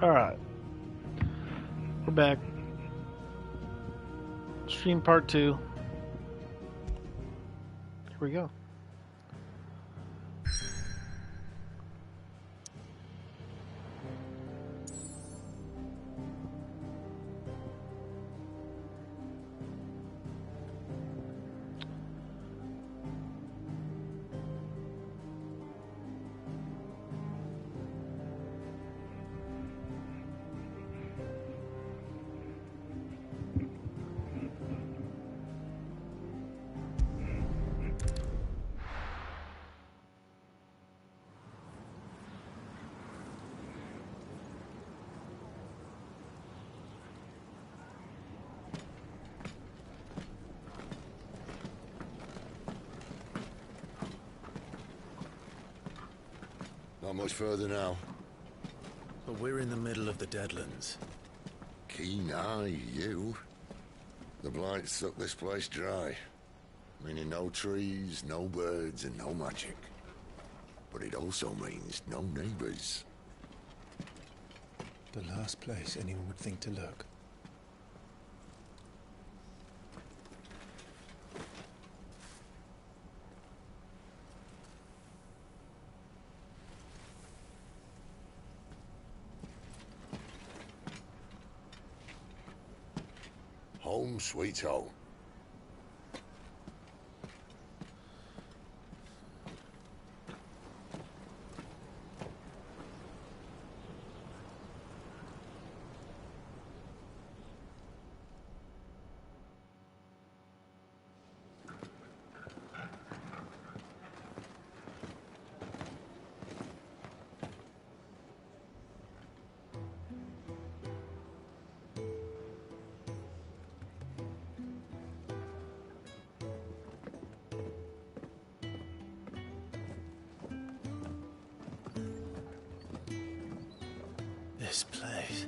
Alright. We're back. Stream part 2. Here we go. Not much further now. But we're in the middle of the Deadlands. Keen eye, you. The blight sucked this place dry. Meaning no trees, no birds, and no magic. But it also means no neighbors. The last place anyone would think to look. Home sweet home. This place.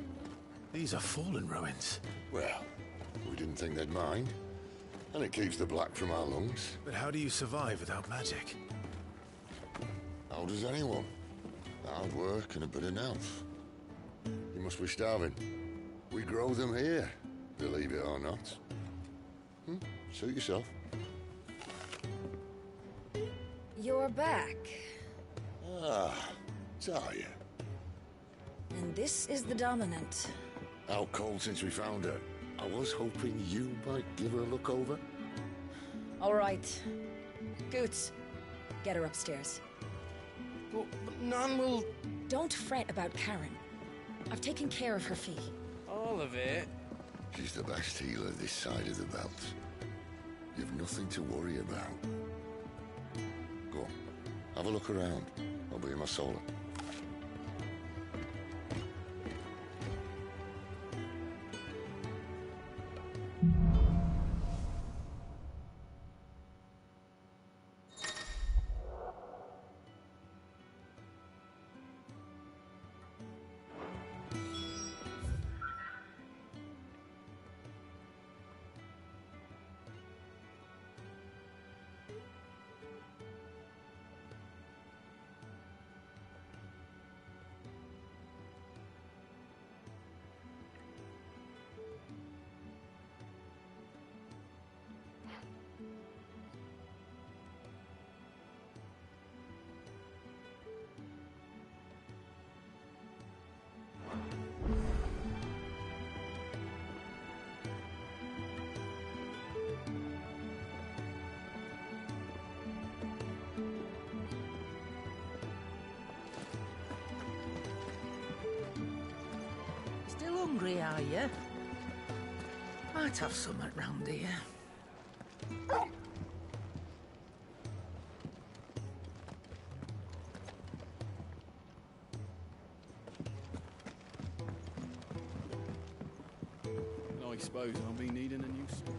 These are fallen ruins. Well, we didn't think they'd mind. And it keeps the black from our lungs. But how do you survive without magic? How does anyone? Hard work and a bit of nerve. You must be starving. We grow them here, believe it or not. Suit yourself. You're back. Ah, Talia. And this is the Dominant. Out cold since we found her. I was hoping you might give her a look over. All right. Goots, get her upstairs. But none will... Don't fret about Karen. I've taken care of her fee. All of it? She's the best healer this side of the belt. You've nothing to worry about. Go on, have a look around. I'll be in my solar. Still hungry, are you? Might have something round here. I suppose I'll be needing a new suit.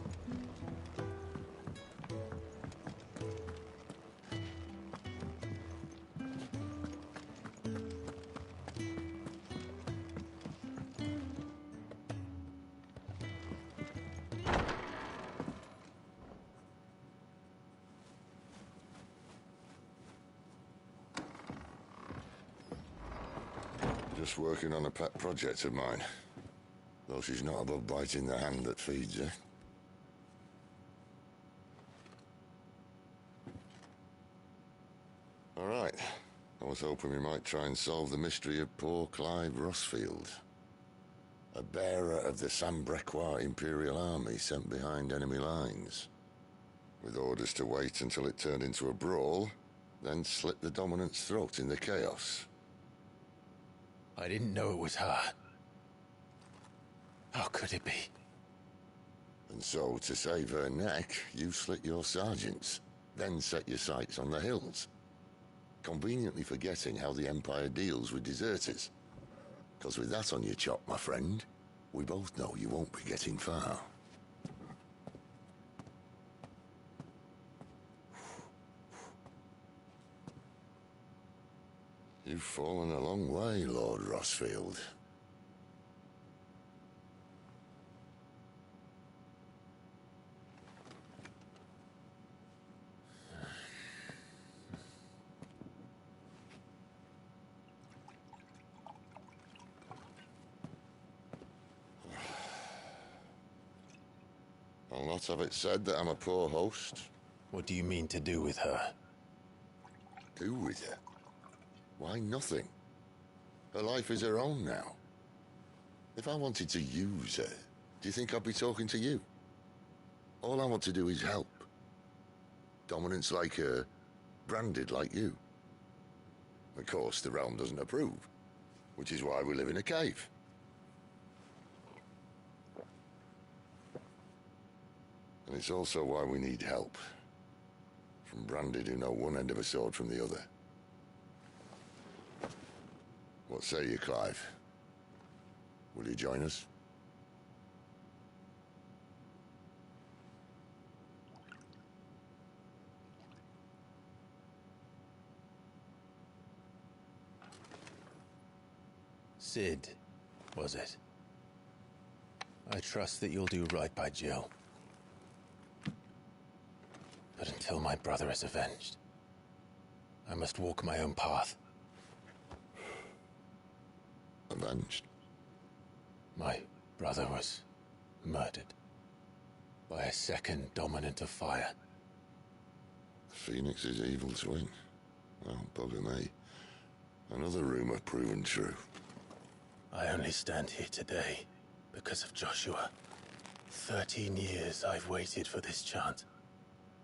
Just working on a pet project of mine. Though she's not above biting the hand that feeds her. All right. I was hoping we might try and solve the mystery of poor Clive Rossfield. A bearer of the Sambrequois Imperial Army sent behind enemy lines. With orders to wait until it turned into a brawl, then slit the dominant's throat in the chaos. I didn't know it was her. How could it be? And so, to save her neck, you slit your sergeants, then set your sights on the hills. Conveniently forgetting how the Empire deals with deserters. Because with that on your chop, my friend, we both know you won't be getting far. You've fallen a long way, Lord Rossfield. I'll not have it said that I'm a poor host. What do you mean to do with her? Do with her? Why, nothing. Her life is her own now. If I wanted to use her, do you think I'd be talking to you? All I want to do is help. Dominants like her, branded like you. Of course, the realm doesn't approve, which is why we live in a cave. And it's also why we need help. From branded who know one end of a sword from the other. What say you, Clive? Will you join us? Sid, was it? I trust that you'll do right by Jill. But until my brother is avenged, I must walk my own path. Avenged? My brother was murdered by a second dominant of fire. Phoenix's evil twin. Well, bugger me. Another rumor proven true. I only stand here today because of Joshua. 13 years I've waited for this chance.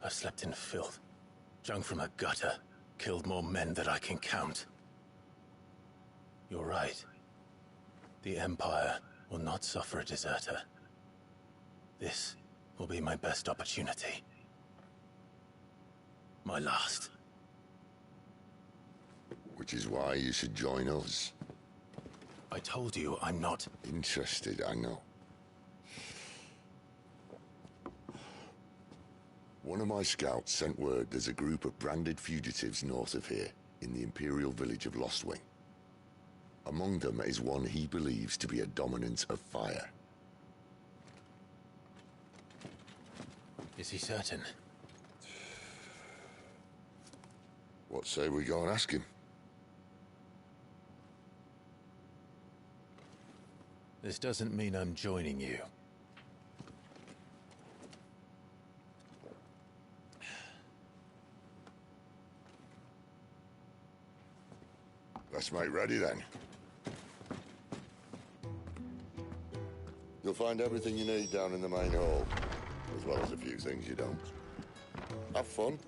I've slept in filth, drunk from a gutter, killed more men than I can count. You're right. The Empire will not suffer a deserter. This will be my best opportunity. My last. Which is why you should join us. I told you I'm not Interested, I know. One of my scouts sent word there's a group of branded fugitives north of here, in the Imperial village of Lostwing. Among them is one he believes to be a dominant of fire. Is he certain? What say we go and ask him? This doesn't mean I'm joining you. Let's make ready then. You'll find everything you need down in the main hall, as well as a few things you don't. Have fun.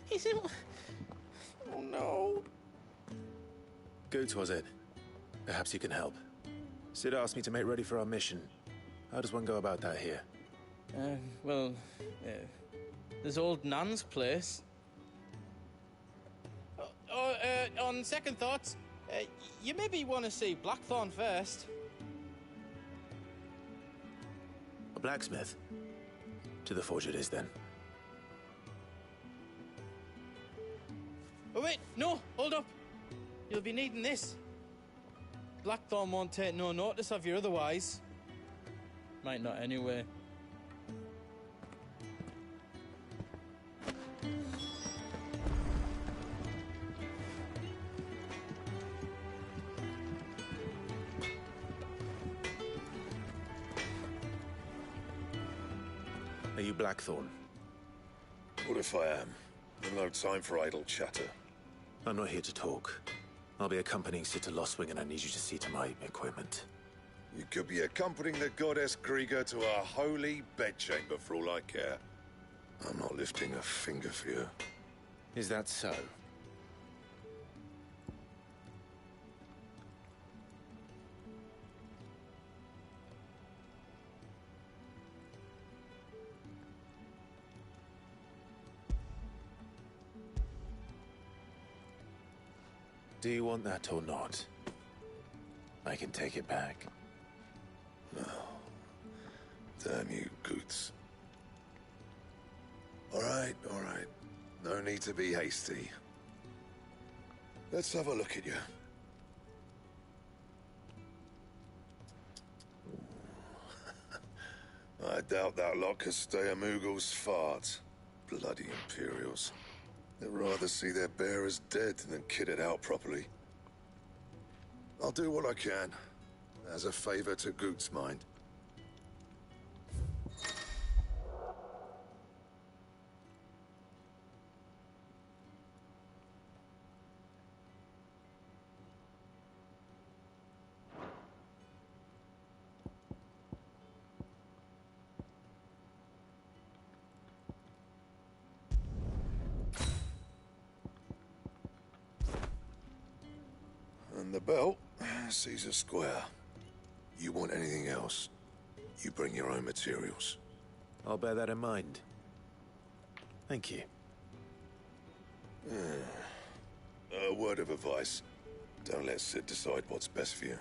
He's in... Oh, no. Goots, was it? Perhaps you can help. Sid asked me to make ready for our mission. How does one go about that here? Well, there's old Nan's place. On second thoughts, you maybe want to see Blackthorn first. A blacksmith? To the forge it is, then. Oh wait, no, hold up. You'll be needing this. Blackthorn won't take no notice of you otherwise. Might not anyway. Are you Blackthorn? What if I am? I've no time for idle chatter. I'm not here to talk. I'll be accompanying Sitter Lostwing, and I need you to see to my equipment. You could be accompanying the goddess Krieger to our holy bedchamber for all I care. I'm not lifting a finger for you. Is that so? Do you want that or not? I can take it back. No. Damn you, Goots. All right. No need to be hasty. Let's have a look at you. I doubt that lot could stay a Moogle's fart. Bloody Imperials. They'd rather see their bearers dead than kitted out properly. I'll do what I can, as a favor to Goot's mind. And the belt sees a square. You want anything else, you bring your own materials. I'll bear that in mind. Thank you. A word of advice. Don't let Sid decide what's best for you.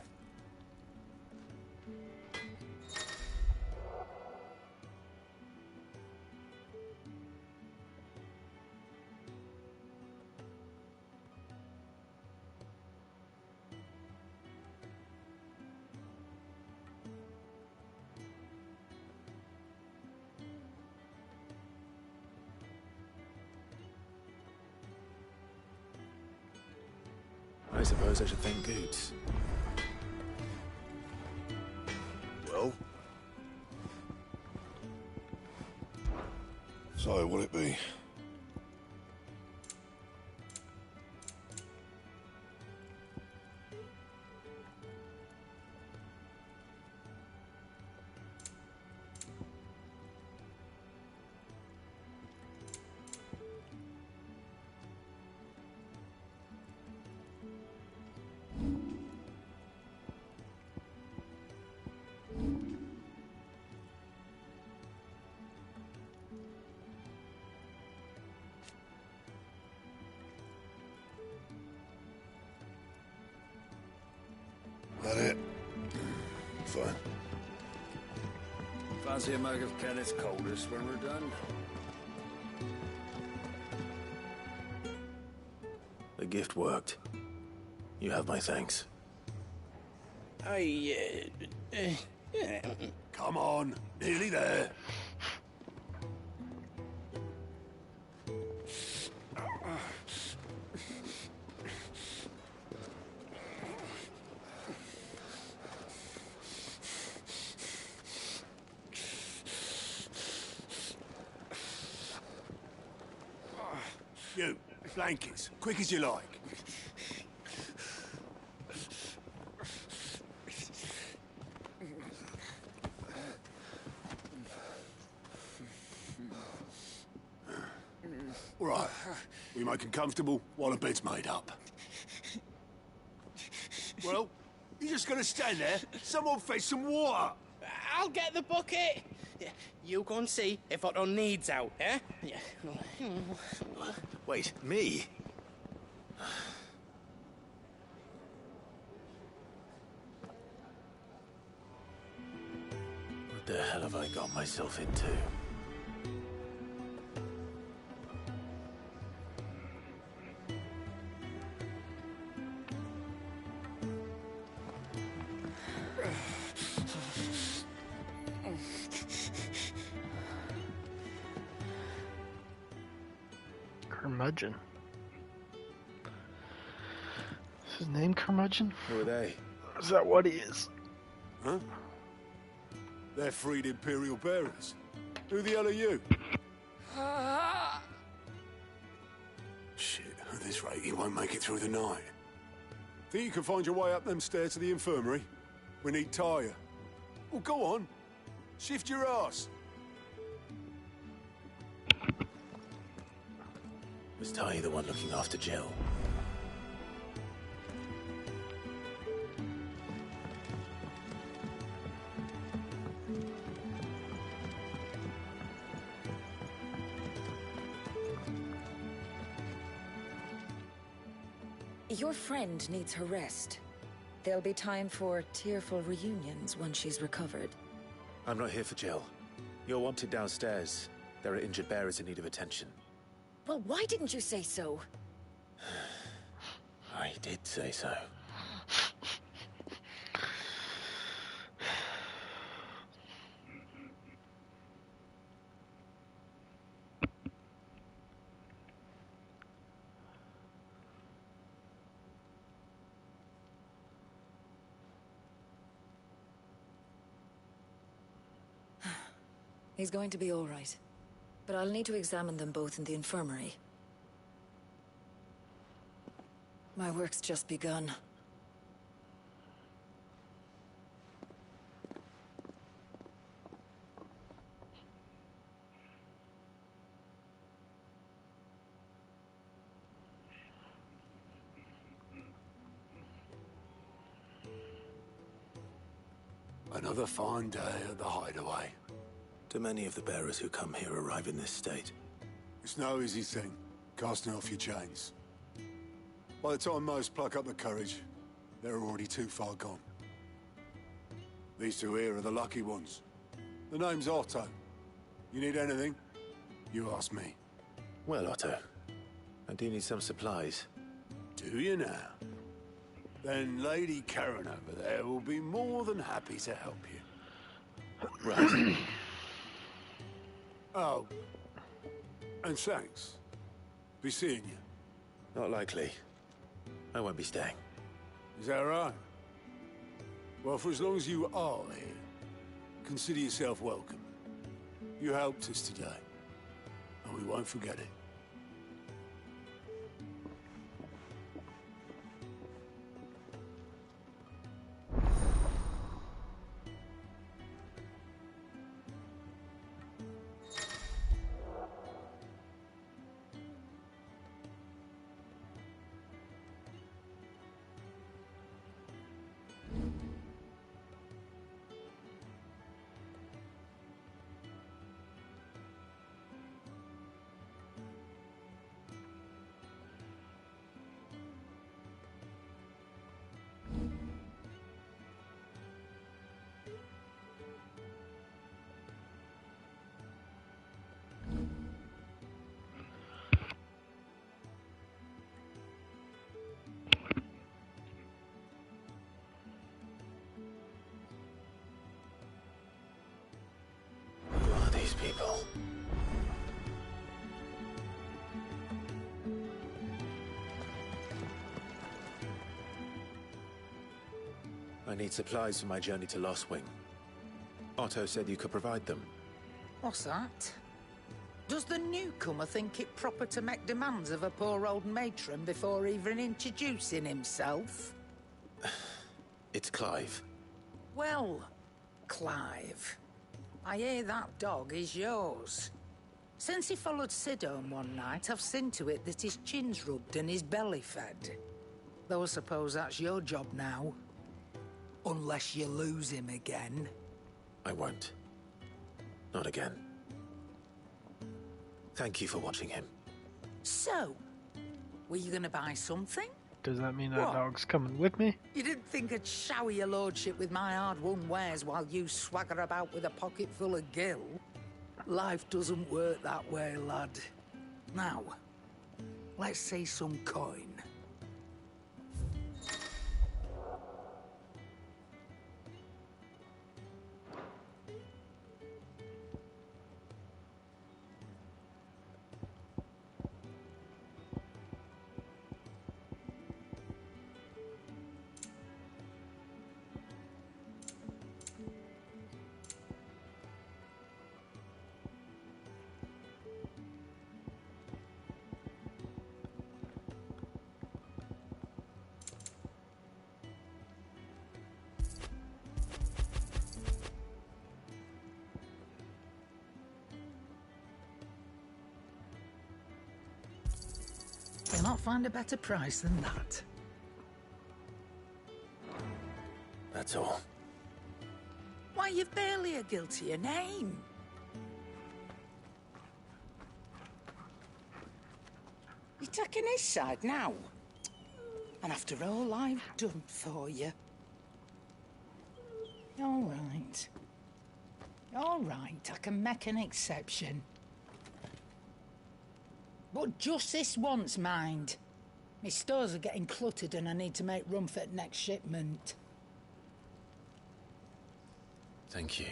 I suppose I should thank Goots. Well? So, will it be? That it? Fine. Fancy a mug of Kenneth's coldest when we're done? The gift worked. You have my thanks. Come on, nearly there. You, blankets, quick as you like. All right, we make it comfortable while the bed's made up. Well, you're just gonna stand there? Someone fetch some water! I'll get the bucket. You go and see if Otto needs out, eh? Wait, me? What the hell have I got myself into? Curmudgeon. Is his name Curmudgeon? Who are they? Is that what he is? Huh? They're freed Imperial bearers. Who the hell are you? Shit, at this rate, he won't make it through the night. Think you can find your way up them stairs to the infirmary? We need Tyre. Well, go on. Shift your ass. Was Ty the one looking after Jill? Your friend needs her rest. There'll be time for tearful reunions once she's recovered. I'm not here for Jill. You're wanted downstairs. There are injured bearers in need of attention. Well, why didn't you say so? I did say so. He's going to be all right. But I'll need to examine them both in the infirmary. My work's just begun. Another fine day at the hideaway. Do many of the bearers who come here arrive in this state? It's no easy thing, casting off your chains. By the time most pluck up the courage, they're already too far gone. These two here are the lucky ones. The name's Otto. You need anything, you ask me. Well, Otto, I do need some supplies. Do you now? Then Lady Karen over there will be more than happy to help you. Right. Oh. And thanks. Be seeing you. Not likely. I won't be staying. Is that right? Well, for as long as you are here, consider yourself welcome. You helped us today, and we won't forget it. Who are these people? I need supplies for my journey to Lost Wing. Otto said you could provide them. What's that? Does the newcomer think it proper to make demands of a poor old matron before even introducing himself? It's Clive. Well, Clive, I hear that dog is yours. Since he followed Sid home one night, I've seen to it that his chin's rubbed and his belly fed. Though I suppose that's your job now. Unless you lose him again. I won't. Not again. Thank you for watching him. So, were you gonna buy something? Does that mean that What? dog's coming with me? You didn't think I'd shower your lordship with my hard-won wares while you swagger about with a pocket full of gil? Life doesn't work that way, lad. Now, let's see some coin. You'll not find a better price than that. That's all. Why, you've barely a guiltier name. You're taking his side now? And after all I've done for you. All right. All right, I can make an exception. But just this once, mind. My stores are getting cluttered and I need to make room for the next shipment. Thank you.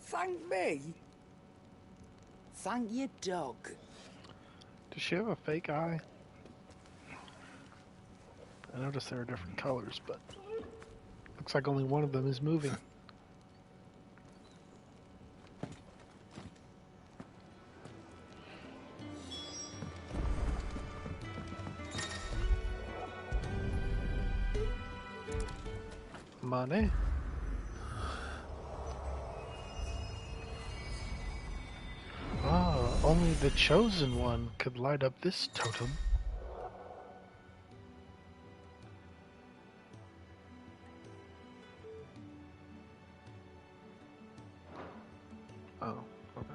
Thank me? Thank your dog. Does she have a fake eye? I noticed there are different colors, but looks like only one of them is moving. Money. Ah, only the chosen one could light up this totem. Oh, okay.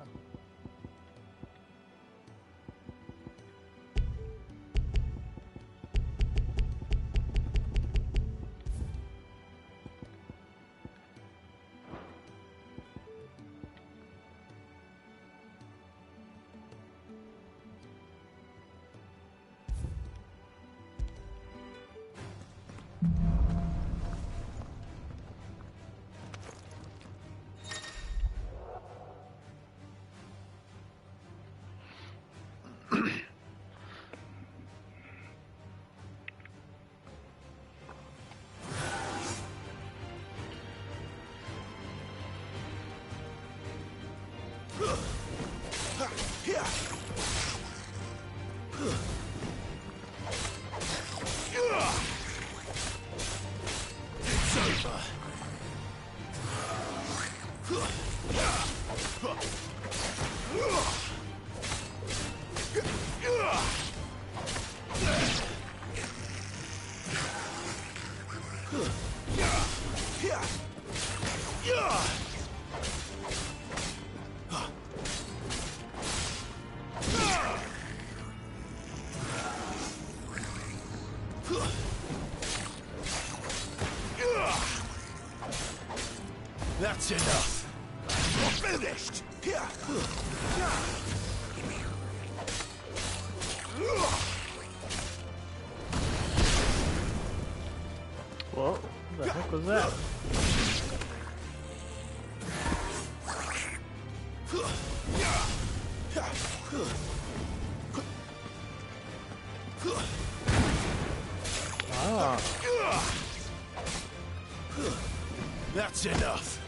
That's enough. You're finished. Whoa, what the heck was that? Ah. That's enough.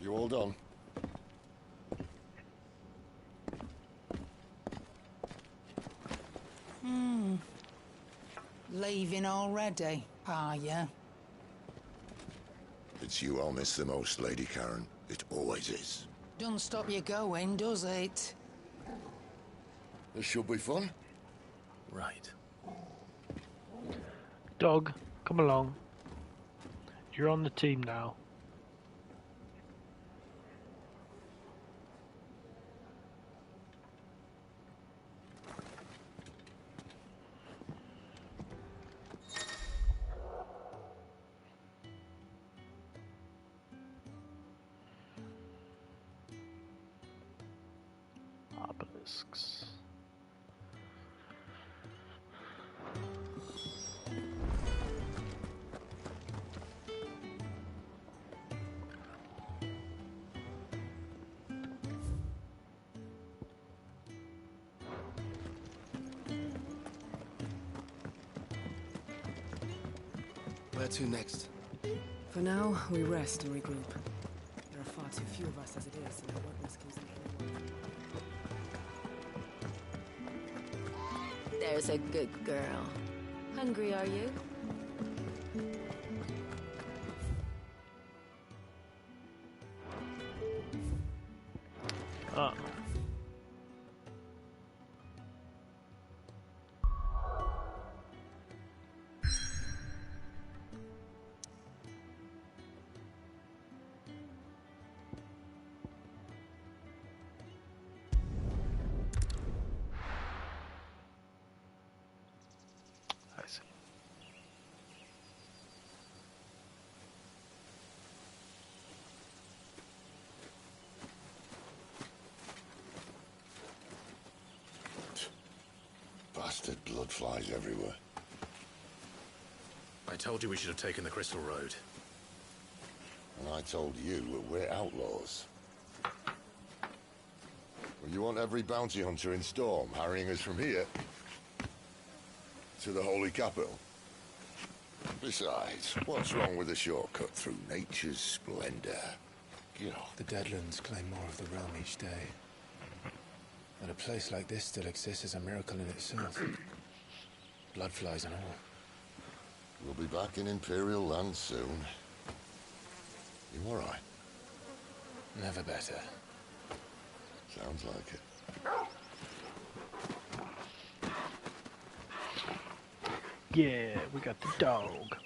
You all done? Leaving already, are you? it's you I'll miss the most, Lady Karen. It always is. Don't stop you going, does it? This should be fun. Right. Dog, come along. You're on the team now. Obelisks. Where to next? For now, we rest and regroup. There are far too few of us as it is, and our work risk keeps anyone. There's a good girl. Hungry, are you? Ah. I see. Bastard blood flies everywhere. I told you we should have taken the Crystal Road. And I told you that we're outlaws. Well, you want every bounty hunter in Storm harrying us from here to the Holy Capital? Besides, what's wrong with a shortcut through nature's splendor? God. The Deadlands claim more of the realm each day. That a place like this still exists is a miracle in itself. Bloodflies and all. We'll be back in Imperial land soon. You all right? Never better. Sounds like it. Yeah, we got the dog.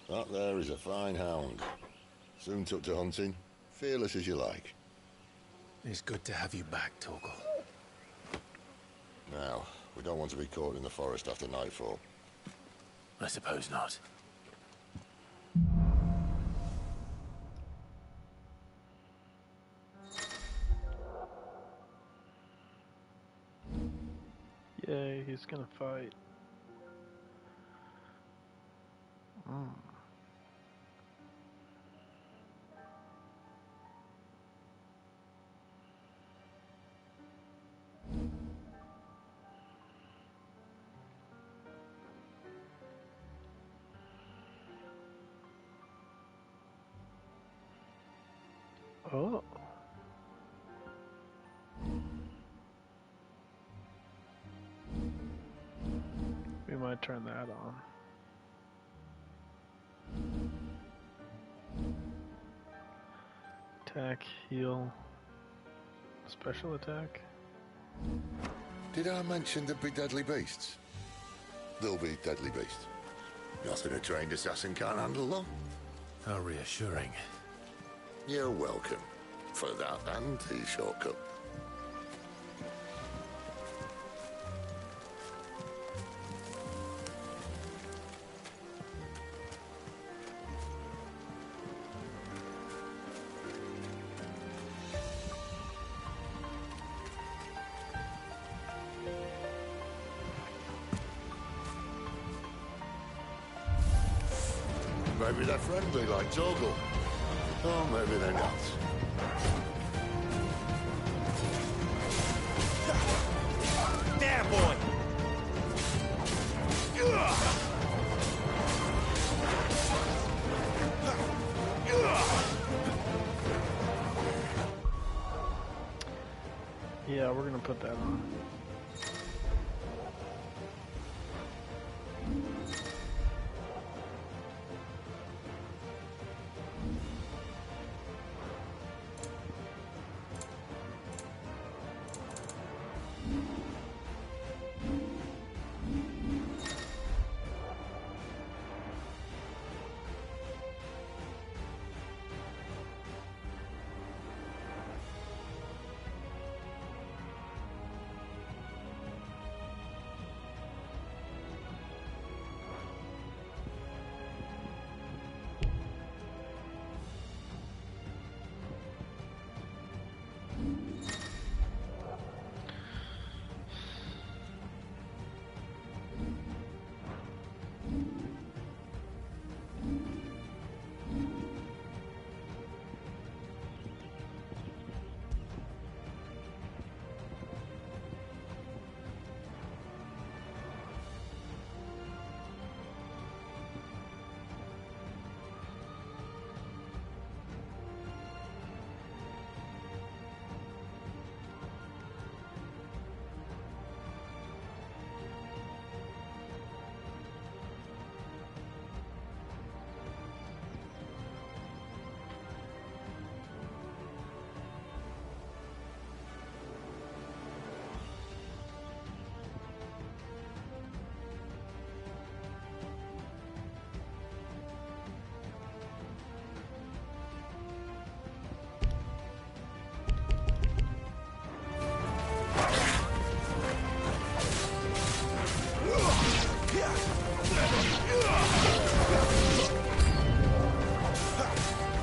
That there is a fine hound. Soon took to hunting. Fearless as you like. It's good to have you back, Torgal. Now, we don't want to be caught in the forest after nightfall. I suppose not. Yay, he's gonna fight. Oh. We might turn that on. Attack, heal, special attack. Did I mention there'd be deadly beasts? There'll be deadly beasts. Nothing a trained assassin can't handle, though. How reassuring. You're welcome. For that and the shortcut. Maybe they're friendly like Torgal. Or maybe they're not. There, boy! Yeah, we're gonna put that on.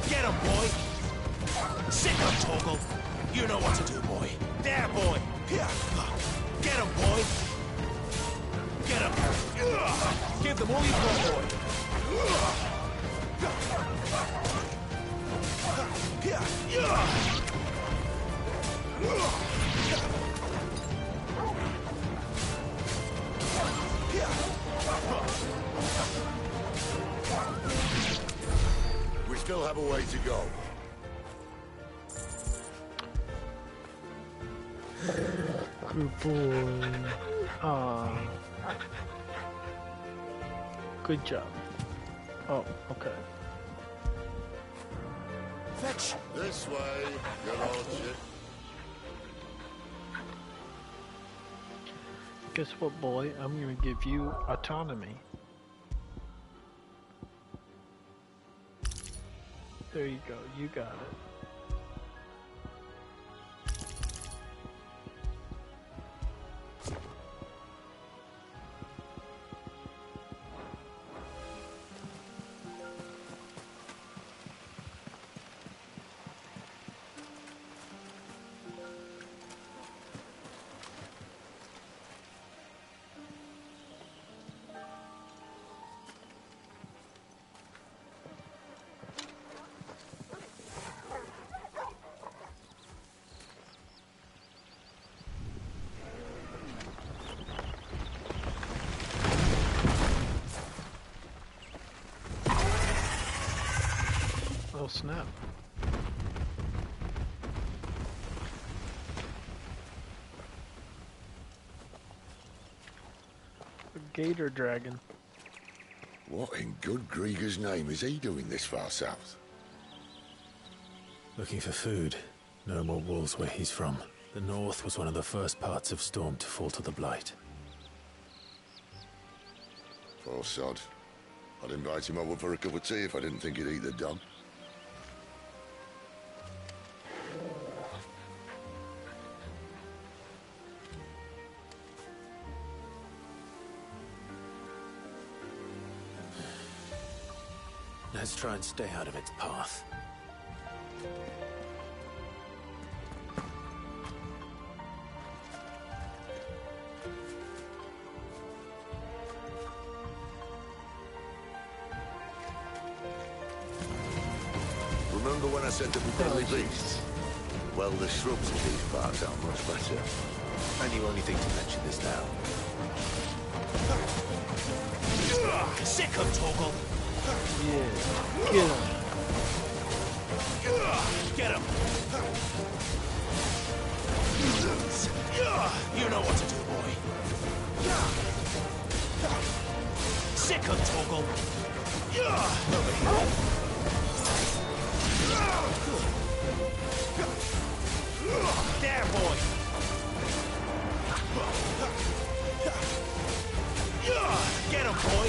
Get him, boy! Sick him, Torgal! You know what to do, boy. There, boy! Get him, boy! Get him! Give them all you've got, boy! We still have a way to go. Good boy. Ah. Good job. Oh, okay. Fetch! This way, your lordship. Guess what, boy? I'm gonna give you autonomy. There you go. You got it. Oh snap. A gator dragon. What in good Grieger's name is he doing this far south? Looking for food. No more wolves where he's from. The north was one of the first parts of Storm to fall to the Blight. Poor sod. I'd invite him over for a cup of tea if I didn't think he'd eat the dog. Let's try and stay out of its path. Remember when I said that we deadly beasts? Well, the shrubs in these parts are much better. And you only think to mention this now. Sick him, Torgal! Yeah. Get him. Get him! You know what to do, boy. Sick him, Torgal! Over here. There, boy! Get him, boy!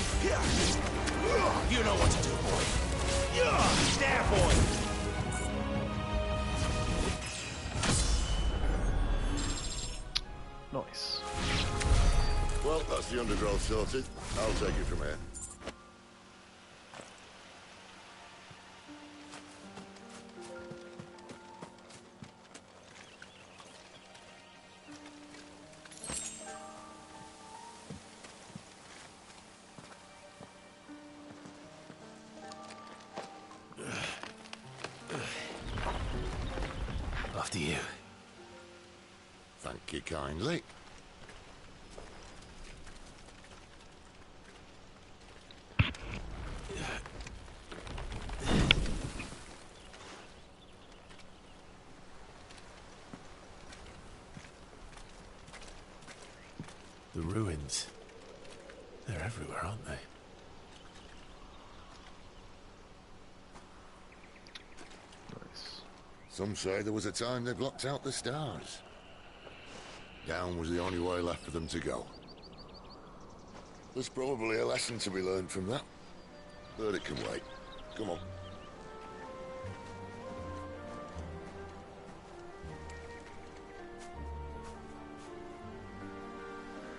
You know what to do, boy! There, boy! Nice. Well, that's the undergrowth sorted. I'll take it from here. After you. Thank you kindly. The ruins. They're everywhere, aren't they? Nice. Some say there was a time they blocked out the stars. Down was the only way left for them to go. There's probably a lesson to be learned from that. But it can wait. Come on.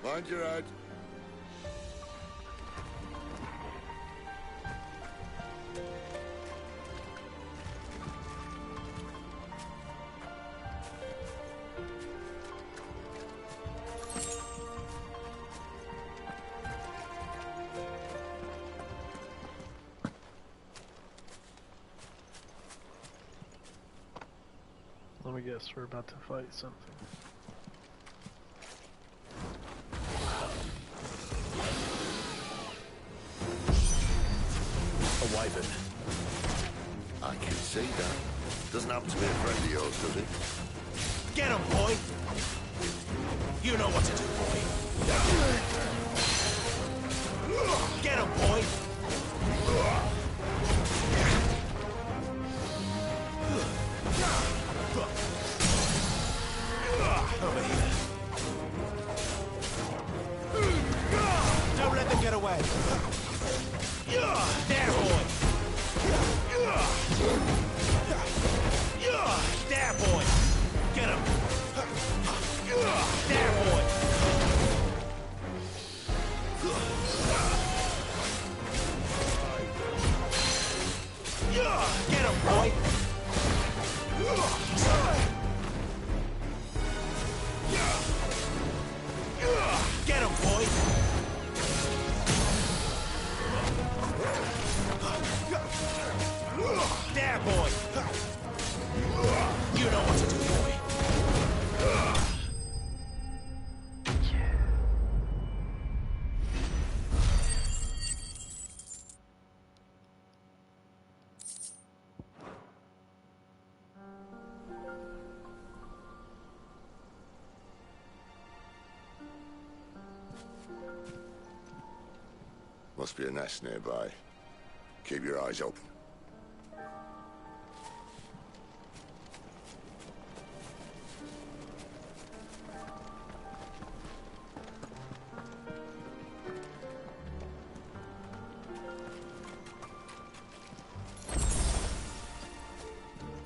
Mind your head. guess we're about to fight something. A wyvern. I can see that. Doesn't happen to be a friend of yours, does it? Get him, boy! You know what to do, boy. Get him, boy! Over here. Don't let them get away. There, boy! There, boy! Get him! There, boy! Get him, boy! Get him, boy! There, boy! You know what to do, boy. Must be a nest nearby. Keep your eyes open.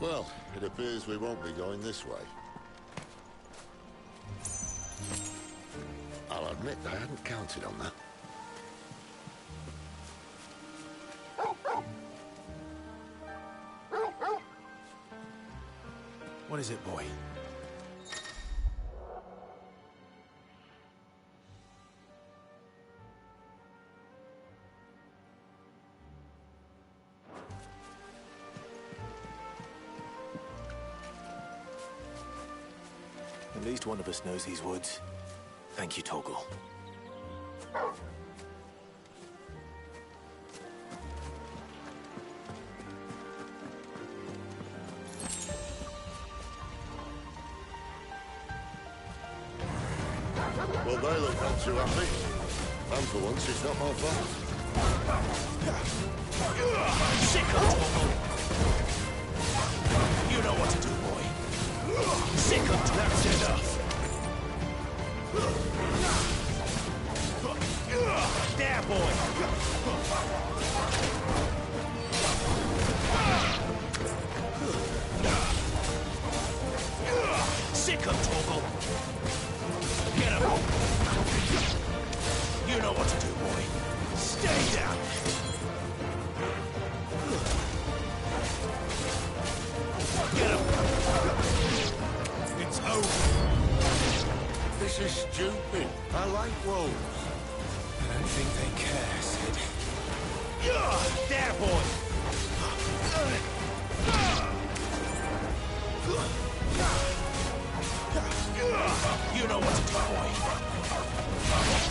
Well, it appears we won't be going this way. I'll admit I hadn't counted on that. What is it, boy? At least one of us knows these woods. Thank you, Torgal. Well, they look not too happy. And for once, it's not my fault. Sick of Torgal! You know what to do, boy. Sick of Torgal! That's enough! There, boy! Sick of Torgal! Get him! You know what to do, boy. Stay down! Get him! It's over! This is stupid. I like wolves. I don't think they care, Sid. There, boy! You know what to do, boy.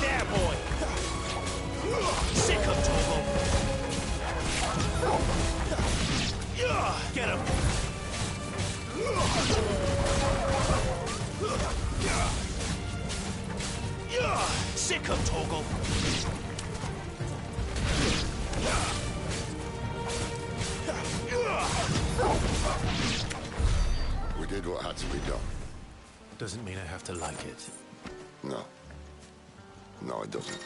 There, boy! Sick of Torgal! Get him! Sick of Torgal! We did what had to be done. Doesn't mean I have to like it. No. No, it doesn't.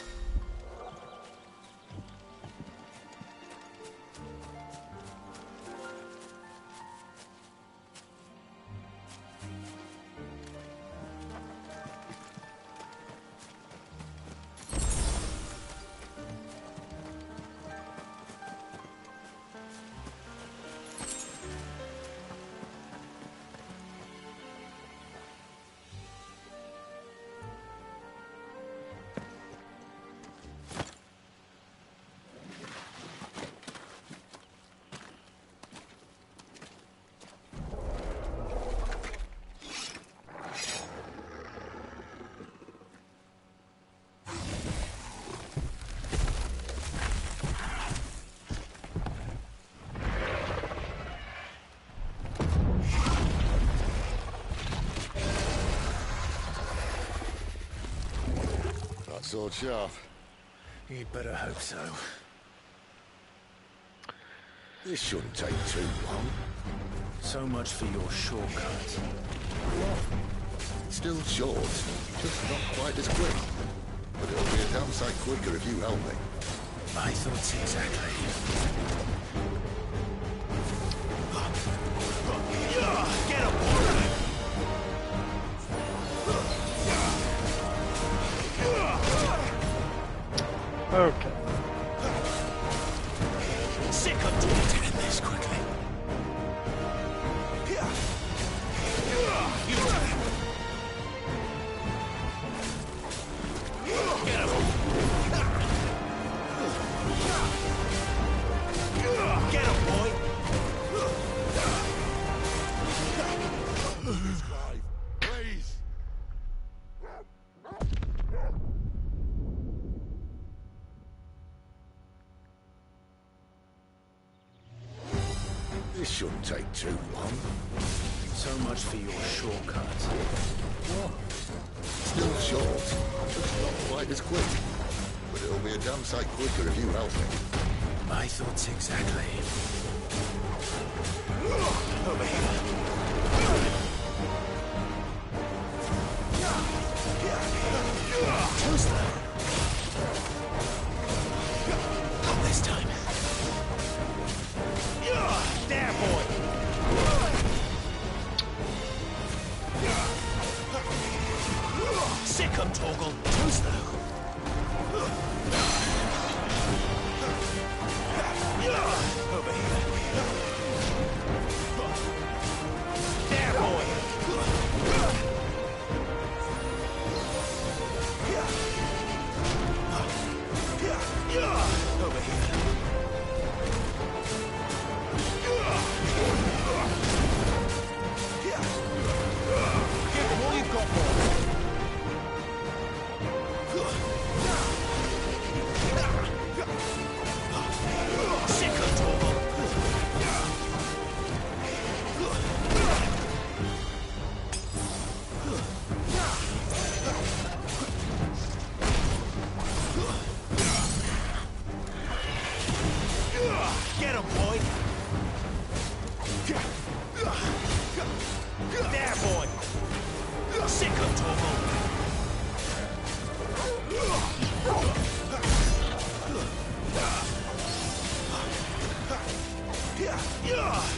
sword sharp? You'd better hope so. This shouldn't take too long. So much for your shortcut. Still short, just not quite as quick. But it'll be a damn sight quicker if you help me. My thoughts exactly. Get up, boy! Okay. Sick of doing to end this quickly. Get him! Get him, boy! Please! This shouldn't take too long. So much for your shortcut. Still short, just not quite as quick. But it'll be a damn sight quicker if you help me. My thoughts exactly. Over here. Too slow. Not this time. There, boy. Sick 'em, Torgal. Too slow. Over here. There, boy. Over here. Give them all you've got, boy. Sick of Torgal. Get him, boy. There, boy. Sick of Torgal.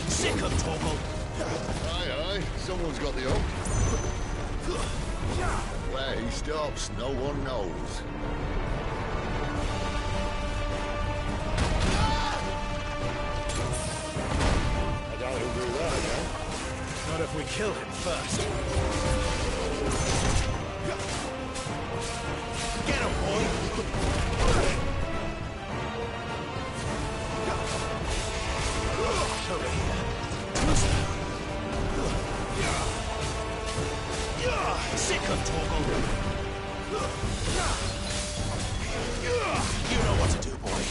Sick of Torgal. Aye, aye, someone's got the hook. Where he stops, no one knows. I doubt he'll do that again. Not if we kill him first. Get him, boy! Over here. Too slow. Sick of Torgal. You know what to do, boy.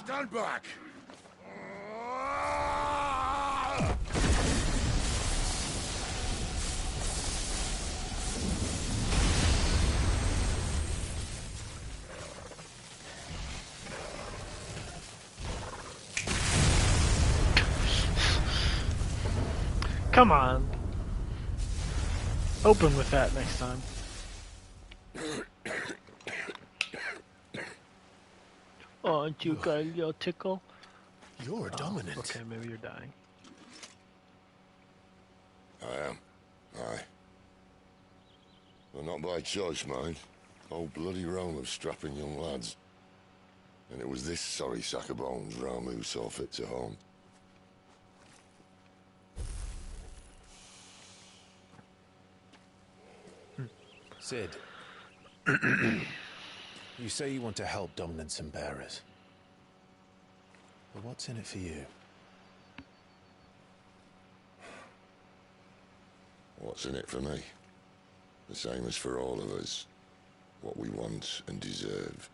Stand back! Come on. Open with that next time. Oh, aren't you got a little tickle? You're dominant. Okay, maybe you're dying. I am. Aye. Well, not by choice, mind. Old bloody Rome of strapping young lads. And it was this sorry sack of bones Rome who saw fit to haunt. Sid. You say you want to help dominants and bearers. But what's in it for you? What's in it for me? The same as for all of us. What we want and deserve.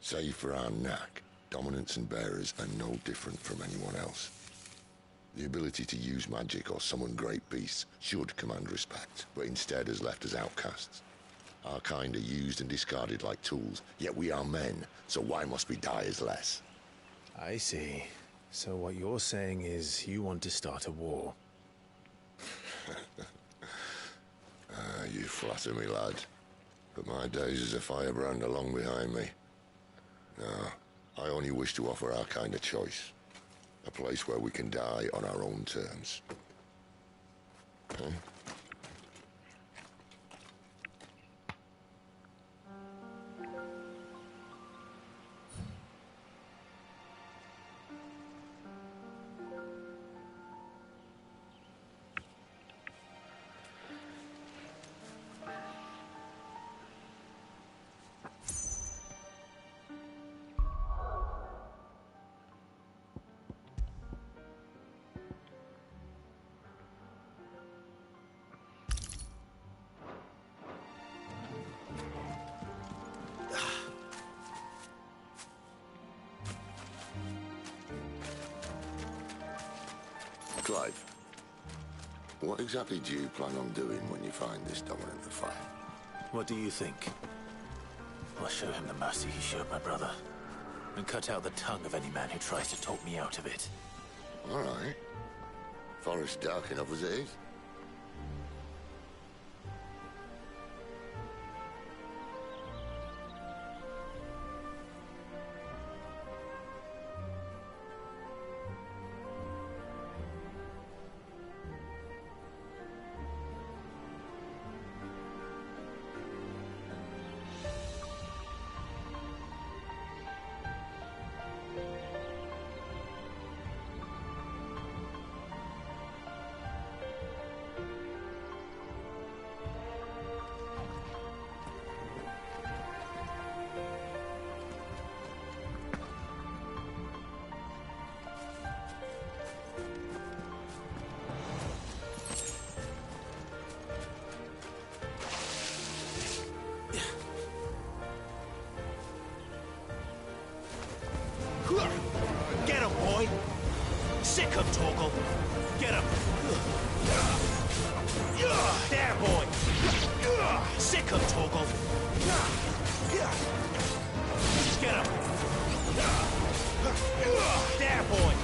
Save for our knack, dominants and bearers are no different from anyone else. The ability to use magic or summon great beasts should command respect, but instead has left us outcasts. Our kind are used and discarded like tools, yet we are men, so why must we die as less? I see. So what you're saying is you want to start a war. You flatter me, lad. But my days as a firebrand are long behind me. No, I only wish to offer our kind a choice. A place where we can die on our own terms. Huh? Clive, what exactly do you plan on doing when you find this dominant to fight? What do you think? I'll show him the mercy he showed my brother, and cut out the tongue of any man who tries to talk me out of it. All right. Forest dark enough as it is. Get him, boy! Sick him, Torgal! Get him! There, boy! Sick him, Torgal! Get him! There, boy!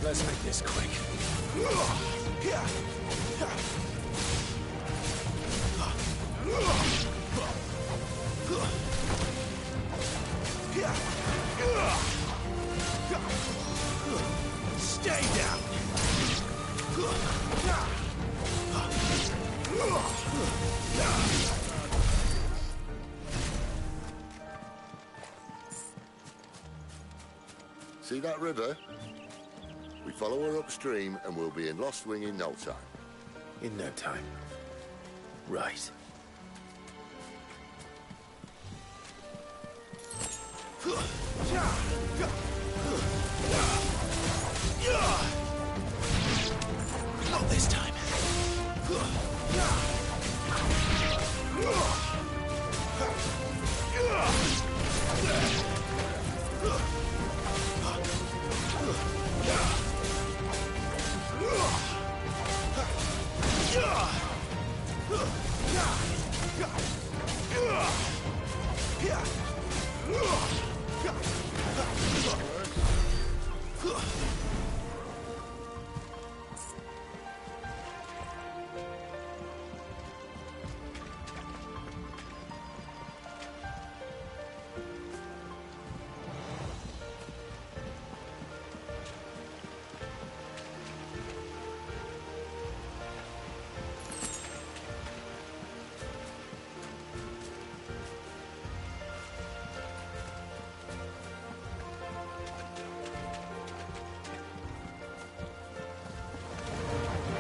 Let's make this quick. Stay down! See that river? We follow her upstream and we'll be in Lost Wing in no time. In no time. Right. Not this time.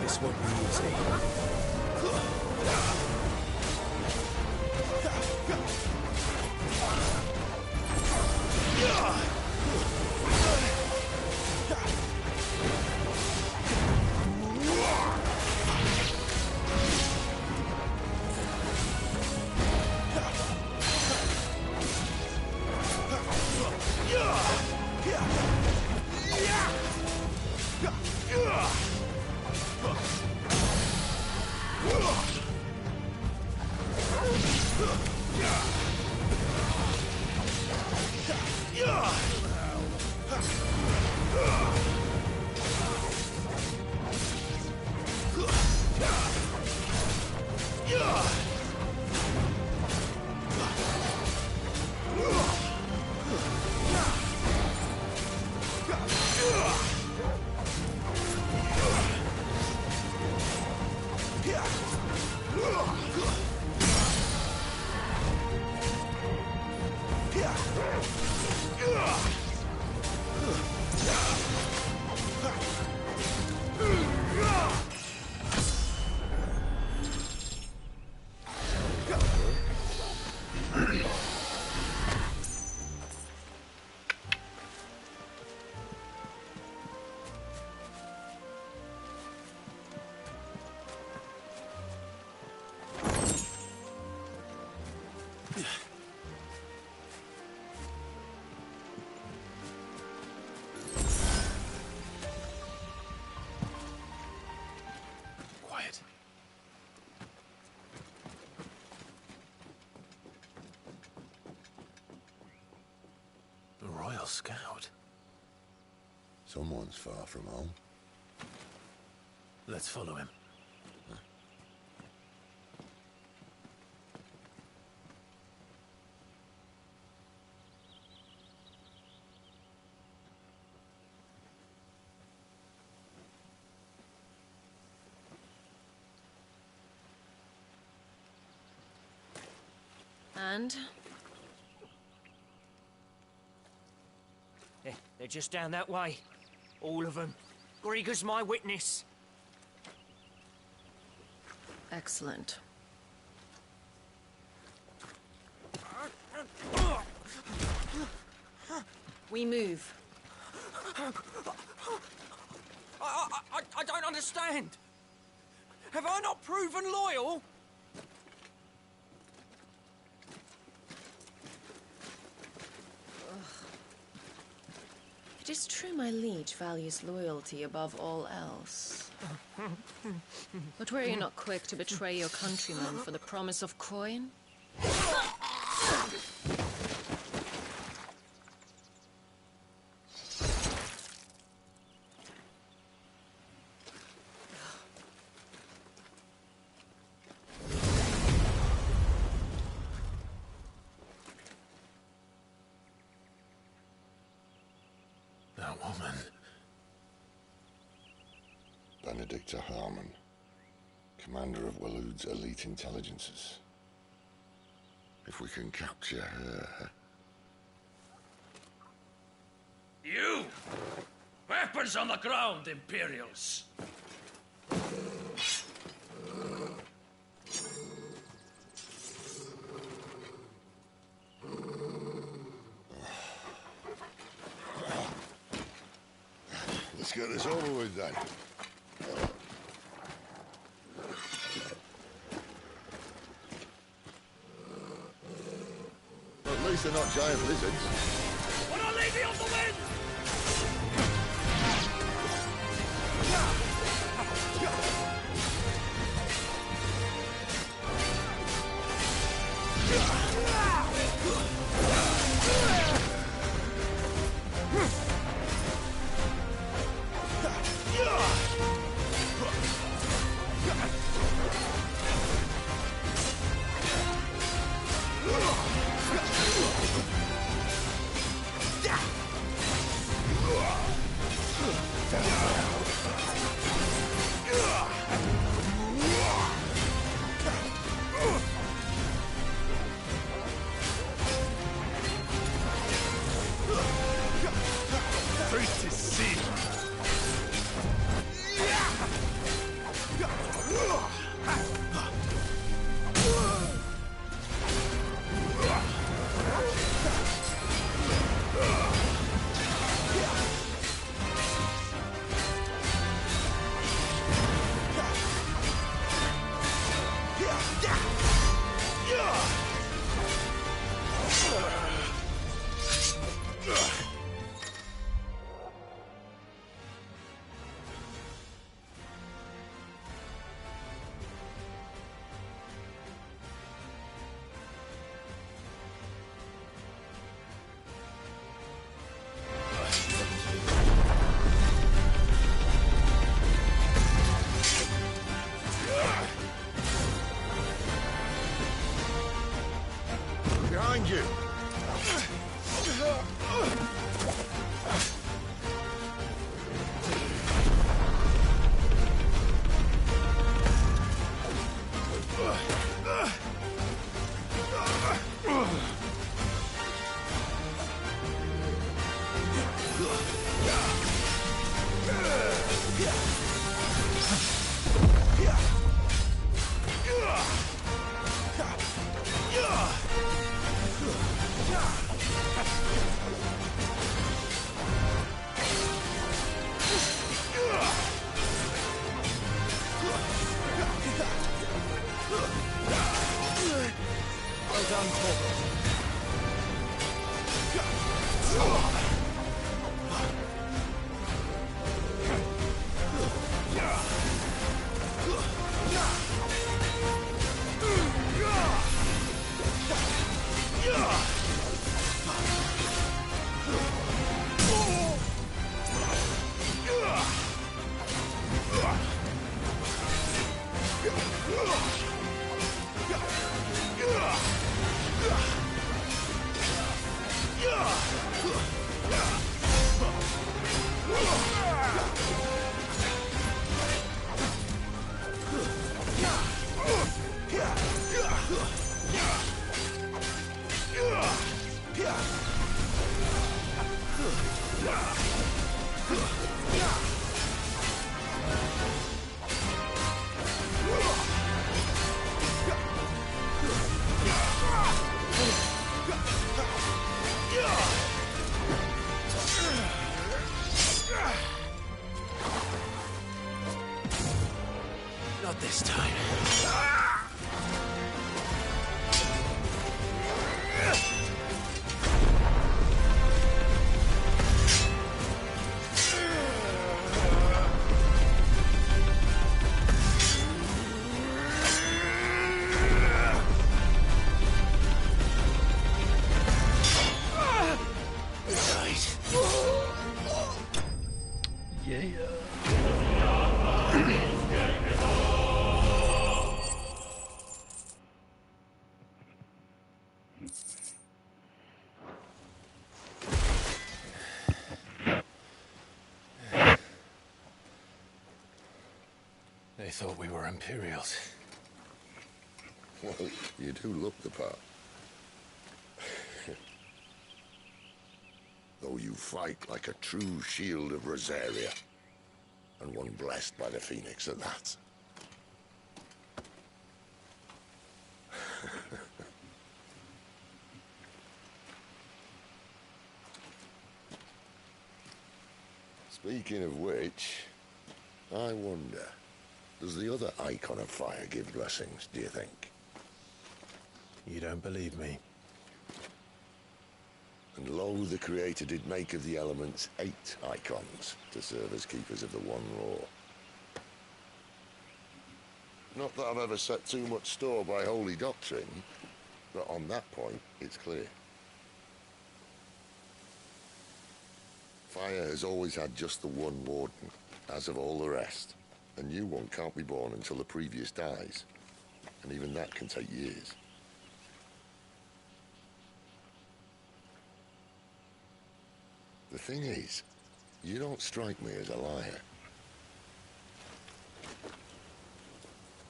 This won't be easy. Quiet. A Royal Scout. Someone's far from home. Let's follow him. And? They're just down that way. All of them. Grieger's my witness. Excellent. We move. I don't understand. Have I not proven loyal? It is true my liege values loyalty above all else. But were you not quick to betray your countrymen for the promise of coin? That woman. Benedikta Harmon, commander of Waloed's elite intelligences. If we can capture her... You! Weapons on the ground, Imperials! Let's get this over with then. At least they're not giant lizards. When I leave you on the wind! First is sin. Behind you! Well done, Torgal. Not this time. They thought we were Imperials. Well, you do look the part. The so you fight like a true shield of Rosaria. And one blessed by the Phoenix at that. Speaking of which, I wonder, does the other icon of fire give blessings, do you think? You don't believe me? And lo, the Creator did make of the elements 8 icons to serve as keepers of the one law. Not that I've ever set too much store by holy doctrine, but on that point, it's clear. Fire has always had just the one warden, as of all the rest. A new one can't be born until the previous dies, and even that can take years. The thing is, you don't strike me as a liar.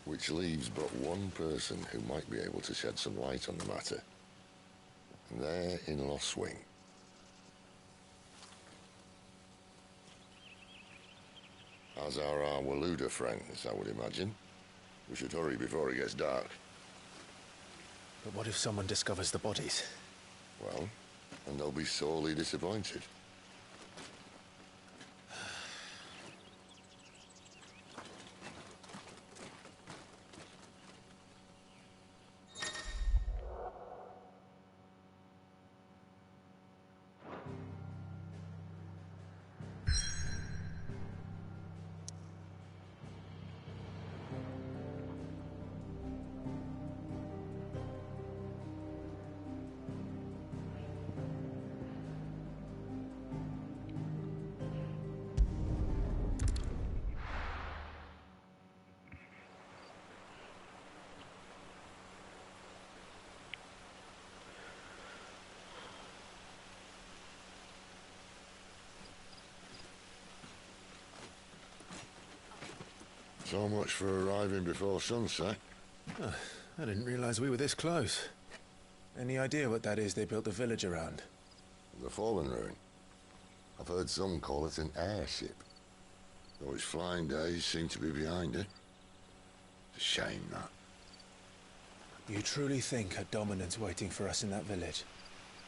Which leaves but one person who might be able to shed some light on the matter. And they're in Lost Swing. As are our Waluda friends, I would imagine. We should hurry before it gets dark. But what if someone discovers the bodies? Well, and they'll be sorely disappointed. So much for arriving before sunset. Oh, I didn't realize we were this close. Any idea what that is they built the village around? The Fallen Ruin. I've heard some call it an airship. Though its flying days seem to be behind it. It's a shame, that. You truly think a dominant's waiting for us in that village?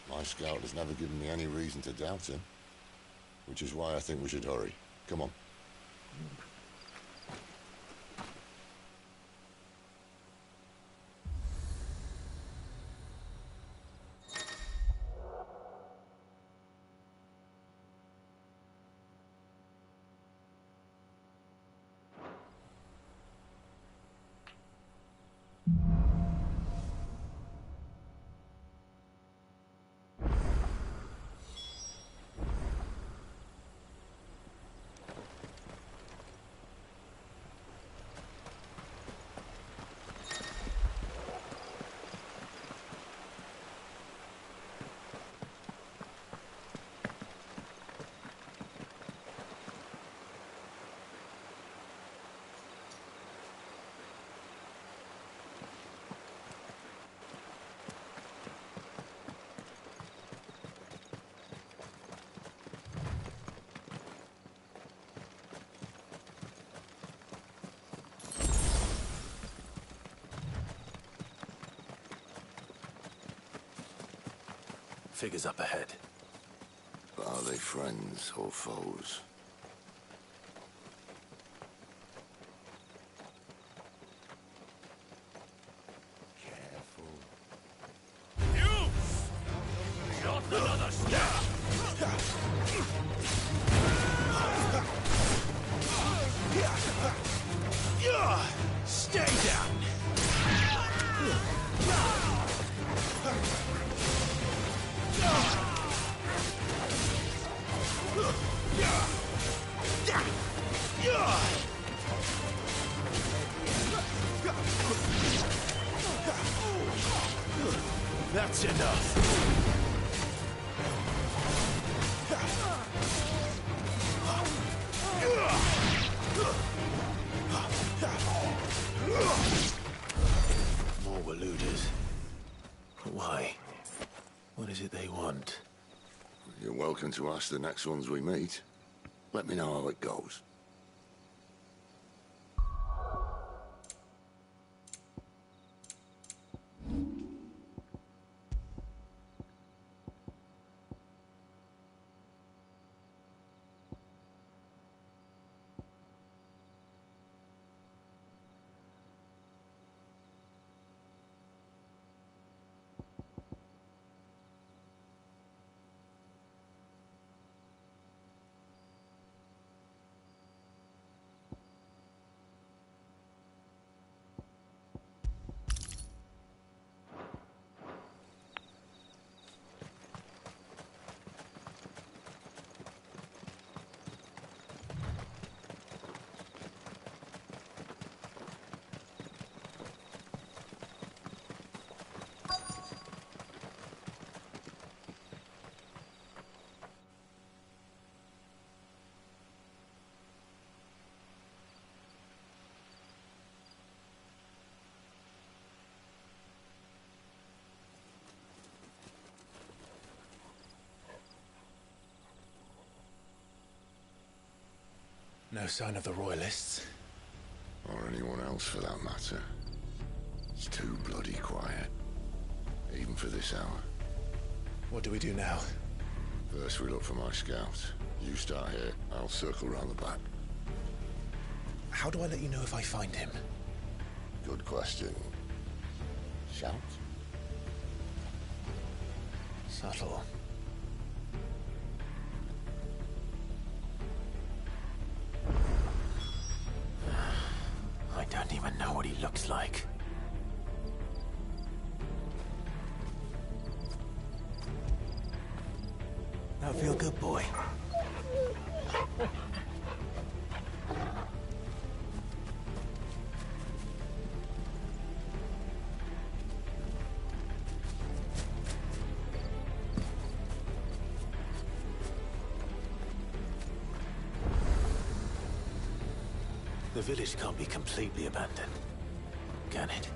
My scout has never given me any reason to doubt him. Which is why I think we should hurry. Come on. Figures up ahead. Are they friends or foes? Careful. You! Not another step! Stay down! That's enough. More Waludas. Why? What is it they want? You're welcome. welcome to ask the next ones we meet. Let me know how it goes. No sign of the Royalists. Or anyone else for that matter. It's too bloody quiet. Even for this hour. What do we do now? First we look for my scout. You start here, I'll circle round the back. How do I let you know if I find him? Good question. Shout? Subtle. I don't even know what he looks like. That feel good, boy? The village can't be completely abandoned, can it?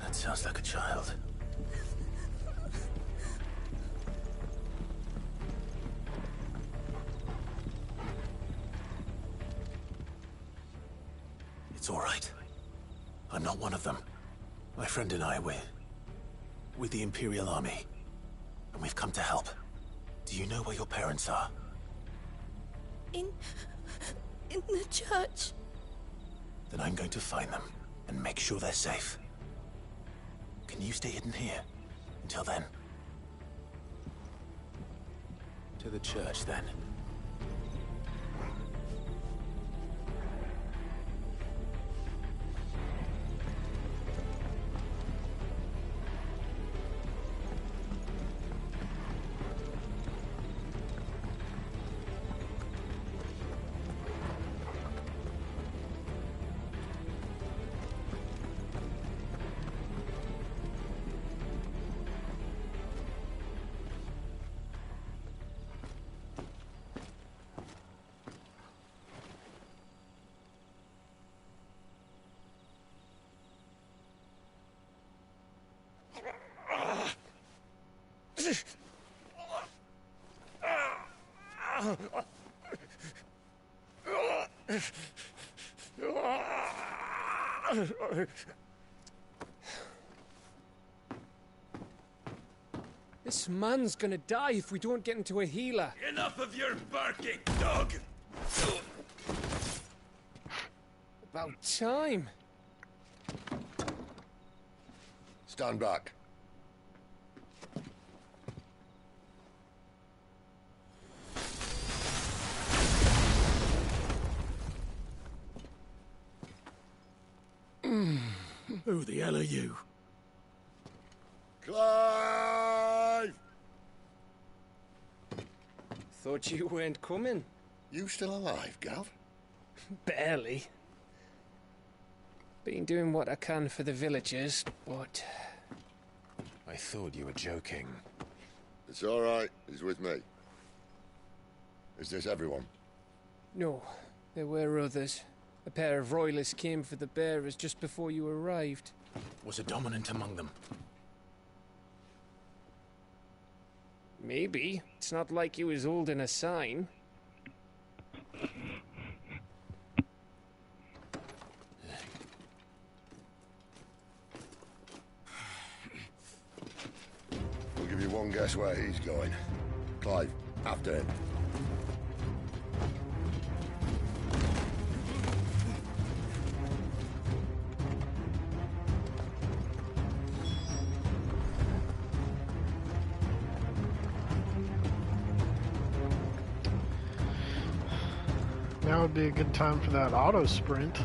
That sounds like a child. It's all right. I'm not one of them. My friend and I, we're with the Imperial Army. And we've come to help. Do you know where your parents are? In the church. Then I'm going to find them and make sure they're safe. Can you stay hidden here until then? To the church, then. This man's gonna die if we don't get into a healer. Enough of your barking, dog! About time. Stand back. Who the hell are you? Clive! Thought you weren't coming. You still alive, Gav? Barely. Been doing what I can for the villagers, but... I thought you were joking. It's all right. He's with me. Is this everyone? No, there were others. A pair of royalists came for the bearers just before you arrived. Was a dominant among them? Maybe. It's not like he was holding a sign. We'll give you one guess where he's going. Clive, after him. Now would be a good time for that auto sprint.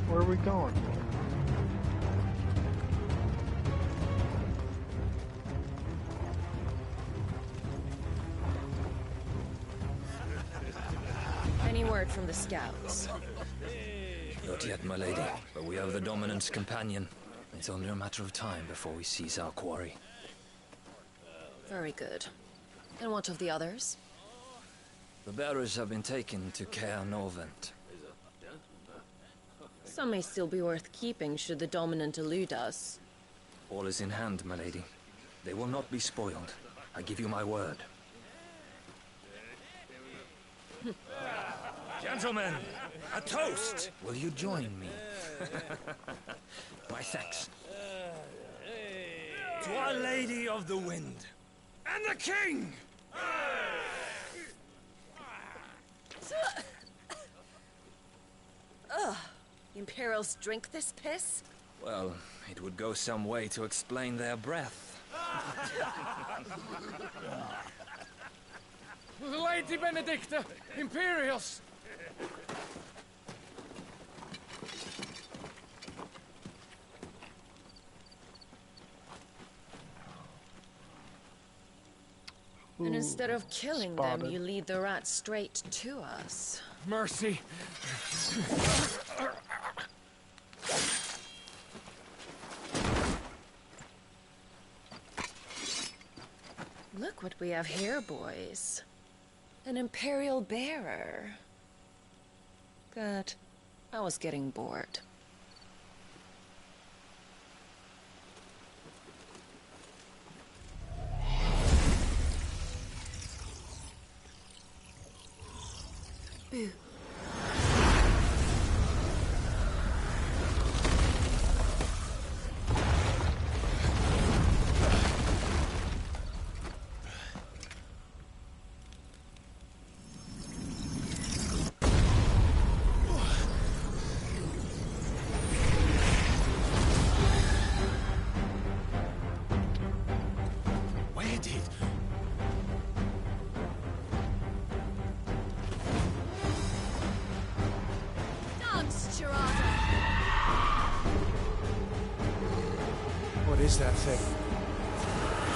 Where are we going? Any word from the scouts? Not yet, my lady, but we have the Dominant's companion. It's only a matter of time before we seize our quarry. Very good. And what of the others? The bearers have been taken to Caer Norvent. Some may still be worth keeping should the Dominant elude us. All is in hand, my lady. They will not be spoiled. I give you my word. Gentlemen, a toast! Will you join me? My thanks. To Our Lady of the Wind. And the King! Ugh. The Imperials drink this piss? Well, it would go some way to explain their breath. Lady Benedikta! Imperials! And instead of killing them, spotted. you lead the rats straight to us. Mercy! Look what we have here, boys. An Imperial bearer. Good. I was getting bored. Boo. Where did... What is that thing?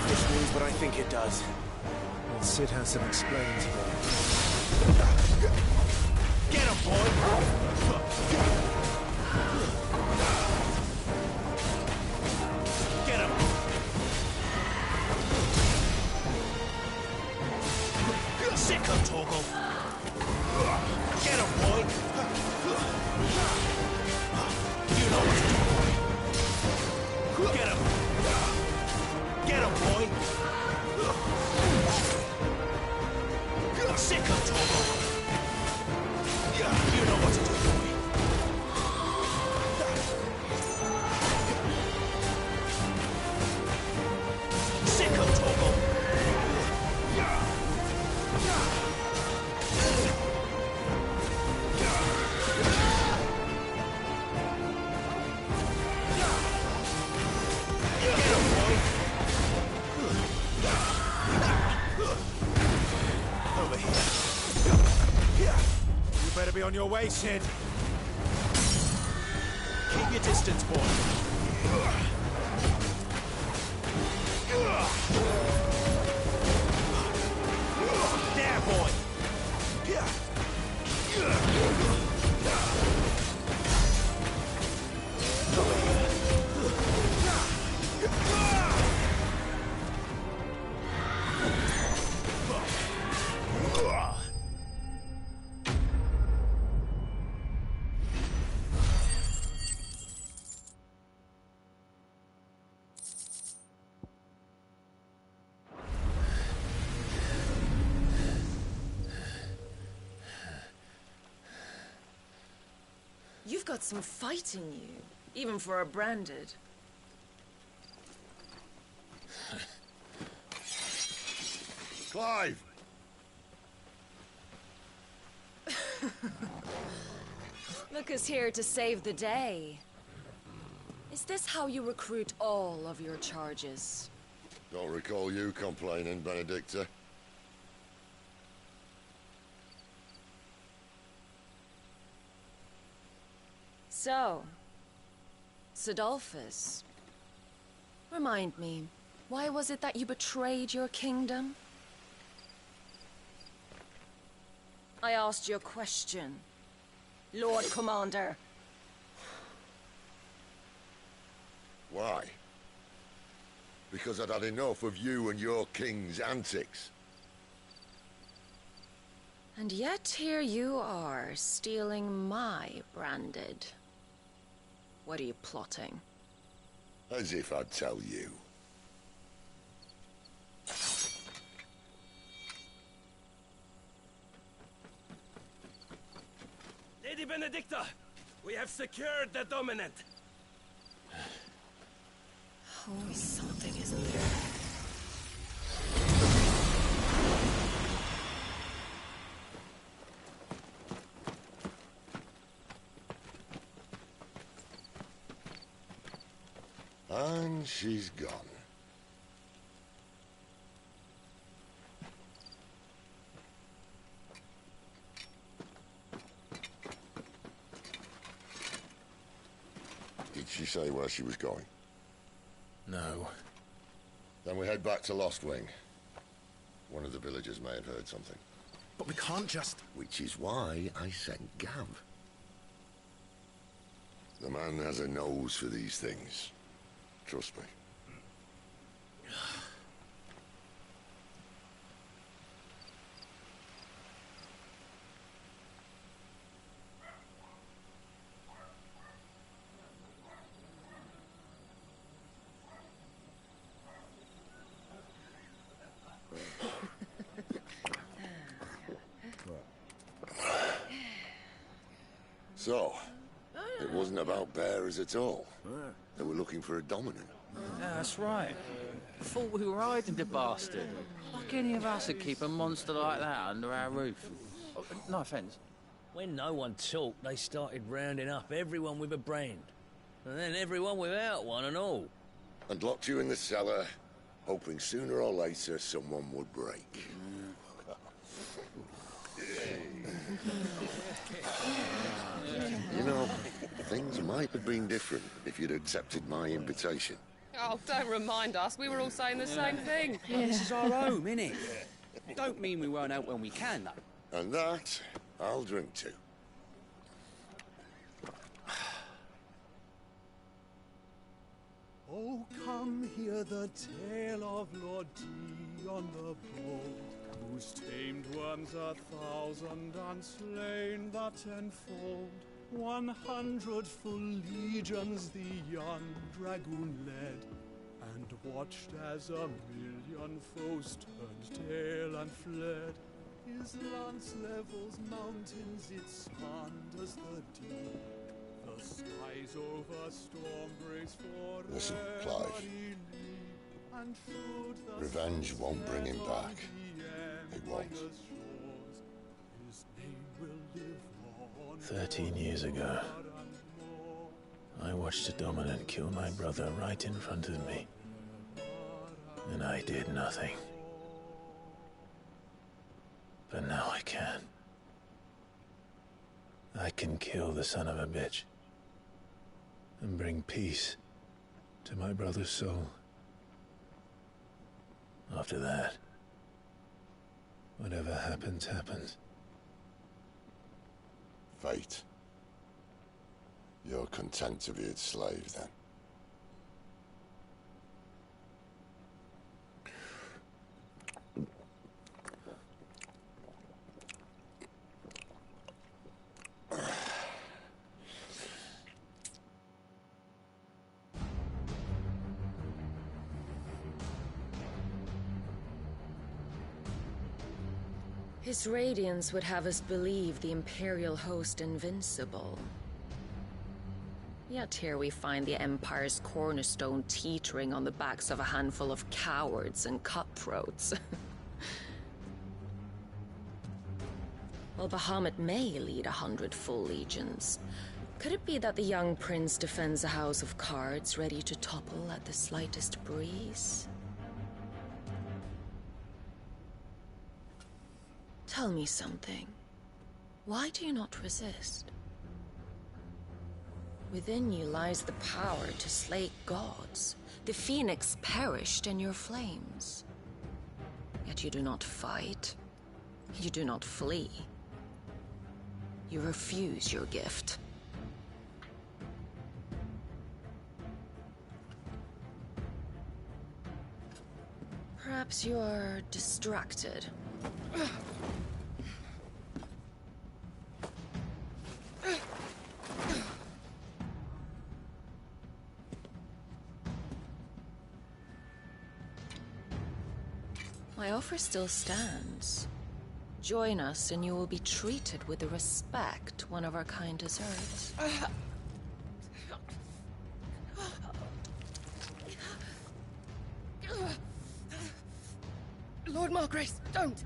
This means what I think it does. Well, Sid has some explaining to do. Get him, boy! Get him! Sick of Torgal! Get him, boy! You know what to do. Get him! Get him, boy! Sick of Torgal! You know what to do, boy. Sick of Torgal! Better be on your way, Sid. Keep your distance, boy. There, boy. You've got some fight in you, even for a branded. Clive! Look who's here to save the day. Is this how you recruit all of your charges? Don't recall you complaining, Benedikta. So, Sidolphus, remind me, why was it that you betrayed your kingdom? I asked you a question, Lord Commander. Why? Because I'd had enough of you and your king's antics. And yet here you are, stealing my branded. What are you plotting? As if I'd tell you. Lady Benedikta, we have secured the dominant. Always something, isn't there? And she's gone. Did she say where she was going? No. Then we head back to Lost Wing. One of the villagers may have heard something. But we can't just... Which is why I sent Gav. The man has a nose for these things. Trust me. So, it wasn't about bearers at all. They were looking for a dominant. Yeah, that's right. I thought we were hiding the bastard. Like any of us would keep a monster like that under our roof. Oh, no offence. When no one talked, they started rounding up everyone with a brand. And then everyone without one and all. And locked you in the cellar, hoping sooner or later someone would break. You know, things might have been different if you'd accepted my invitation. Oh, don't remind us. We were all saying the same thing. This is our home, innit? Don't mean we won't out when we can, though. And that, I'll drink to. Oh, come hear the tale of Lord Dion the Bold, who's tamed worms 1,000 and slain the 10-fold. 100 full legions the young dragoon led, and watched as 1,000,000 foes turned tail and fled. His lance levels mountains, it slanders the deep. The skies over storm breaks for Listen, Clive. and should the Revenge won't bring him back. It won't. His name will live on 13 years ago, I watched a dominant kill my brother right in front of me. And I did nothing. But now I can. I can kill the son of a bitch and bring peace to my brother's soul. After that, whatever happens, happens. Fate. You're content to be its slave, then? His radiance would have us believe the Imperial host invincible. Yet here we find the Empire's cornerstone teetering on the backs of a handful of cowards and cutthroats. While Bahamut may lead 100 full legions, could it be that the young prince defends a house of cards ready to topple at the slightest breeze? Tell me something. Why do you not resist? Within you lies the power to slay gods. The phoenix perished in your flames. Yet you do not fight. You do not flee. You refuse your gift. Perhaps you're distracted. My offer still stands. Join us and you will be treated with the respect one of our kind deserves. Lord Margrace, don't!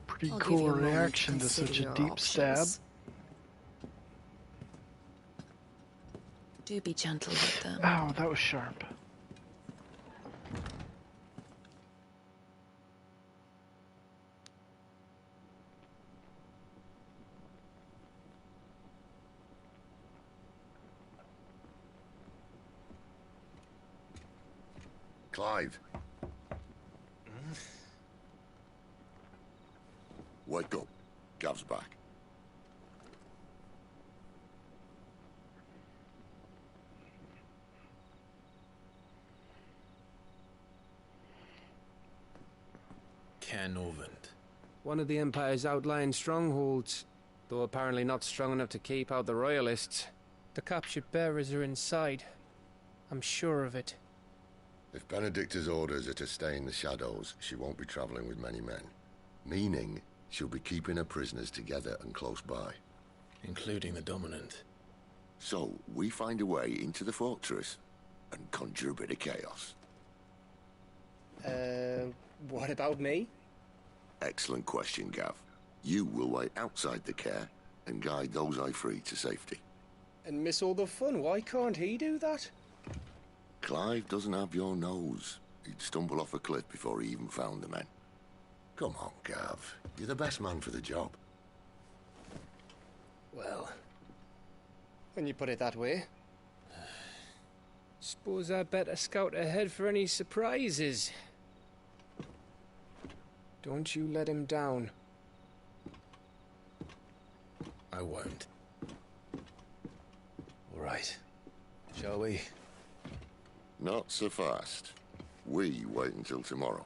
Pretty I'll give cool you a moment to reaction to consider such a your deep stab. options. Do be gentle with them. Ow, that was sharp. Clive. Wake up. Gav's back. Canovant. One of the Empire's outlying strongholds, though apparently not strong enough to keep out the Royalists. The captured bearers are inside. I'm sure of it. If Benedikta's orders are to stay in the shadows, she won't be traveling with many men. Meaning, she'll be keeping her prisoners together and close by. Including the Dominant. So, we find a way into the fortress and conjure a bit of chaos. What about me? Excellent question, Gav. You will wait outside the care and guide those I free to safety. And miss all the fun. Why can't he do that? Clive doesn't have your nose. He'd stumble off a cliff before he even found the men. Come on, Gav. You're the best man for the job. Well, when you put it that way. Suppose I'd better scout ahead for any surprises. Don't you let him down. I won't. All right. Shall we? Not so fast. We wait until tomorrow.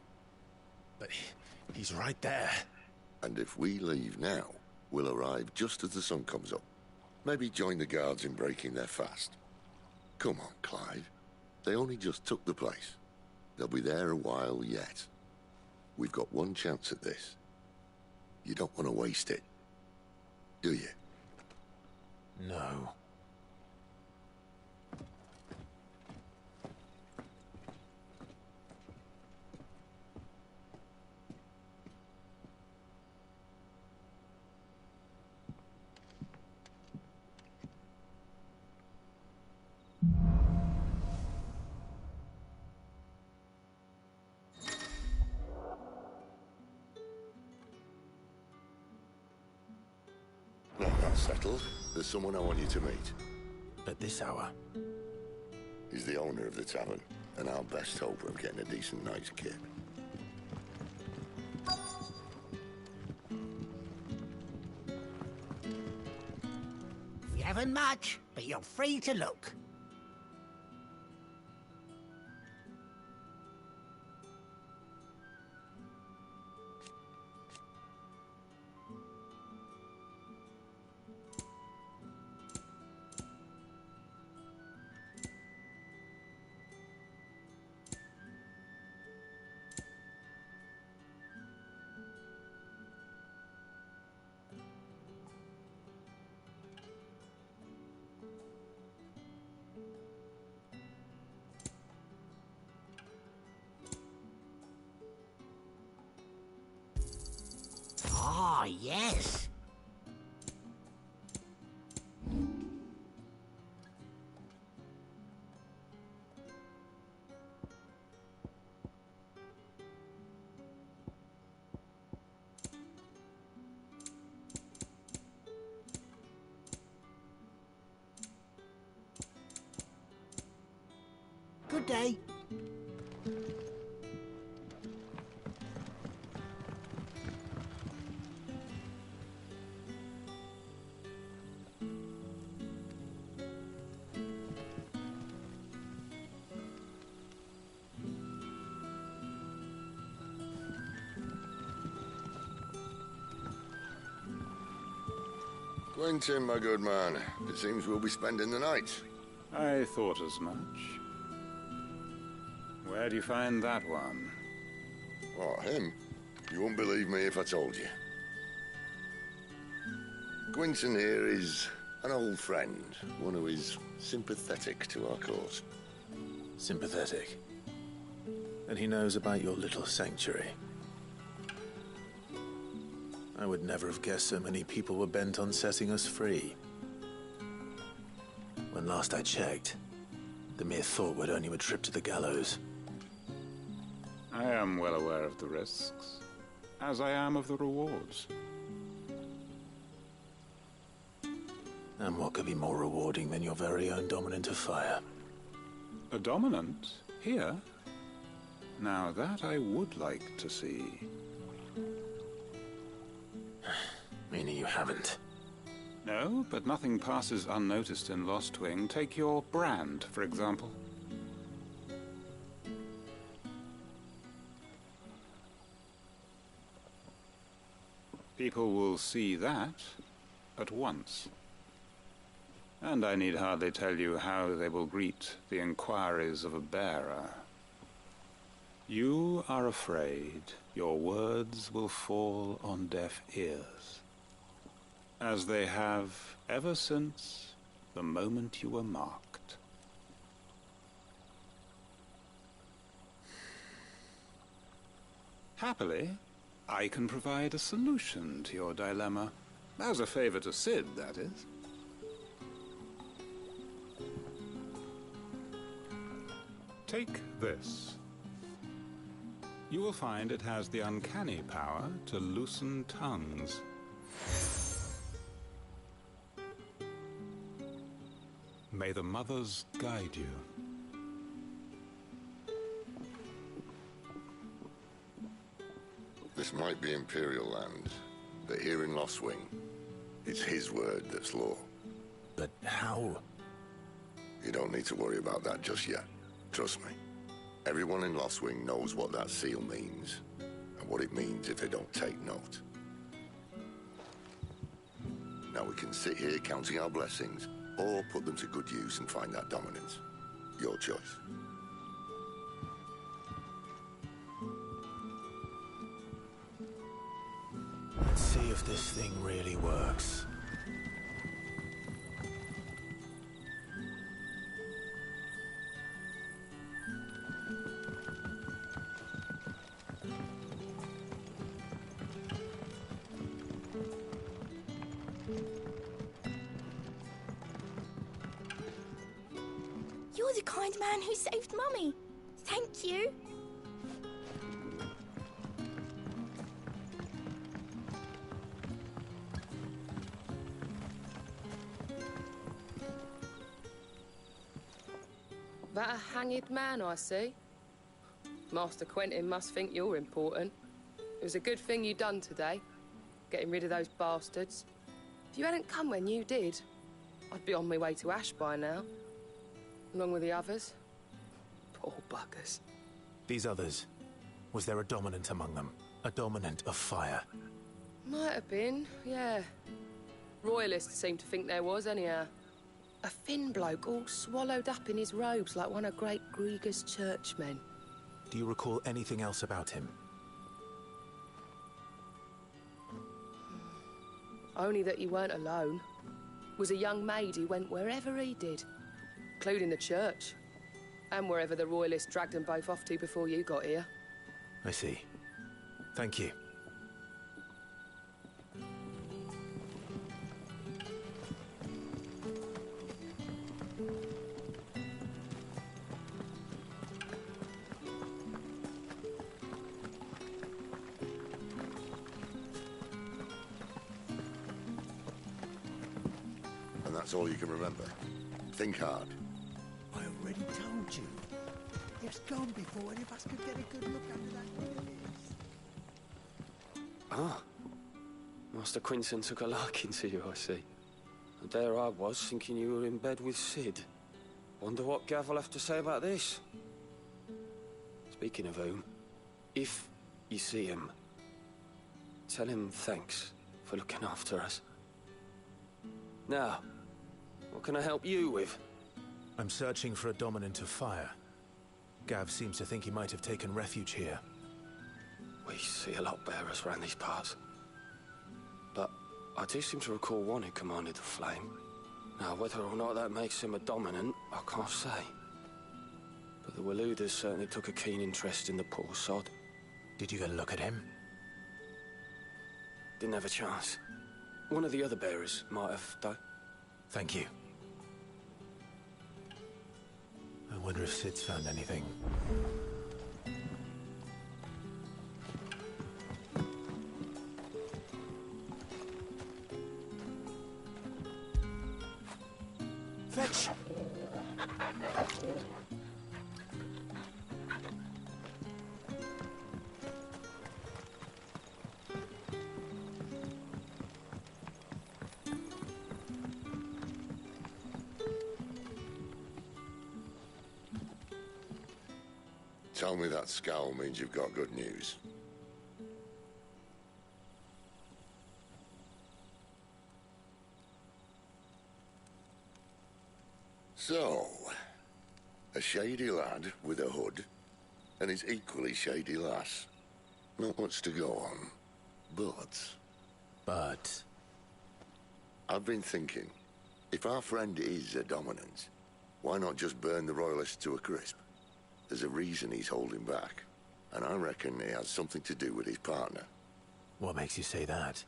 But he's right there. And if we leave now, we'll arrive just as the sun comes up. Maybe join the guards in breaking their fast. Come on, Clive. They only just took the place. They'll be there a while yet. We've got one chance at this. You don't want to waste it, do you? No. Now that's settled. There's someone I want you to meet. At this hour? He's the owner of the tavern, and our best hope of getting a decent night's kip. You haven't much, but you're free to look. Why, yes. Good day. Quentin, my good man. It seems we'll be spending the night. I thought as much. Where do you find that one? What, him? You wouldn't believe me if I told you. Quentin here is an old friend, one who is sympathetic to our cause. Sympathetic? And he knows about your little sanctuary. I would never have guessed so many people were bent on setting us free. When last I checked, the mere thought would earn you a trip to the gallows. I am well aware of the risks, as I am of the rewards. And what could be more rewarding than your very own dominant of fire? A dominant? Here? Now that I would like to see. Meaning you haven't? No, but nothing passes unnoticed in Lost Wing. Take your brand, for example. People will see that at once. And I need hardly tell you how they will greet the inquiries of a bearer. You are afraid your words will fall on deaf ears, as they have ever since the moment you were marked. Happily, I can provide a solution to your dilemma. As a favor to Sid, that is. Take this. You will find it has the uncanny power to loosen tongues. May the mothers guide you. This might be Imperial land, but here in Lost Wing, it's his word that's law. But how? You don't need to worry about that just yet. Trust me. Everyone in Lost Wing knows what that seal means, and what it means if they don't take note. Now we can sit here counting our blessings, or put them to good use and find that dominance. Your choice. Let's see if this thing really works. You're the kind man who saved Mummy. Thank you. That a hanged man, I see. Master Quentin must think you're important. It was a good thing you done today, getting rid of those bastards. If you hadn't come when you did, I'd be on my way to Ash by now. Along with the others. Poor buggers. These others, was there a dominant among them? A dominant of fire? Might have been, yeah. Royalists seem to think there was, anyhow. A thin bloke all swallowed up in his robes like one of Great Grieger's churchmen. Do you recall anything else about him? Only that he weren't alone. Was a young maid who went wherever he did, including the church, and wherever the Royalists dragged them both off to before you got here. I see. Thank you. that's all you can remember. Think hard. I already told you. It's gone before any of us could get a good look under that earpiece. Ah. Master Quinton took a liking to you, I see. And there I was, thinking you were in bed with Sid. Wonder what Gav will have to say about this. Speaking of whom, if you see him, tell him thanks for looking after us. Now, what can I help you with? I'm searching for a dominant of fire. Gav seems to think he might have taken refuge here. We see a lot bearers around these parts. But I do seem to recall one who commanded the flame. Now, whether or not that makes him a dominant, I can't say. But the Waluders certainly took a keen interest in the poor sod. Did you get a look at him? Didn't have a chance. One of the other bearers might have, though. Thank you. I wonder if Sid's found anything. Fetch! Tell me that scowl means you've got good news. So, a shady lad with a hood, and his equally shady lass. Not much to go on, but... I've been thinking, if our friend is a dominant, why not just burn the Royalists to a crisp? There's a reason he's holding back, and I reckon it has something to do with his partner. What makes you say that?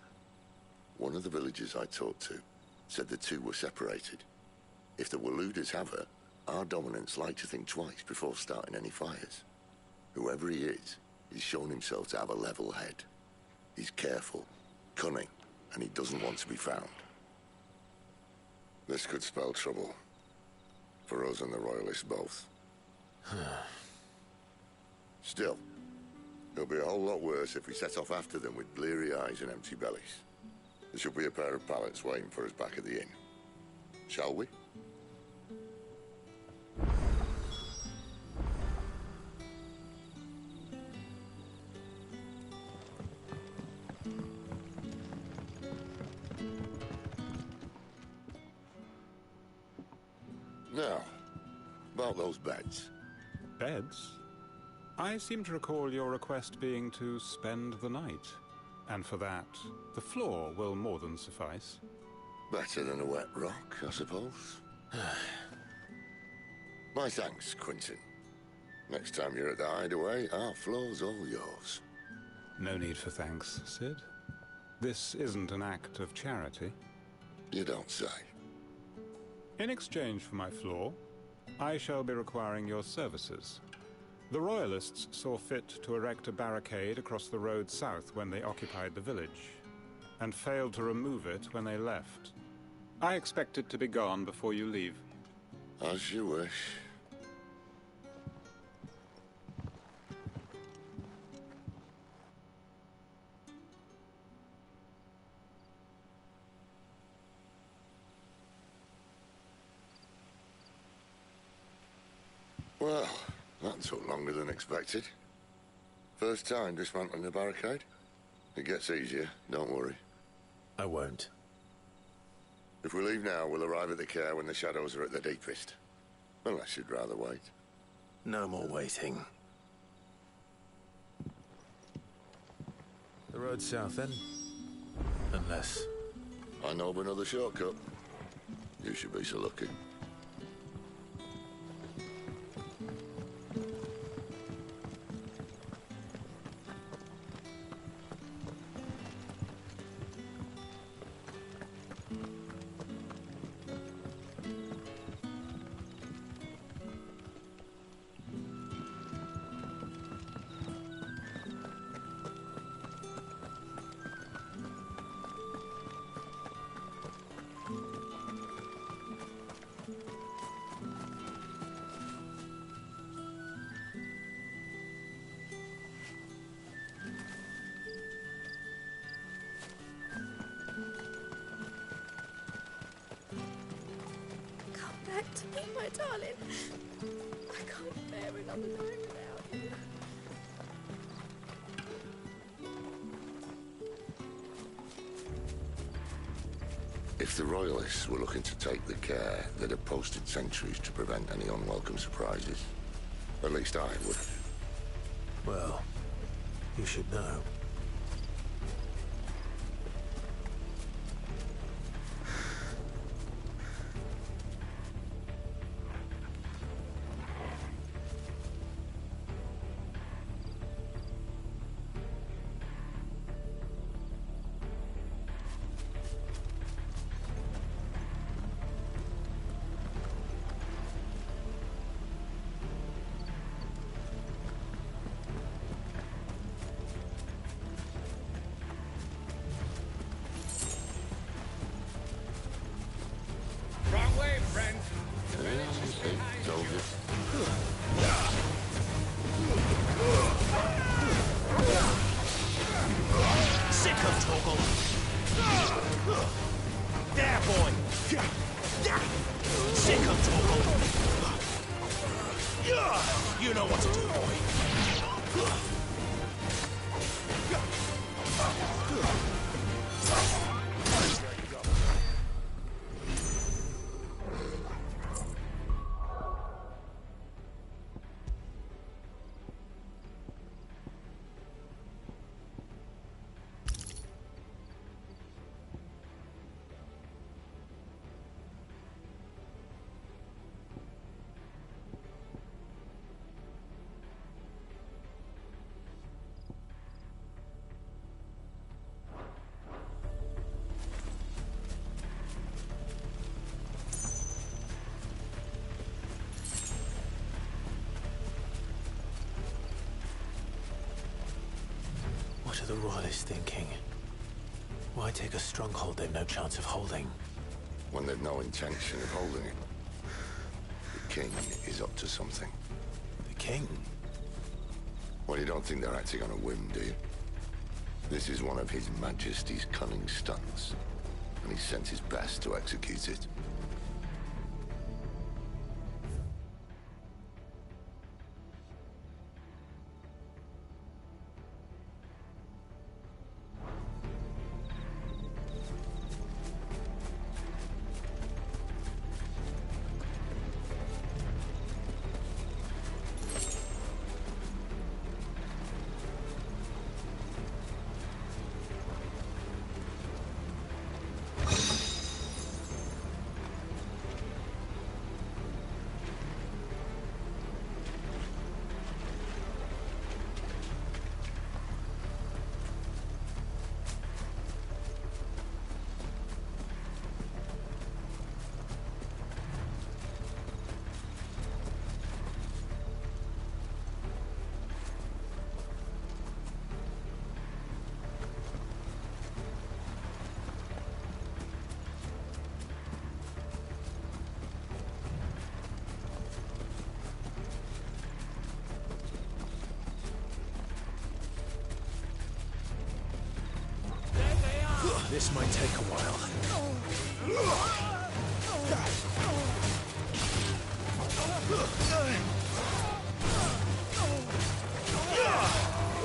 One of the villagers I talked to said the two were separated. If the Waluders have her, our dominants like to think twice before starting any fires. Whoever he is, he's shown himself to have a level head. He's careful, cunning, and he doesn't want to be found. This could spell trouble. For us and the Royalists both. Still, it'll be a whole lot worse if we set off after them with bleary eyes and empty bellies. There should be a pair of pallets waiting for us back at the inn. Shall we? Now, about those beds. Beds? I seem to recall your request being to spend the night. And for that, the floor will more than suffice. Better than a wet rock, I suppose. My thanks, Quinton. Next time you're at the hideaway, our floor's all yours. No need for thanks, Sid. This isn't an act of charity. You don't say. In exchange for my floor, I shall be requiring your services. The Royalists saw fit to erect a barricade across the road south when they occupied the village, and failed to remove it when they left. I expect it to be gone before you leave. As you wish. Well, that took longer than expected. First time dismantling the barricade? It gets easier, don't worry. I won't. If we leave now, we'll arrive at the care when the shadows are at their deepest. Unless you'd rather wait. No more waiting. The road south, then? Unless... I know of another shortcut. You should be so lucky. got to be, my darling. I can't bear another night without you. If the Royalists were looking to take the care, they'd have posted sentries to prevent any unwelcome surprises. At least I would. Well, you should know. You know what to do, boy. What are the Royalists thinking? Why take a stronghold they've no chance of holding? When they've no intention of holding it. The king is up to something. The king? Well, you don't think they're acting on a whim, do you? This is one of His Majesty's cunning stunts, and he's sent his best to execute it. This might take a while.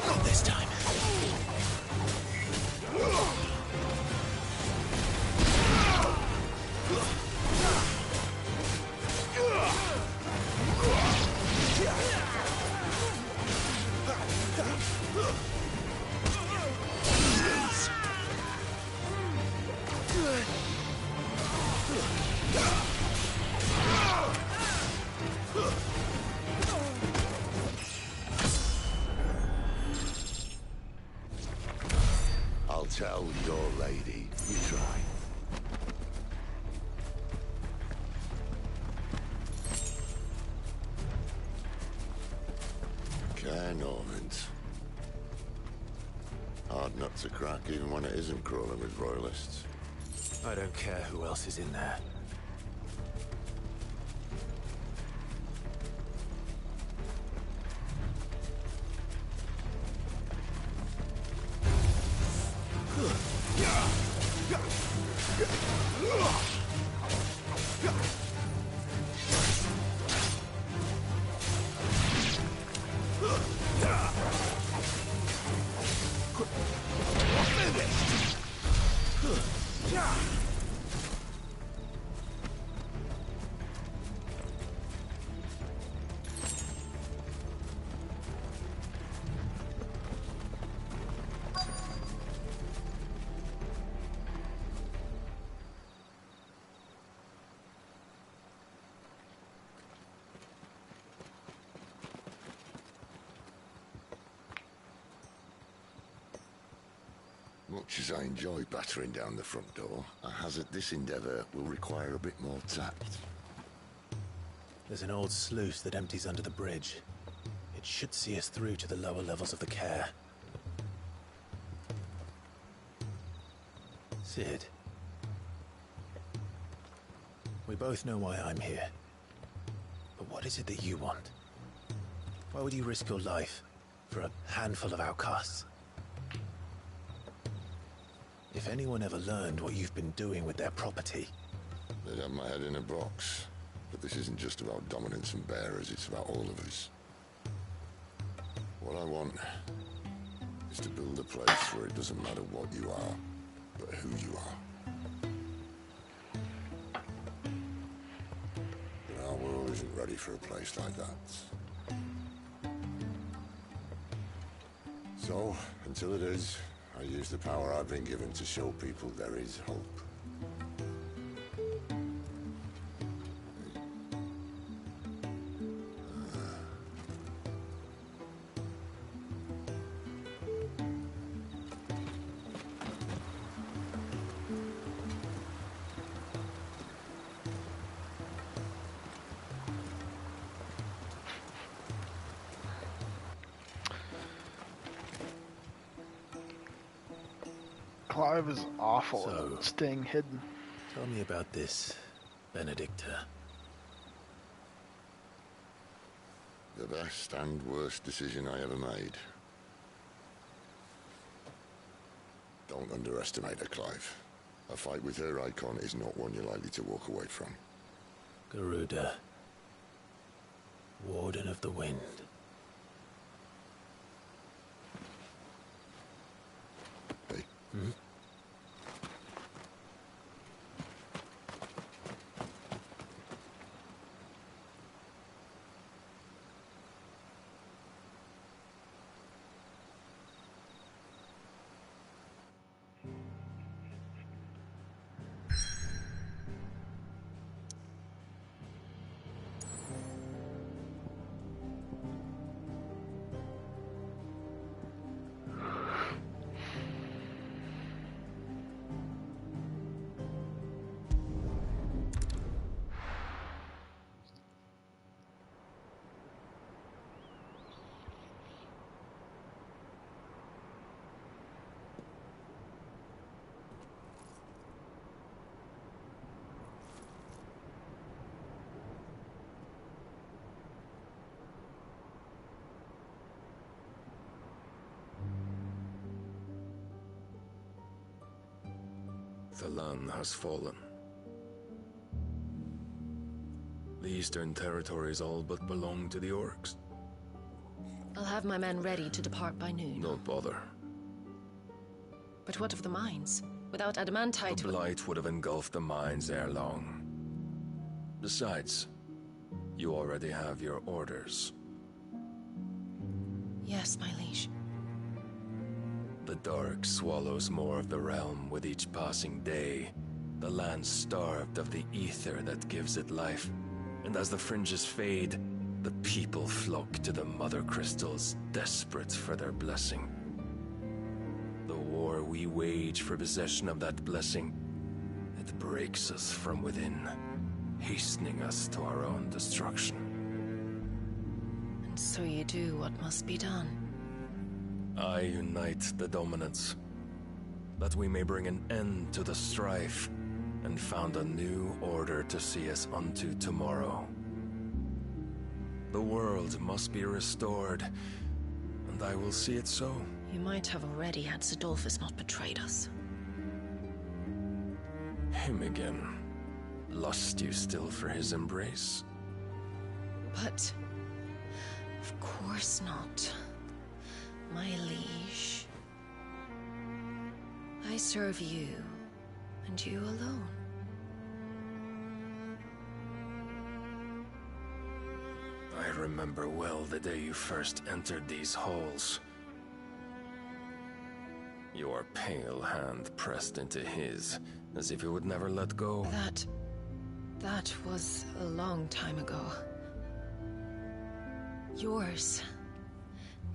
Not this time. I'll tell your lady you tried. Norvins. Hard nut to crack, even when it isn't crawling with royalists. I don't care who else is in there. much as I enjoy battering down the front door, I hazard this endeavour will require a bit more tact. There's an old sluice that empties under the bridge. It should see us through to the lower levels of the care. Sid. We both know why I'm here. But what is it that you want? Why would you risk your life for a handful of outcasts? If anyone ever learned what you've been doing with their property... They'd have my head in a box. But this isn't just about dominance and bearers, it's about all of us. What I want is to build a place where it doesn't matter what you are, but who you are. But our world isn't ready for a place like that. So, until it is, I use the power I've been given to show people there is hope. Clive is awful at staying hidden. Tell me about this, Benedikta. The best and worst decision I ever made. Don't underestimate her, Clive. A fight with her icon is not one you're likely to walk away from. Garuda. Warden of the Wind. Hey. Hmm? The Lan has fallen. The Eastern territories all but belong to the Orcs. I'll have my men ready to depart by noon. Don't bother. But what of the mines? Without adamantite... The Blight would have engulfed the mines ere long. Besides, you already have your orders. Yes, my liege. The dark swallows more of the realm with each passing day. The land starved of the ether that gives it life. And as the fringes fade, the people flock to the mother crystals, desperate for their blessing. The war we wage for possession of that blessing, it breaks us from within, hastening us to our own destruction. And so you do what must be done. I unite the dominants, that we may bring an end to the strife, and found a new order to see us unto tomorrow. The world must be restored, and I will see it so. You might have already had Sidolphus not betrayed us. Him again. Lust you still for his embrace? But... of course not. My liege. I serve you, and you alone. I remember well the day you first entered these halls. Your pale hand pressed into his, as if you would never let go. That was a long time ago. Yours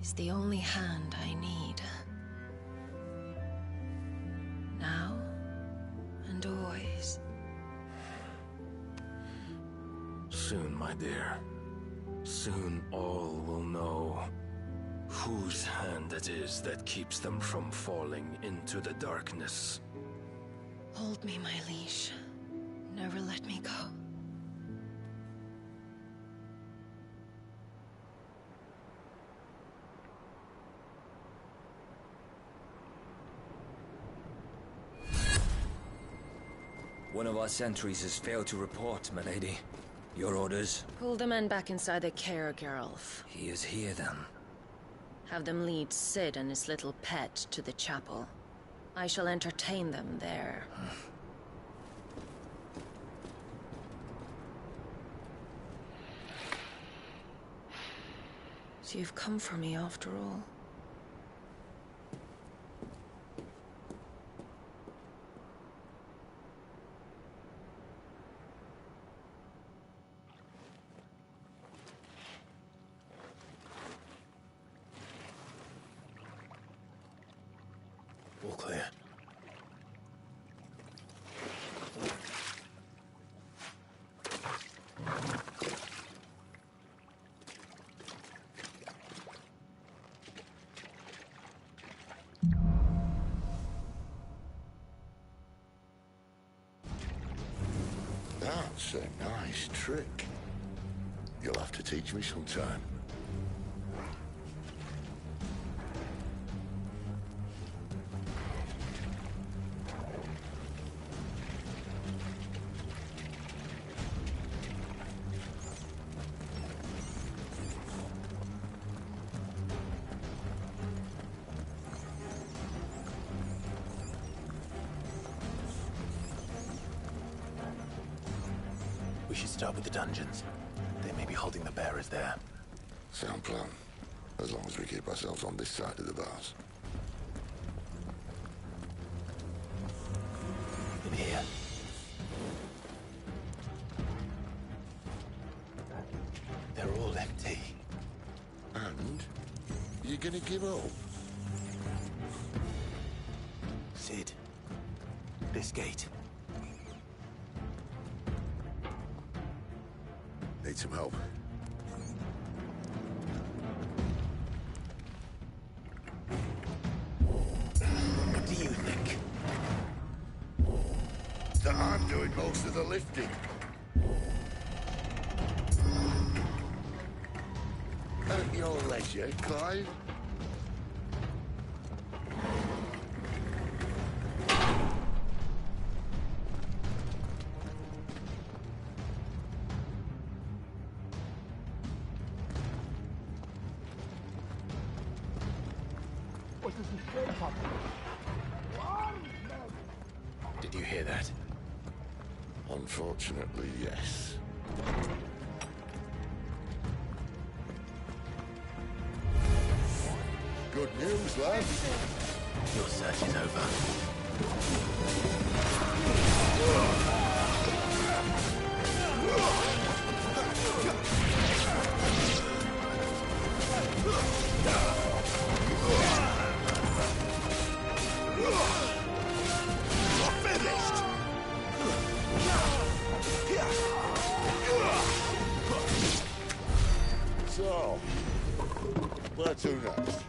is the only hand I need. eyes. Soon, my dear. Soon all will know whose hand it is that keeps them from falling into the darkness. Hold me, my liege. Never let me go. One of our sentries has failed to report, milady. Your orders? Pull the men back inside the care, Geralf. He is here, then. Have them lead Sid and his little pet to the chapel. I shall entertain them there. So you've come for me after all. All clear. That's a nice trick. You'll have to teach me sometime. We should start with the dungeons. They may be holding the bearers there. Sound plan. As long as we keep ourselves on this side of the bars. In here. They're all empty. And? You're gonna give up? Sid. This gate. Need some help. What do you think? That I'm doing most of the lifting. At your leisure, Clive. Did you hear that? Unfortunately, yes. Good news, lad. Your search is over. Finished! So, where to next?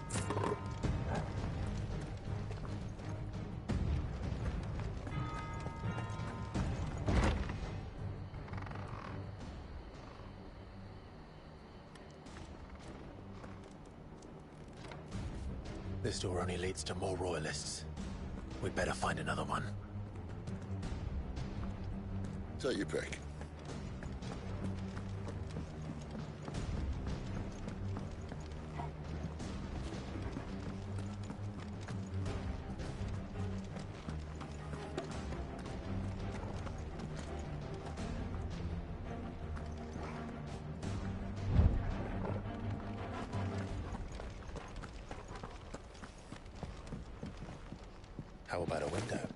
This door only leads to more royalists. We'd better find another one. Take your pick. How about a window?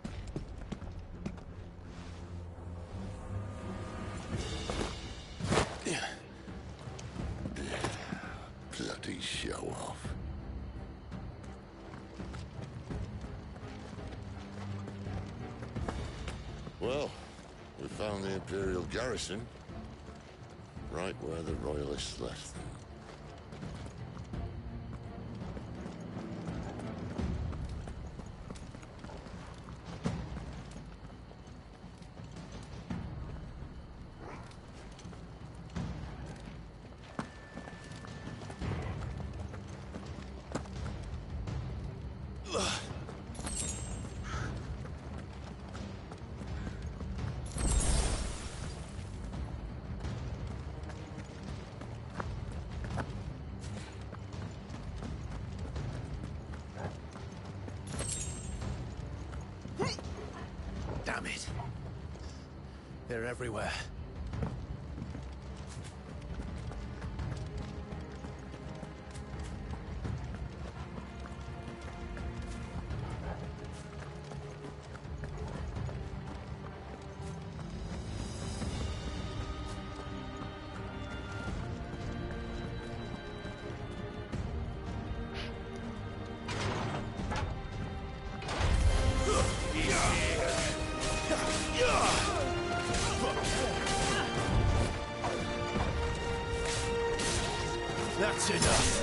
Bloody show off. Well, We found the Imperial garrison right where the Royalists left them. Damn it. They're everywhere. That's enough.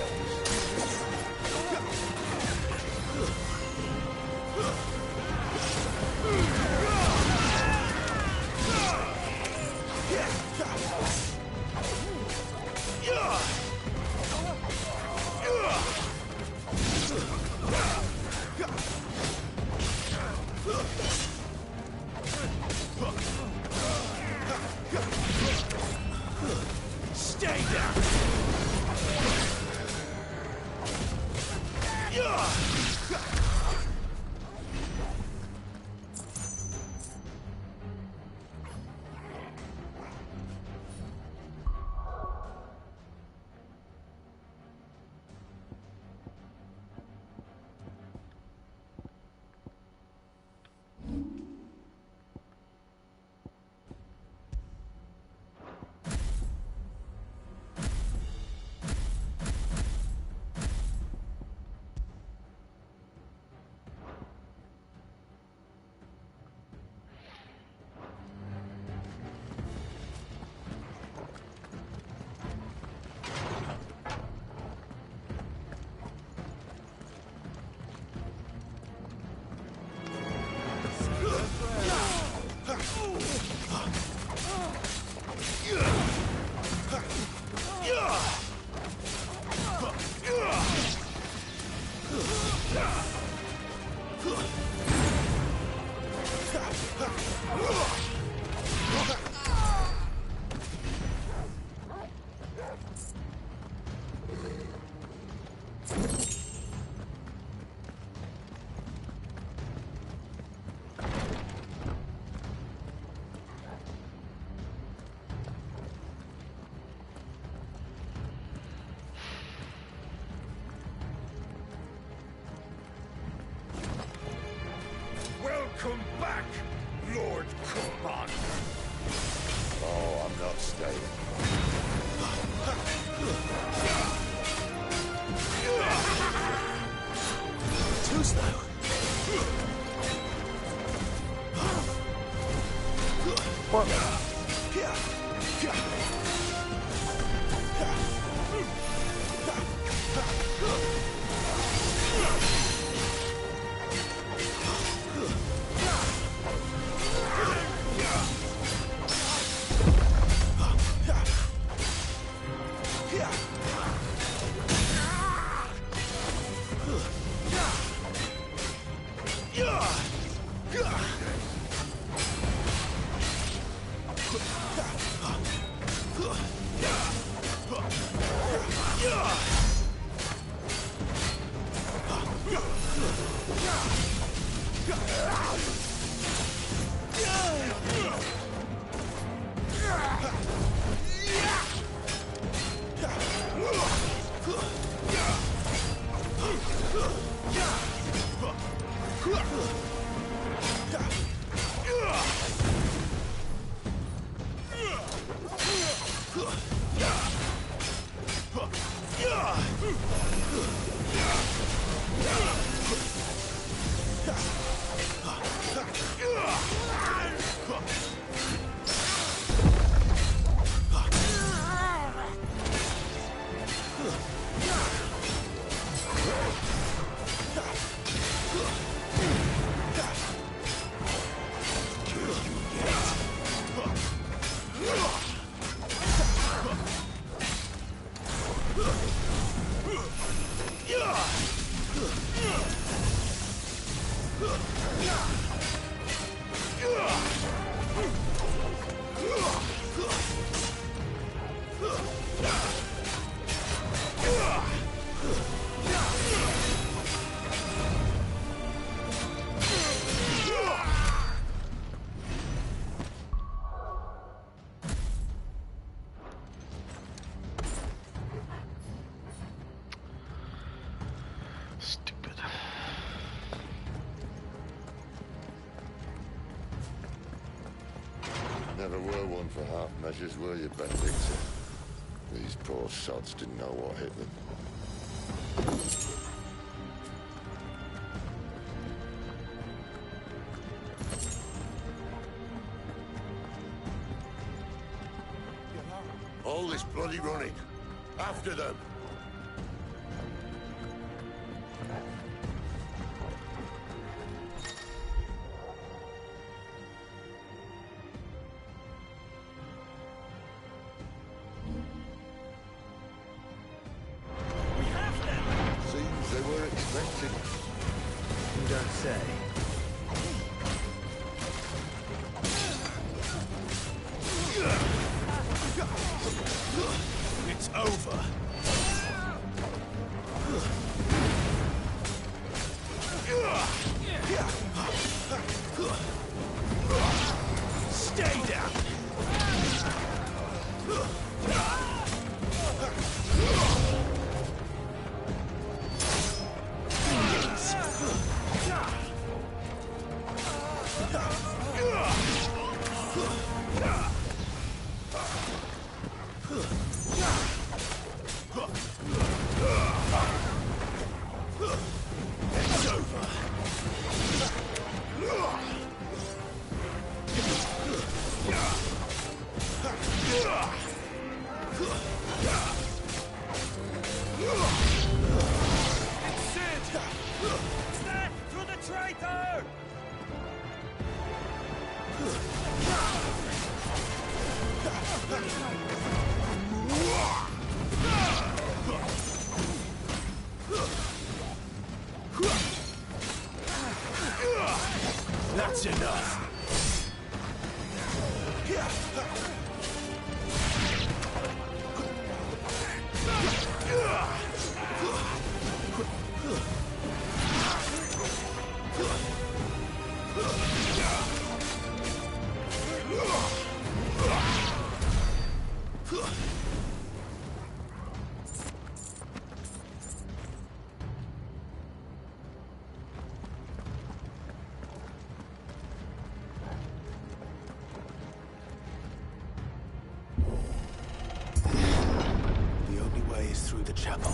Stay down. Welcome back, Lord Commander. Oh, I'm not staying. Too slow. What? never were one for half measures, were you, Benedikta? These poor sods didn't know what hit them. All this bloody running. After them. Seems they were expecting us. You don't say. It's over. Stay down. It's over. Stand to the traitor! That's enough. The only way is through the chapel.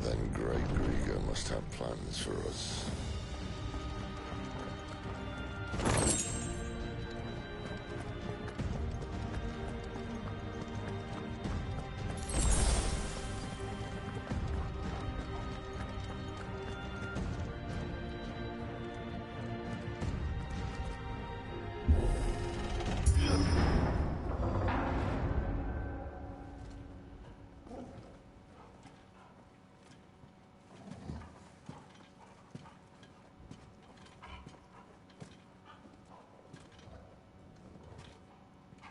Then Great Grieger must have plans for us.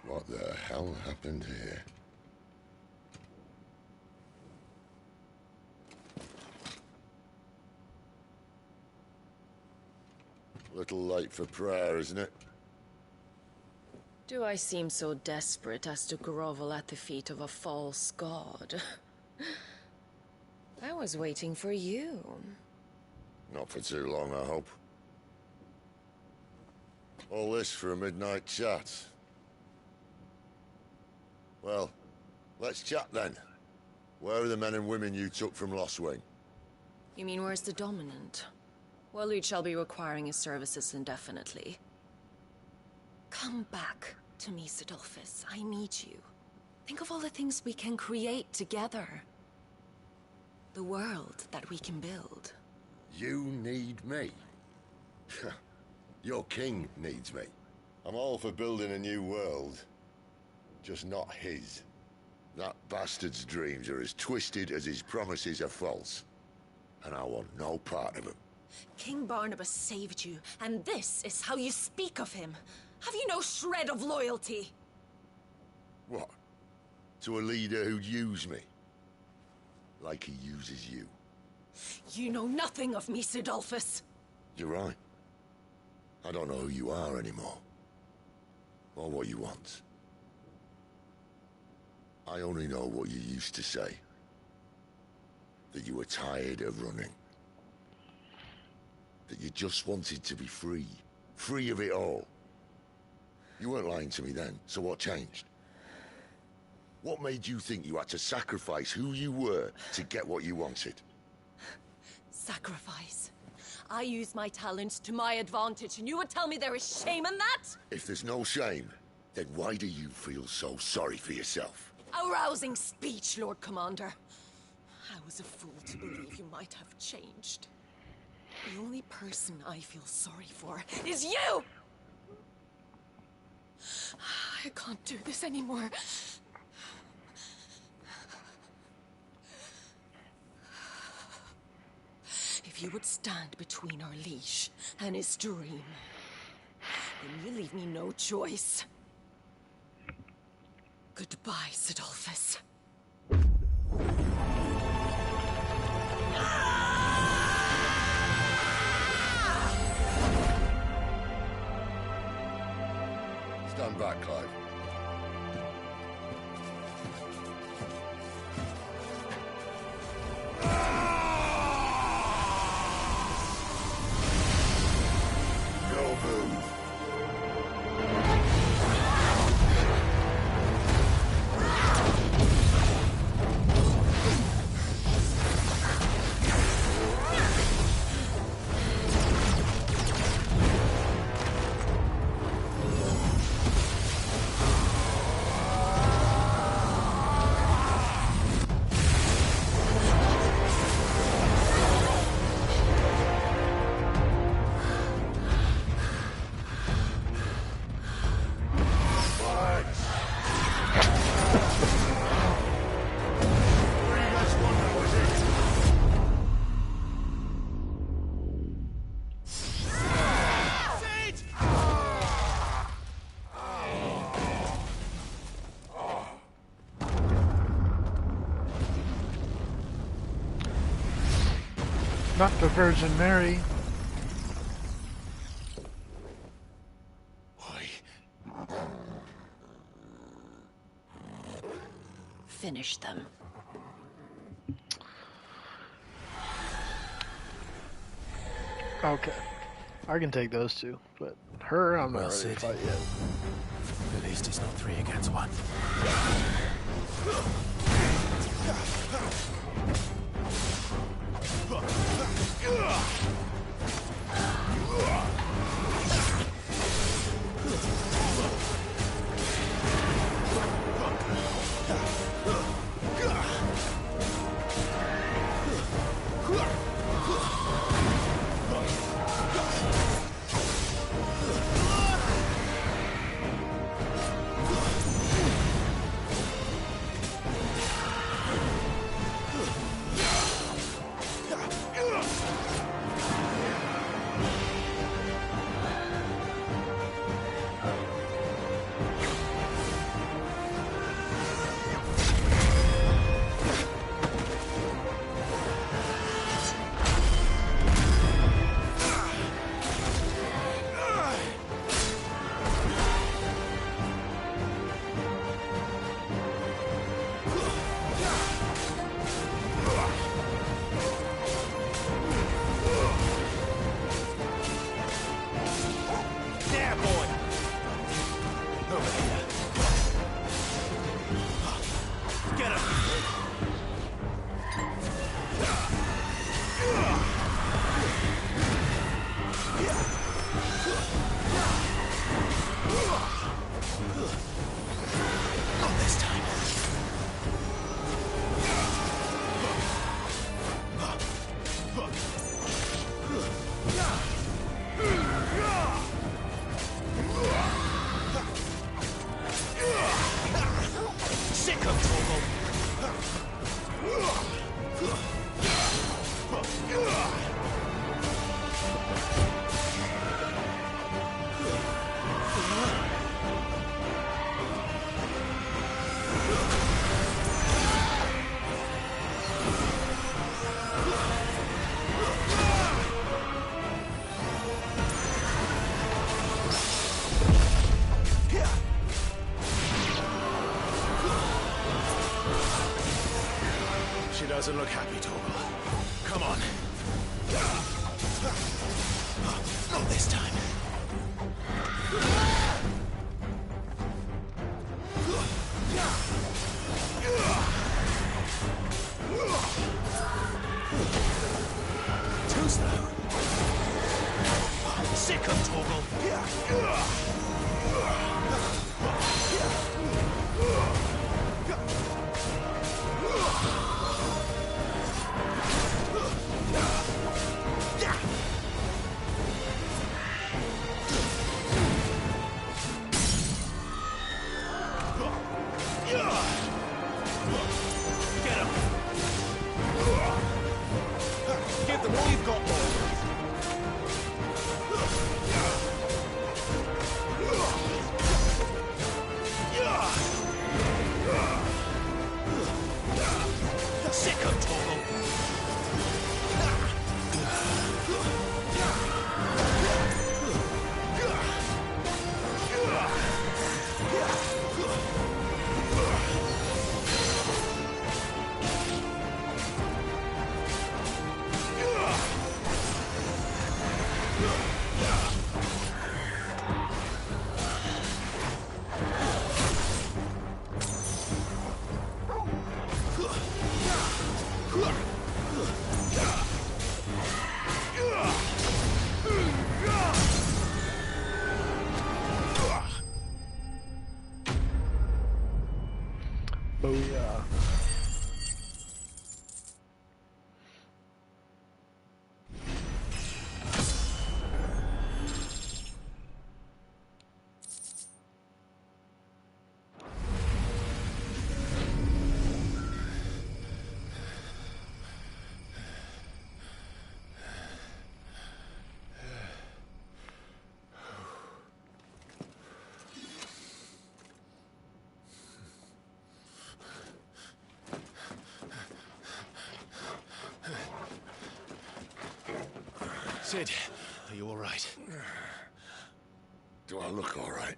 What the hell happened here? Little late for prayer, isn't it? Do I seem so desperate as to grovel at the feet of a false god? I was waiting for you. Not for too long, I hope. All this for a midnight chat. Well, let's chat then. Where are the men and women you took from Lost Wing? You mean where's the dominant? Wellreed shall be requiring his services indefinitely. Come back to me, Sidolphus. I need you. Think of all the things we can create together. The world that we can build. You need me? Your king needs me. I'm all for building a new world. Just not his. That bastard's dreams are as twisted as his promises are false. And I want no part of them. King Barnabas saved you, and this is how you speak of him. Have you no shred of loyalty? What? To a leader who'd use me? Like he uses you. You know nothing of me, Sidolphus. You're right. I don't know who you are anymore. Or what you want. I only know what you used to say. That you were tired of running. That you just wanted to be free. Free of it all. You weren't lying to me then, so what changed? What made you think you had to sacrifice who you were to get what you wanted? Sacrifice. I use my talents to my advantage, and you would tell me there is shame in that? If there's no shame, then why do you feel so sorry for yourself? A rousing speech, Lord Commander. I was a fool to believe you might have changed. The only person I feel sorry for is you! I can't do this anymore. If you would stand between our leash and his dream, then you leave me no choice. Goodbye, Sidolphus. Stand back, Clive. No move. Not the Virgin Mary. Finish them. Okay. I can take those two, but her, I'm not ready to fight yet. At least it's not 3 against 1. Doesn't look happy, Torgal. Come on. Not this time. Booyah. Sid, are you all right? Do I look all right?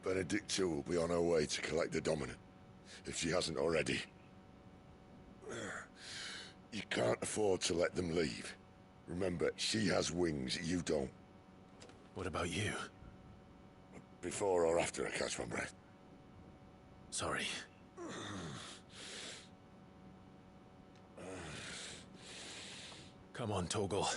Benedikta will be on her way to collect the Dominant, if she hasn't already. You can't afford to let them leave. Remember, she has wings, you don't. What about you? Before or after I catch my breath? Sorry. Come on, Torgal.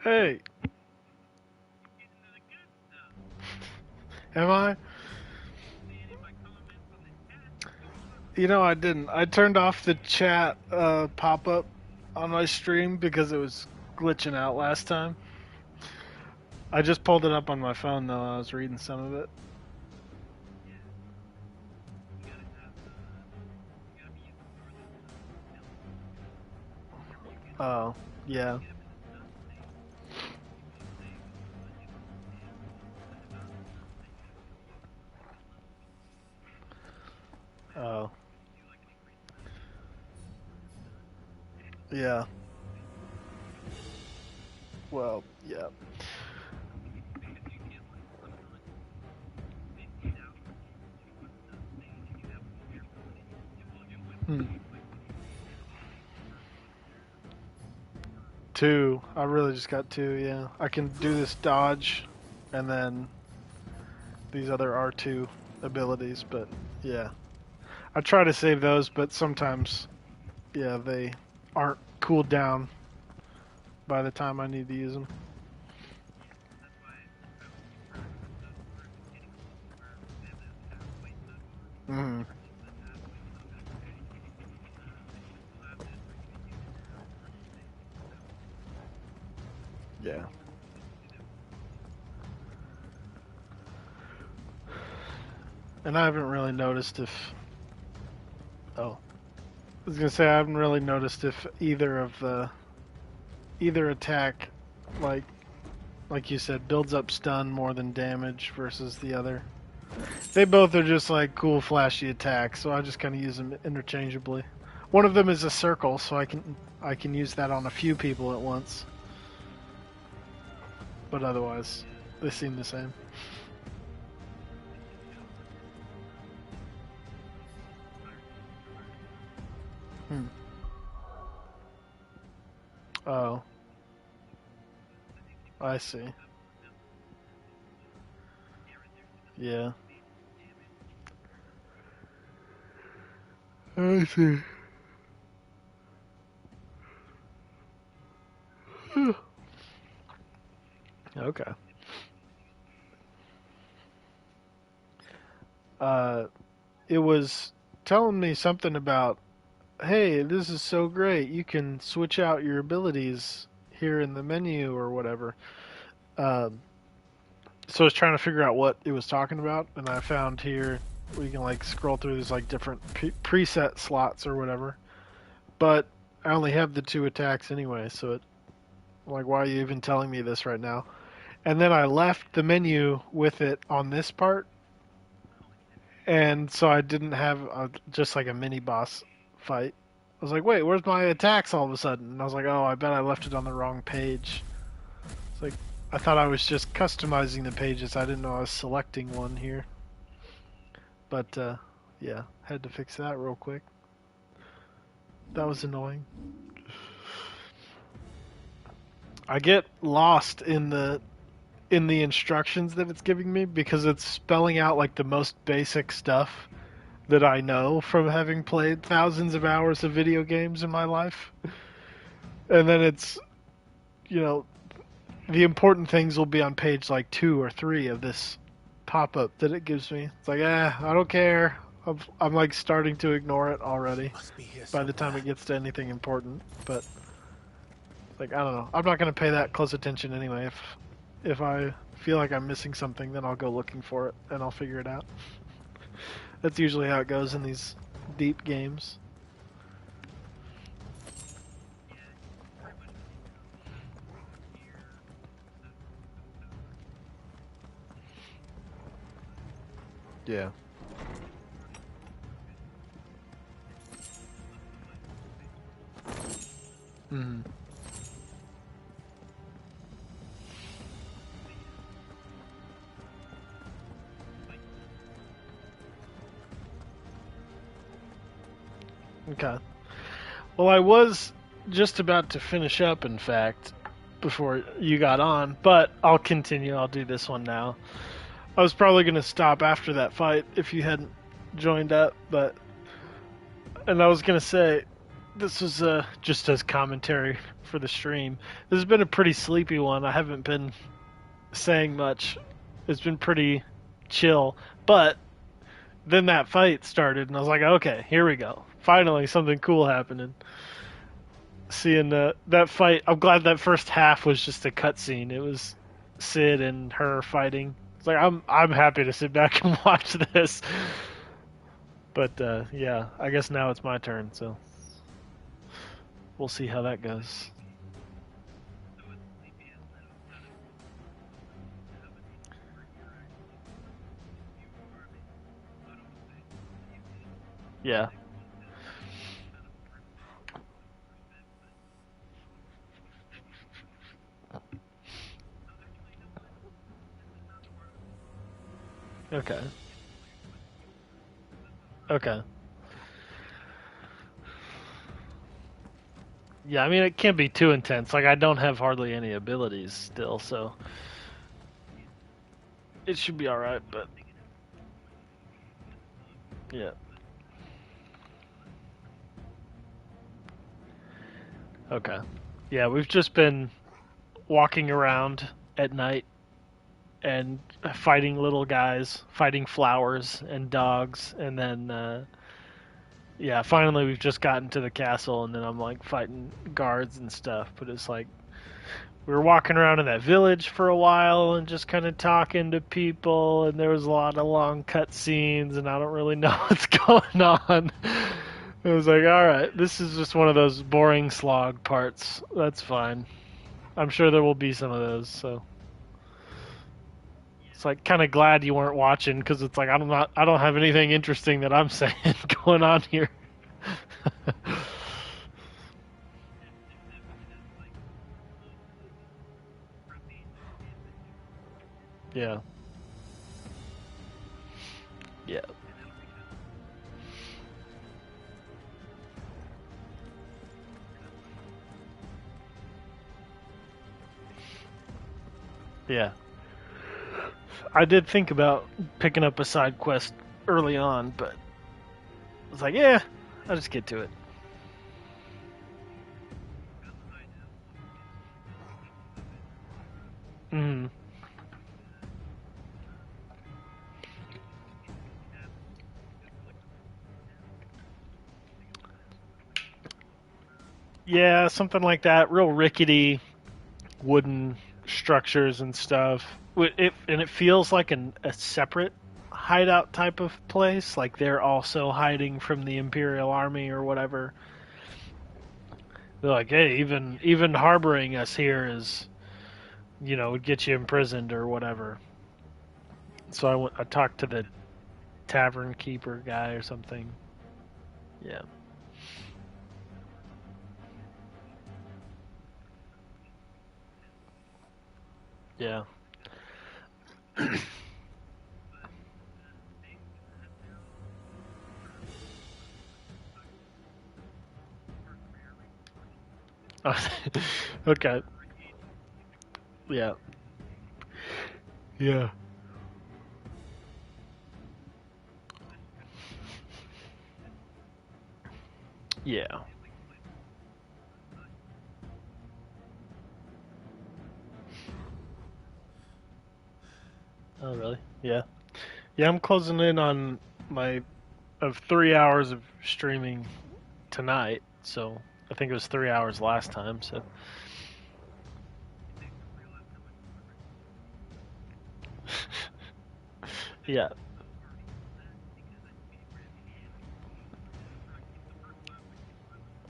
Hey. Am I? You know, I didn't. I turned off the chat pop-up on my stream because it was glitching out last time. I just pulled it up on my phone, though. I was reading some of it. Oh, yeah. Oh. Yeah. Well, yeah. Hmm. 2. I really just got 2, yeah. I can do this dodge and then these other R2 abilities, but yeah. I try to save those, but sometimes, yeah, they aren't cooled down by the time I need to use them. Mm. Yeah. And I haven't really noticed if... Oh. I was gonna say, I haven't really noticed if either of the... Either attack, like you said, builds up stun more than damage versus the other. They both are just like cool flashy attacks, so I just kind of use them interchangeably. One of them is a circle, so I can use that on a few people at once. But otherwise, they seem the same. Hmm. Oh. I see. Yeah. I see. Okay. It was telling me something about, hey, this is so great. You can switch out your abilities here in the menu or whatever. So I was trying to figure out what it was talking about, and I found here we can like scroll through these like different preset slots or whatever. But I only have the 2 attacks anyway, so I'm like, why are you even telling me this right now? And then I left the menu with it on this part, and so I didn't have just like a mini boss fight. I was like, wait, where's my attacks all of a sudden? And I was like, oh, I bet I left it on the wrong page. It's like, I thought I was just customizing the pages. I didn't know I was selecting one here. But, yeah, had to fix that real quick. That was annoying. I get lost in the instructions that it's giving me because it's spelling out like the most basic stuff that I know from having played thousands of hours of video games in my life. And then it's, you know, the important things will be on page like 2 or 3 of this pop-up that it gives me. It's like, I don't care. I'm like starting to ignore it already by the time it gets to anything important. But like, I don't know. I'm not going to pay that close attention anyway. If I feel like I'm missing something, then I'll go looking for it and I'll figure it out. That's usually how it goes in these deep games. Yeah. Mm-hmm. Okay. Well, I was just about to finish up, in fact, before you got on, but I'll continue. I'll do this one now. I was probably going to stop after that fight if you hadn't joined up, and I was going to say, this was just as commentary for the stream. This has been a pretty sleepy one. I haven't been saying much. It's been pretty chill, but then that fight started, and I was like, okay, here we go. Finally, something cool happening. Seeing that fight, I'm glad that first half was just a cutscene. It was Sid and her fighting. It's like I'm happy to sit back and watch this. But yeah, I guess now it's my turn, so we'll see how that goes. Yeah. Okay. Okay. Yeah, I mean, it can't be too intense. Like, I don't have hardly any abilities still, so it should be alright, but yeah. Okay. Yeah, we've just been walking around at night and fighting little guys, fighting flowers and dogs, and then yeah, finally we've just gotten to the castle, and then I'm like fighting guards and stuff. But it's like we were walking around in that village for a while and just kind of talking to people, and there was a lot of long cut scenes, and I don't really know what's going on. It was like, alright, this is just one of those boring slog parts. That's fine. I'm sure there will be some of those, so it's like kind of glad you weren't watching, because it's like I don't have anything interesting that I'm saying going on here. Yeah. Yeah. Yeah. I did think about picking up a side quest early on, but I was like, yeah, I'll just get to it. Hmm. Yeah, something like that. Real rickety wooden structures and stuff. And it feels like a separate hideout type of place. Like they're also hiding from the Imperial Army or whatever. They're like, hey, even harboring us here is, would get you imprisoned or whatever. So I talked to the tavern keeper guy or something. Yeah. Yeah. Okay. Yeah. Yeah. Yeah. Oh, really? Yeah. Yeah, I'm closing in on my 3 hours of streaming tonight. So I think it was 3 hours last time. So yeah.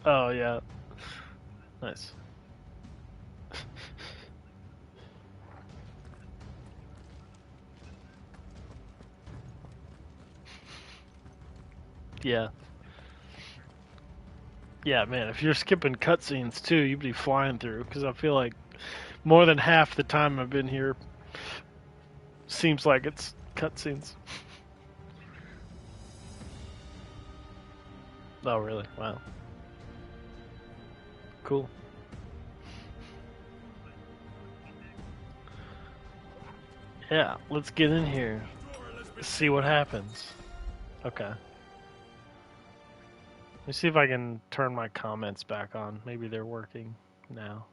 Oh yeah. Nice. Yeah. Yeah, man. If you're skipping cutscenes too, you'd be flying through. Because I feel like more than half the time I've been here seems like it's cutscenes. Oh, really? Wow. Cool. Yeah, let's get in here. See what happens. Okay. Let me see if I can turn my comments back on. Maybe they're working now.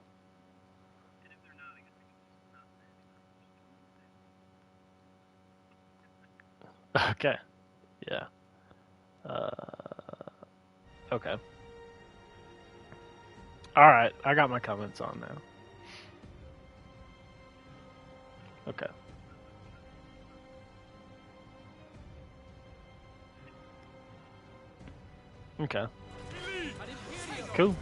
Okay. Yeah. Okay. Alright, I got my comments on now. Okay. Okay. Cool.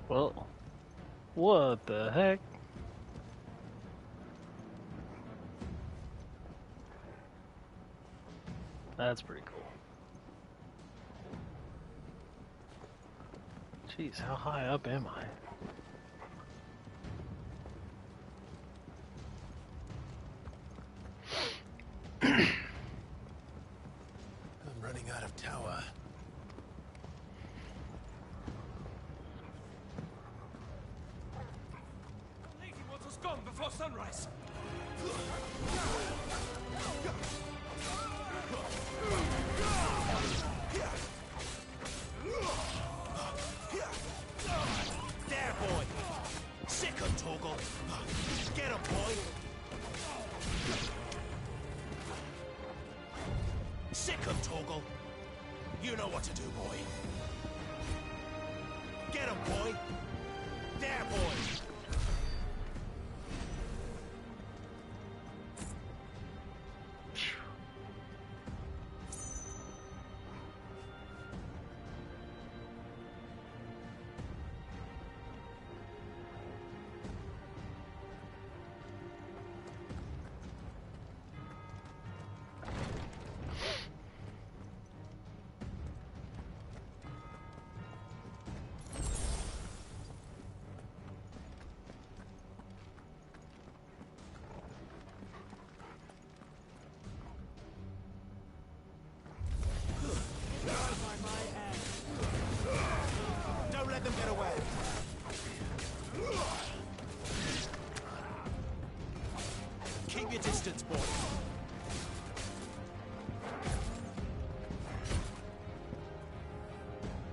Well, what the heck? That's pretty cool. Jeez, how high up am I? I'm running out of tower. The lady wants us gone before sunrise. There, boy. Sick of Toggle. Get him, boy. Sick of Toggle. You know what to do, boy. Get him, boy. There, boy. your distance, boy.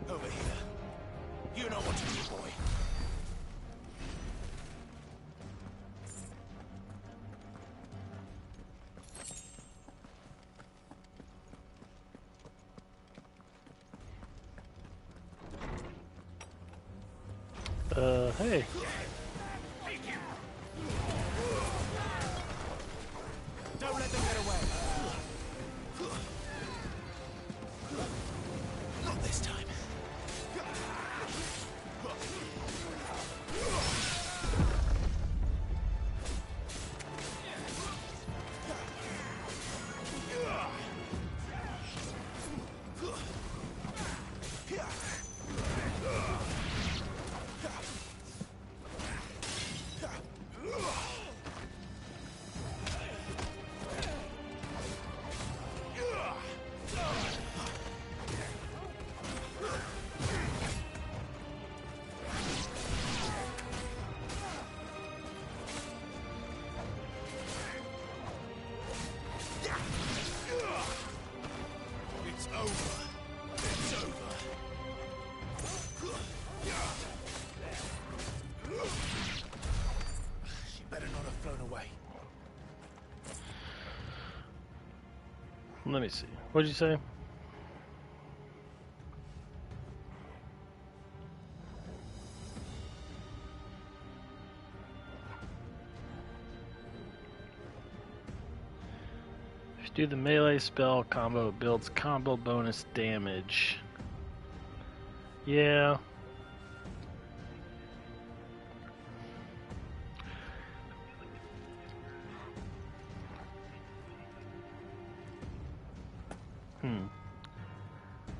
Over here. You know what to do, boy. Hey. Don't let them get away. Not this time. It's over. It's over. She better not have flown away. Let me see. What'd you say? If you do the melee spell combo, it builds combo bonus damage. Yeah.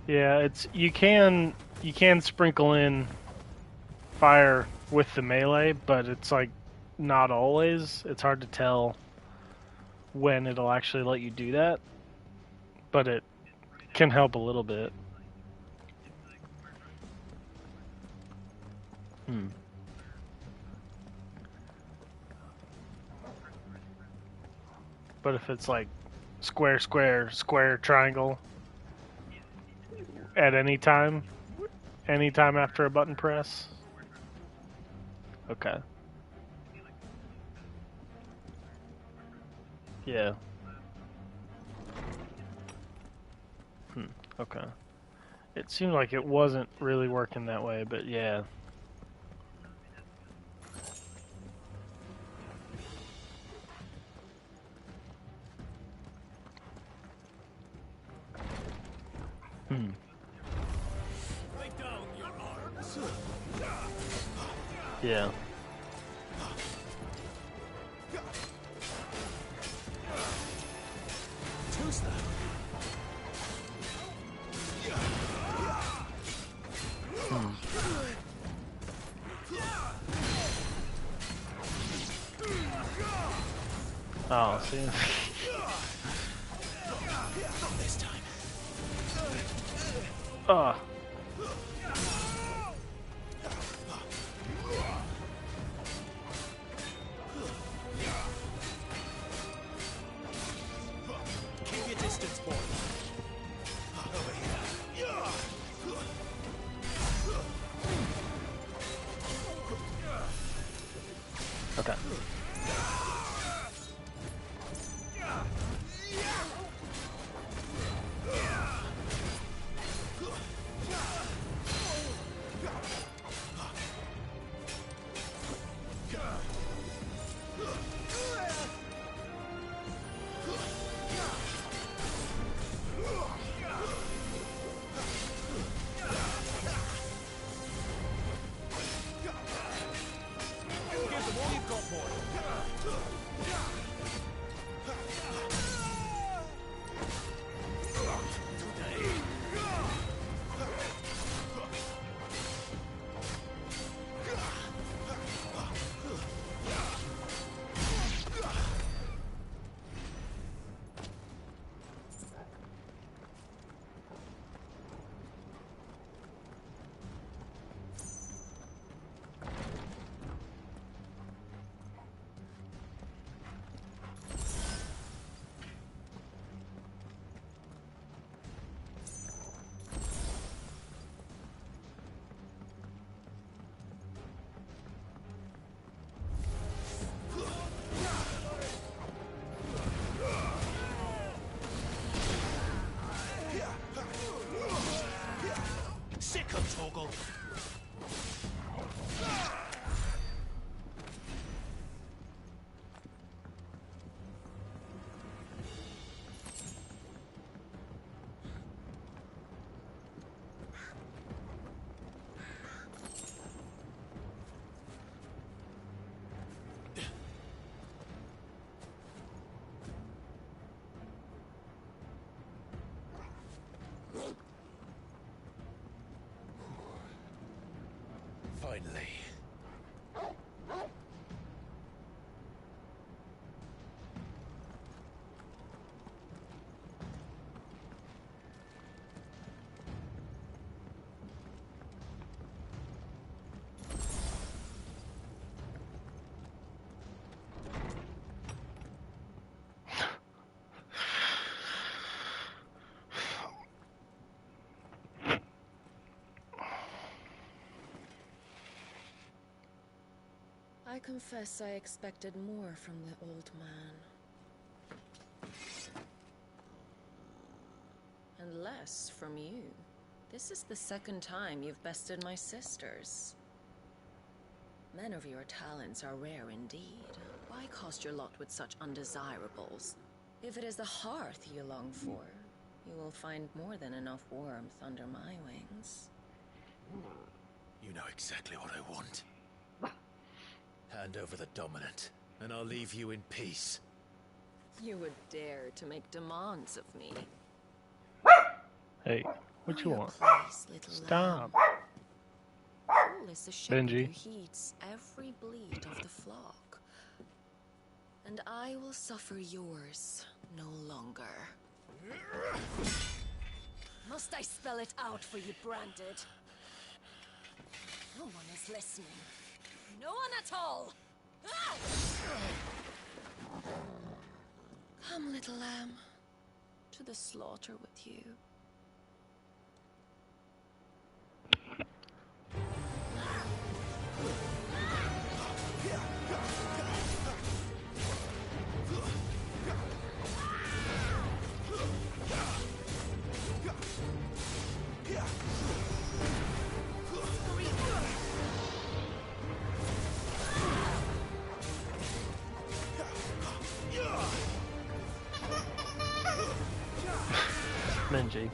Yeah, it's you can sprinkle in fire with the melee, but it's like not always. It's hard to tell when it'll actually let you do that, but it can help a little bit. But if it's like square, square, square, triangle at any time after a button press. Okay. Yeah. Okay. It seemed like it wasn't really working that way, but yeah. Lay down your arms. Yeah. Too slow. Oh, see. Not this time. Oh. Keep your distance, boy. Over here. Okay. Give them all you've got, boy. Torgal. Finally. I confess I expected more from the old man. And less from you. This is the second time you've bested my sisters. Men of your talents are rare indeed. Why cost your lot with such undesirables? If it is the hearth you long for, you will find more than enough warmth under my wings. You know exactly what I want. Hand over the dominant, and I'll leave you in peace. You would dare to make demands of me. Hey, what you want? Please, little Stop. Fool is the shepherd Benji. who heeds every bleat of the flock. And I will suffer yours no longer. Must I spell it out for you, Branded? No one is listening. No one at all! Ah! Come, little lamb, to the slaughter with you. Benji.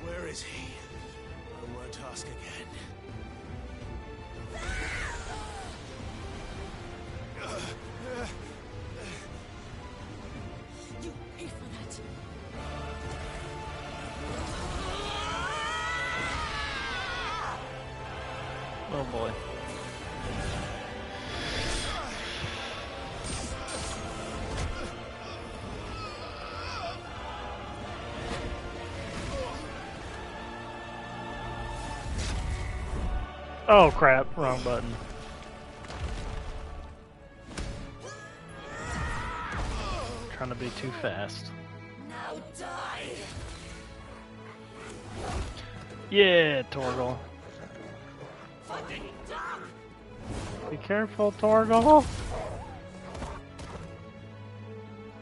Where is he? I won't ask again. You pay for that. Oh boy. Oh crap, wrong button. Trying to be too fast. Now die! Yeah, Torgal. Fucking dog! Be careful, Torgal.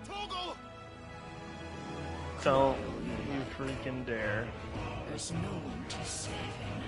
Torgal! Don't you freaking dare. There's no one to save him now.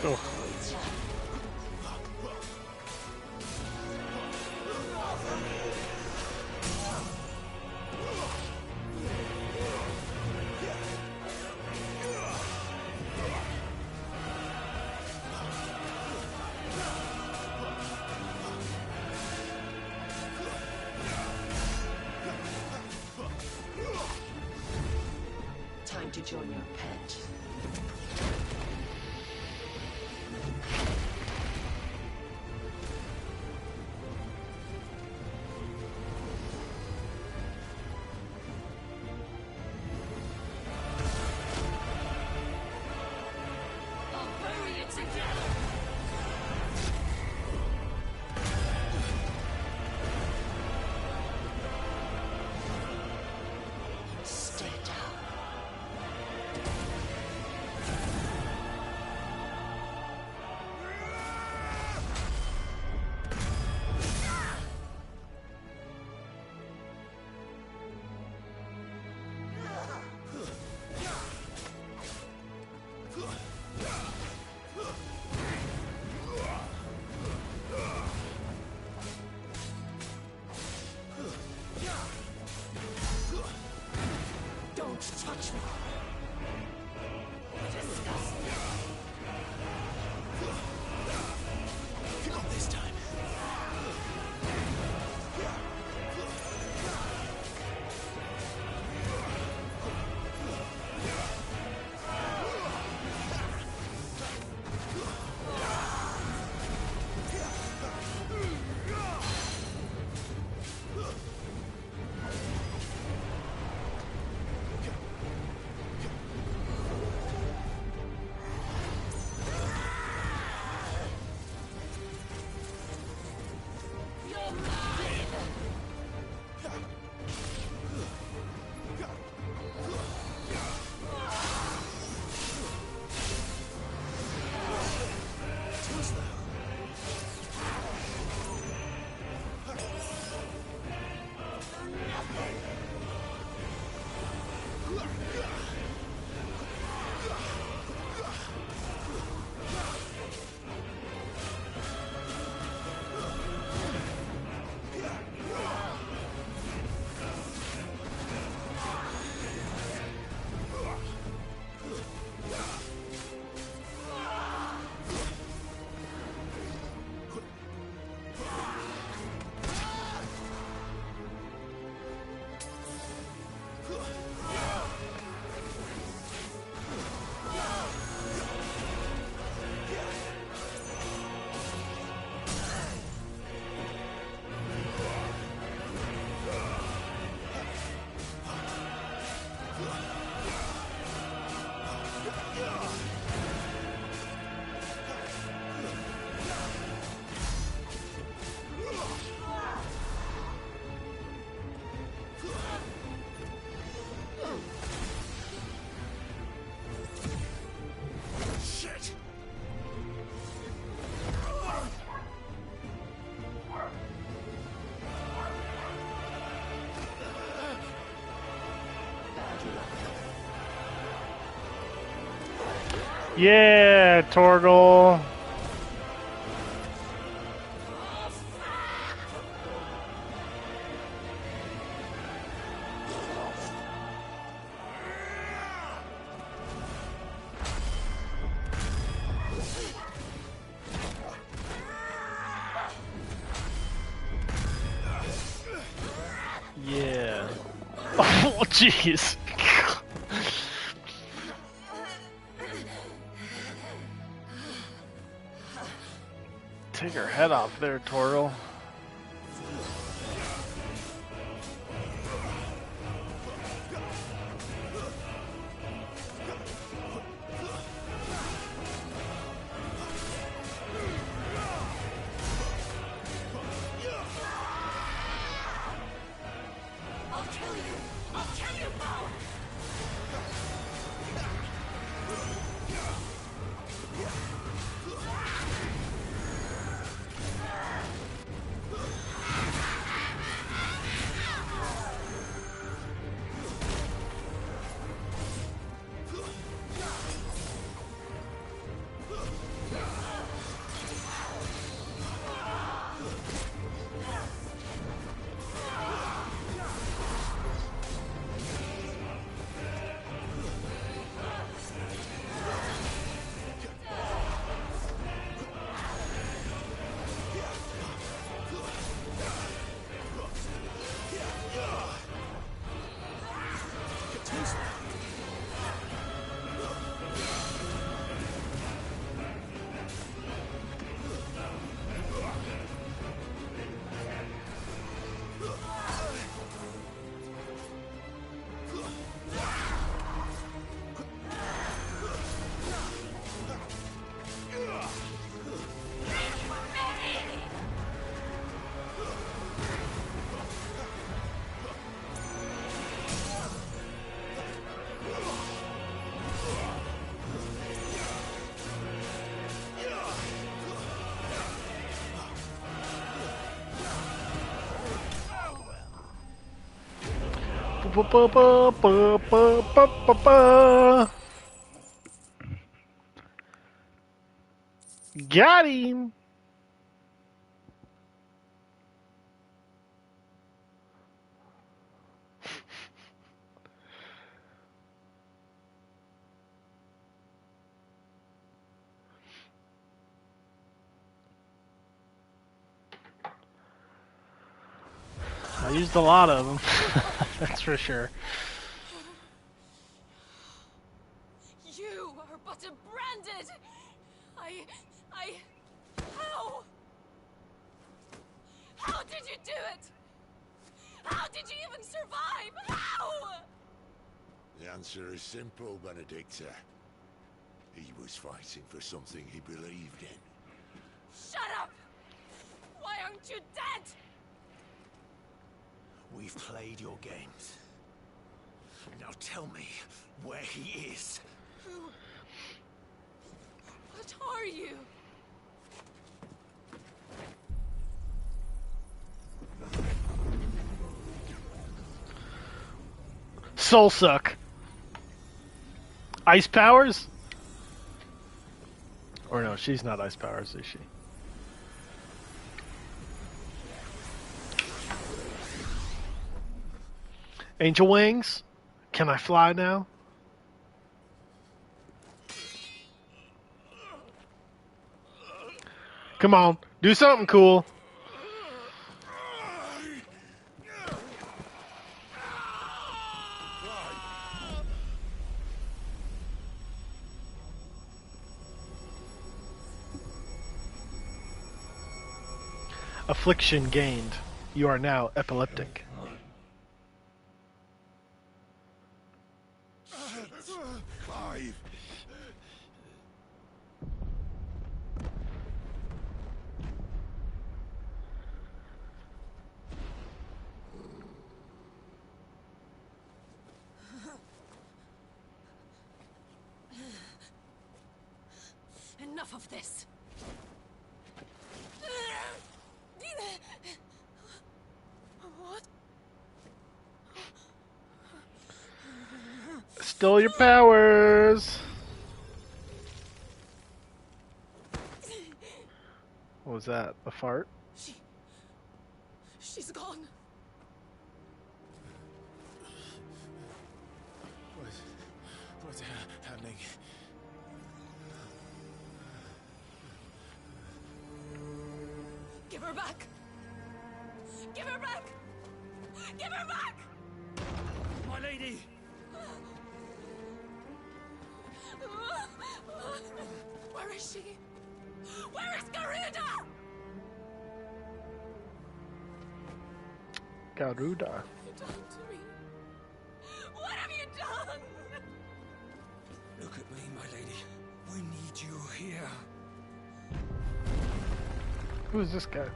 Oh. Time to join your pet. Stay down. Don't touch me. Disgusting. Not this time. Yeah, Torgal. Yeah. Oh, jeez. Take her head off there, Torgal. Got him. I used a lot of them. That's for sure. You are but a branded. How? How did you do it? How did you even survive? How? The answer is simple, Benedikta. He was fighting for something he believed in. Shut up! Why aren't you dead? We've played your games. Now tell me where he is. Who? What are you? Soul suck. Ice powers? Or no, she's not ice powers, is she? Angel wings? Can I fly now? Come on, do something cool. Affliction gained. You are now epileptic. Clive! Enough of this. What? Stole your powers. What was that? A fart? She's gone. What's happening? Give her back. Give her back. Give her back. My lady! Where is she? Where is Garuda? Garuda. What have you done to me? What have you done? Look at me, my lady. We need you here. Who is this guy?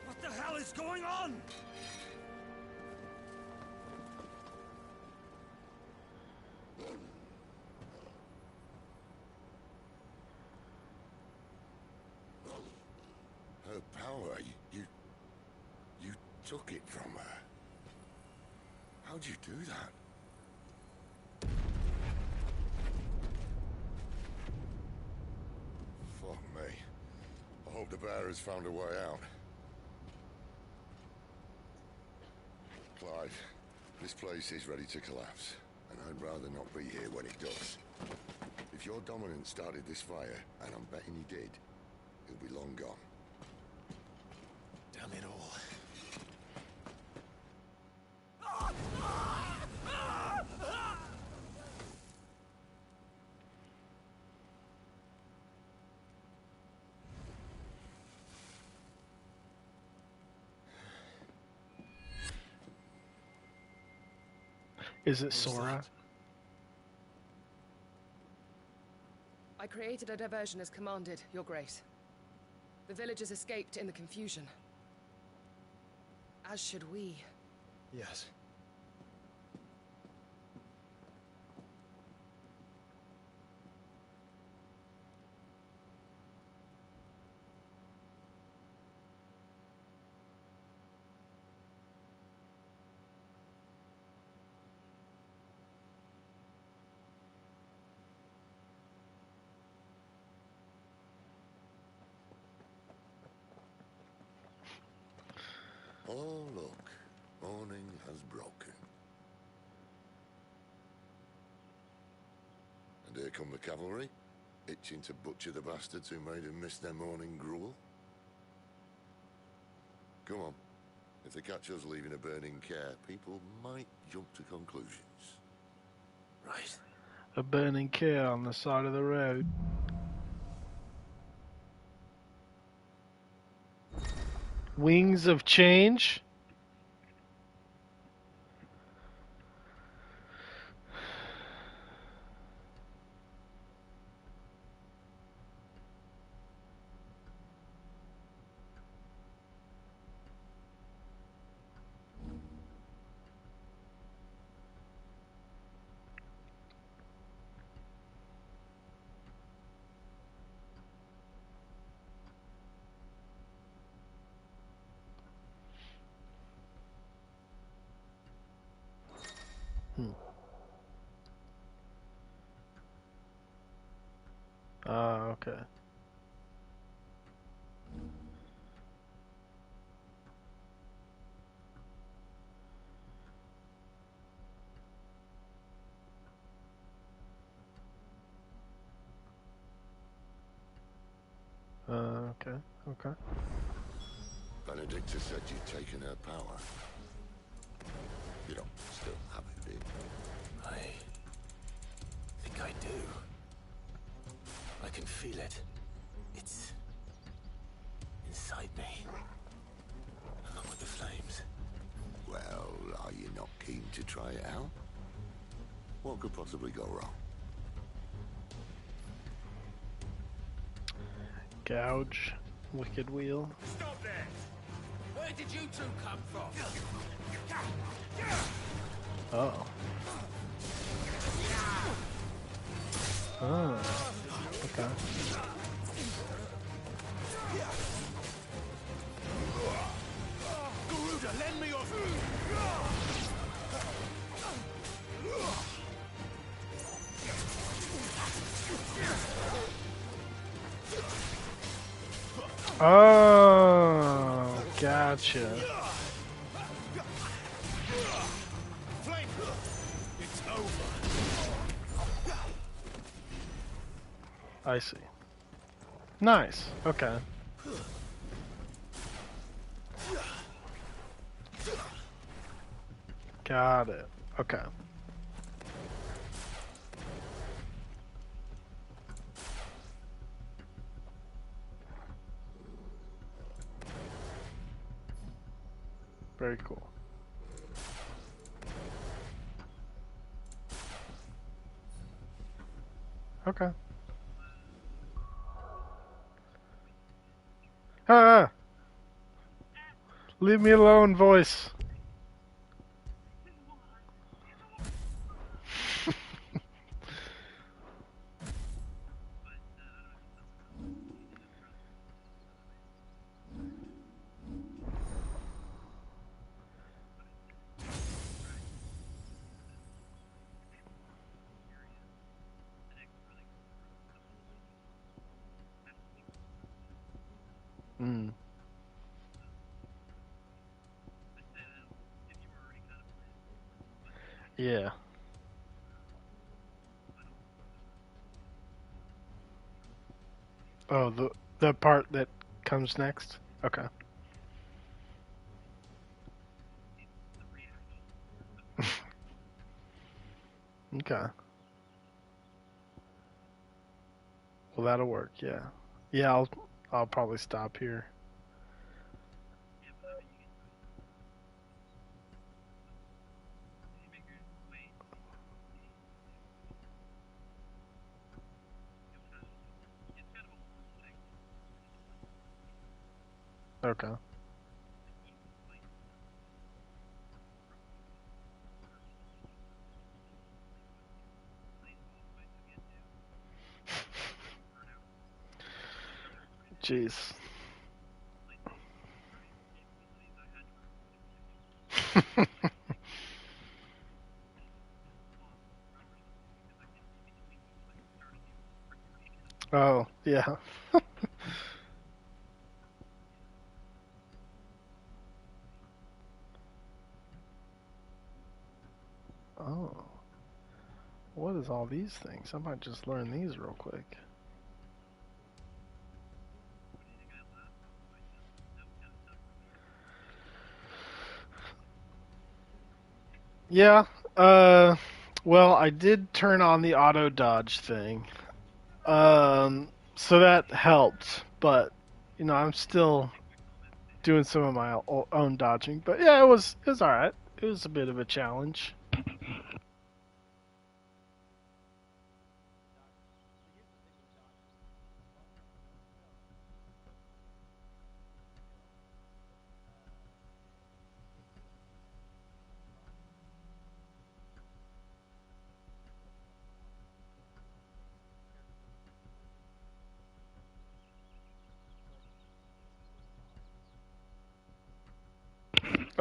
What the hell is going on? Her power, you took it from her. How'd you do that? Fuck me. I hope the bearers found a way out. Clive, this place is ready to collapse, and I'd rather not be here when it does. If your dominant started this fire, and I'm betting he did, he'll be long gone. Damn it all. Is it Sora? I created a diversion as commanded, Your Grace. The villagers escaped in the confusion. As should we. Yes. Oh, look. Morning has broken. And here come the cavalry, itching to butcher the bastards who made them miss their morning gruel. Come on. If they catch us leaving a burning care, people might jump to conclusions. Right. A burning care on the side of the road. Wings of Change. Okay. Okay. Benedikta said you'd taken her power. You don't still have it, do you? I think I do. I can feel it. It's inside me. Along with the flames. Well, are you not keen to try it out? What could possibly go wrong? Gouge. Wicked Wheel. Stop there! Where did you two come from? Oh. Oh. Okay. Garuda, lend me your... Oh, gotcha. It's over. I see. Nice. Okay. Got it. Okay. Very cool. Okay. Ah! Leave me alone, voice. Mm. Yeah. Oh, the part that comes next? Okay. Okay. Well, that'll work, yeah. Yeah, I'll probably stop here. Okay. Jeez. Oh, yeah. What is all these things? I might just learn these real quick. Yeah, well, I did turn on the auto dodge thing. So that helped, but you know, I'm still doing some of my own dodging. But yeah, it was all right. It was a bit of a challenge.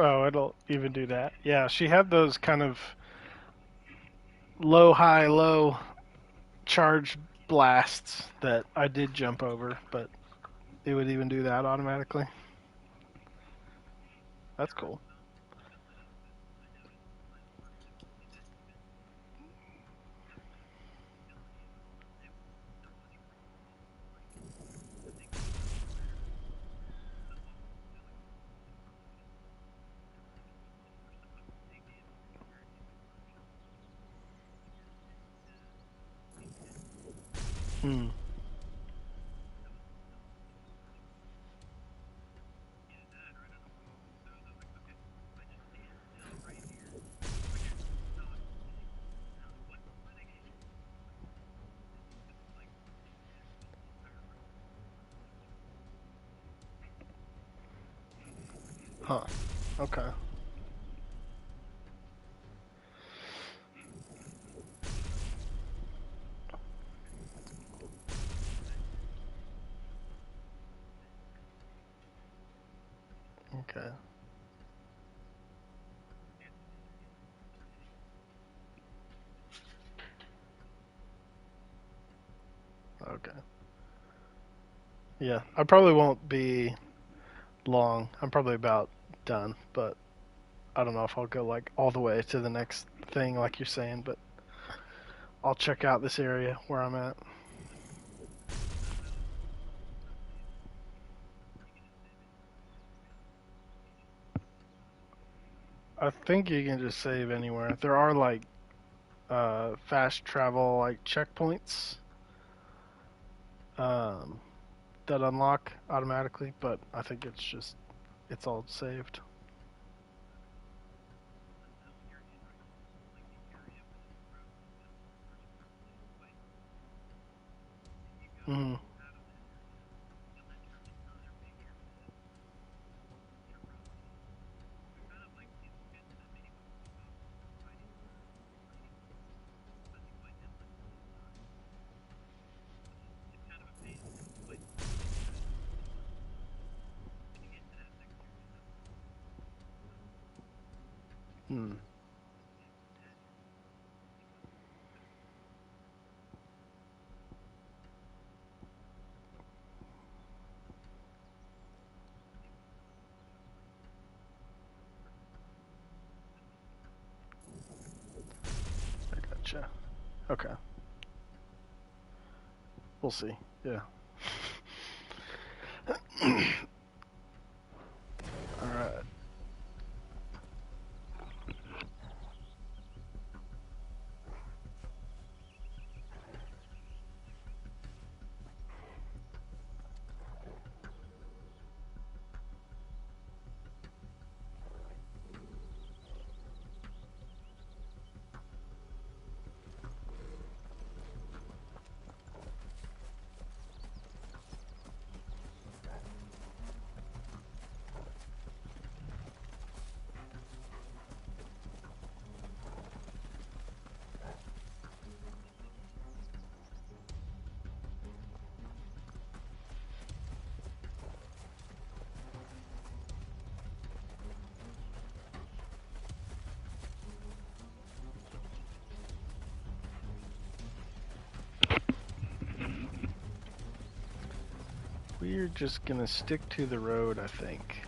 Oh, it'll even do that. Yeah, she had those kind of low, high, low charge blasts that I did jump over, but it would even do that automatically. That's cool. Hmm. Huh. Okay. Okay. Okay. Yeah, I probably won't be long. I'm probably about done, but I don't know if I'll go like all the way to the next thing like you're saying, but I'll check out this area where I'm at. I think you can just save anywhere. There are like fast travel like checkpoints um, that unlock automatically, but I think it's all saved. Mm. Hmm. I gotcha. Okay. We'll see. Yeah. All right. We're just gonna stick to the road, I think.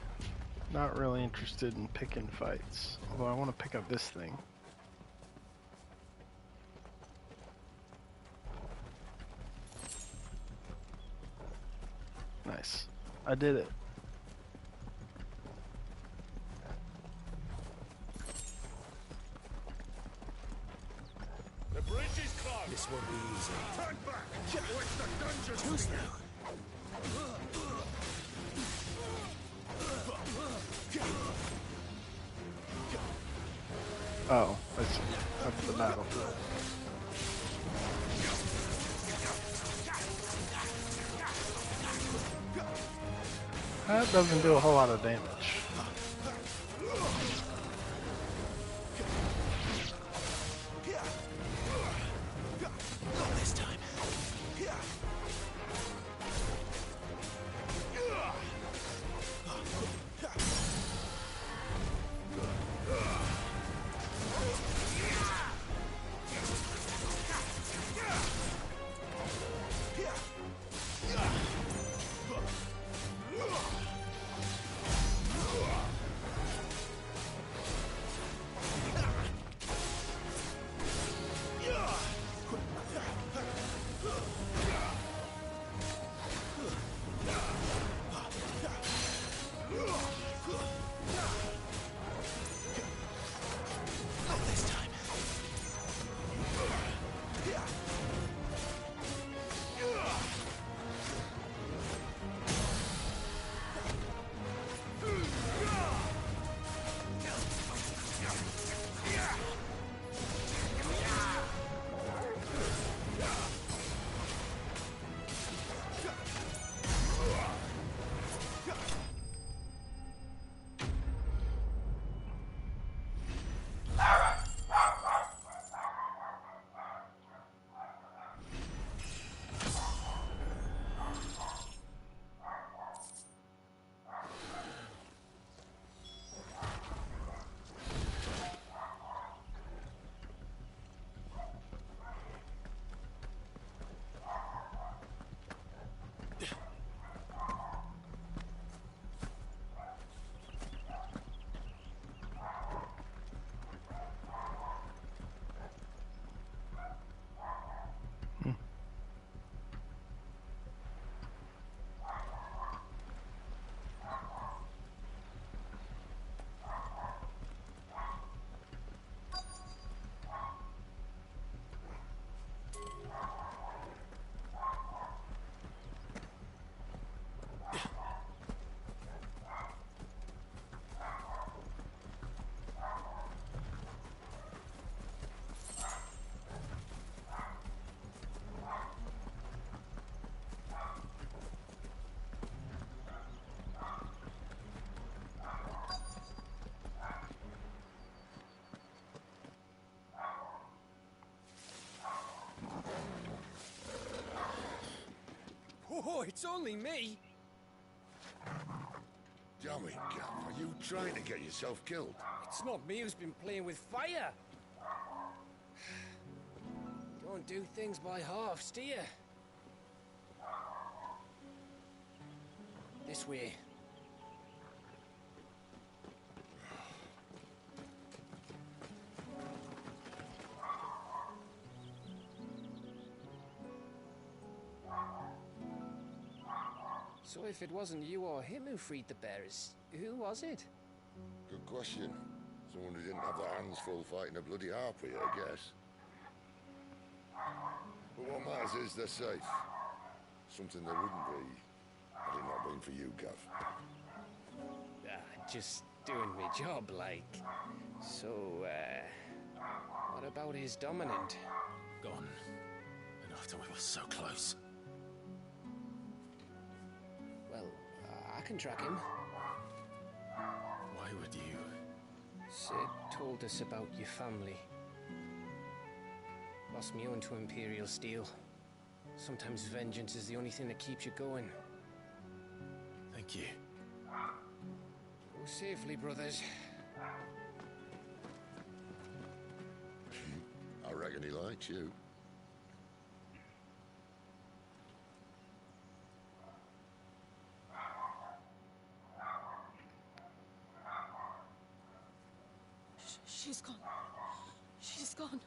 Not really interested in picking fights. Although I want to pick up this thing. Nice. I did it. The bridge is closed. This won't be easy. Turn back. Or it's the dungeon. Too slow. Oh, I see. That's the battlefield. That doesn't do a whole lot of damage. Not this time. Oh, it's only me. Damn it, Gav. Are you trying to get yourself killed? It's not me who's been playing with fire. Don't do things by halves, do you? This way. So if it wasn't you or him who freed the bearers, who was it? Good question. Someone who didn't have their hands full fighting a bloody harpy, I guess. But what matters is they're safe. Something they wouldn't be had it not been for you, Gav. Just doing my job, like. So, what about his dominant? Gone. And after we were so close. Well, I can track him. Why would you? Sid told us about your family. Lost me own to Imperial Steel. Sometimes vengeance is the only thing that keeps you going. Thank you. Go safely, brothers. I reckon he likes you. She's gone. She's gone.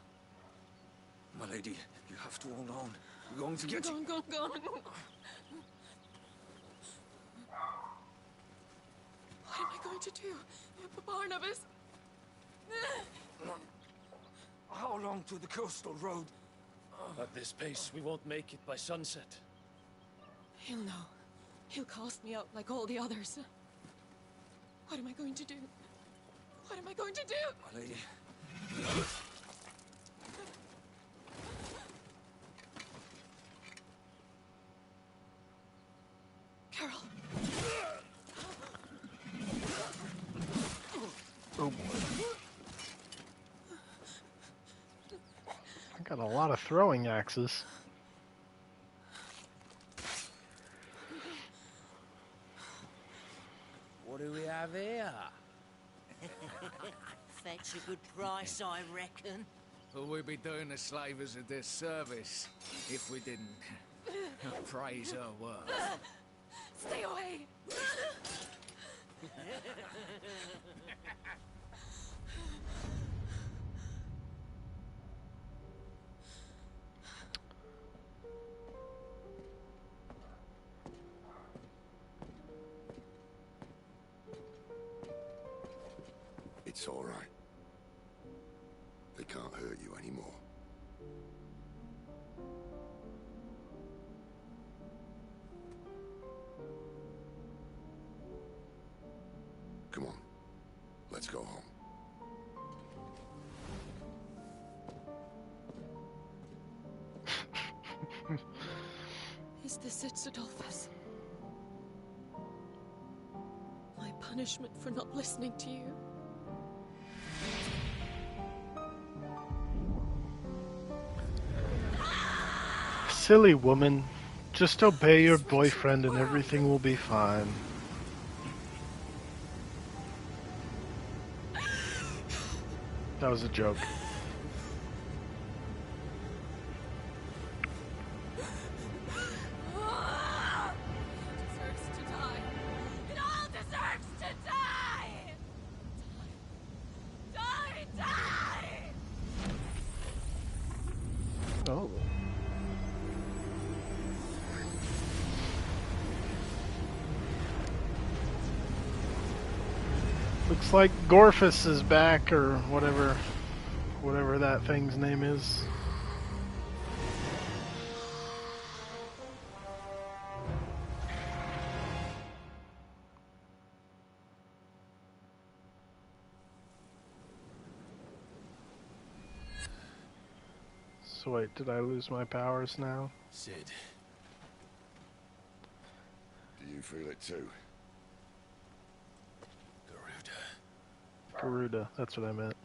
My lady, you have to hold on. We're going to get Gone, gone, gone. going to do, Barnabas? How long to the coastal road? At this pace, we won't make it by sunset. He'll know. He'll cast me out like all the others. What am I going to do? What am I going to do? My lady. Carol. Oh boy. I got a lot of throwing axes. What do we have here? Fetch a good price, I reckon. Well, we'd be doing the slavers a disservice if we didn't praise her work. Stay away! It's all right. They can't hurt you anymore. Come on. Let's go home. Is this it, Adolphus? My punishment for not listening to you? Silly woman. Just obey your boyfriend and everything will be fine. That was a joke. Deserves to die. It all deserves to die! Die! Die! Oh. Looks like Gorfus is back, or whatever that thing's name is. So wait, did I lose my powers now? Sid. Do you feel it too? Garuda, that's what I meant.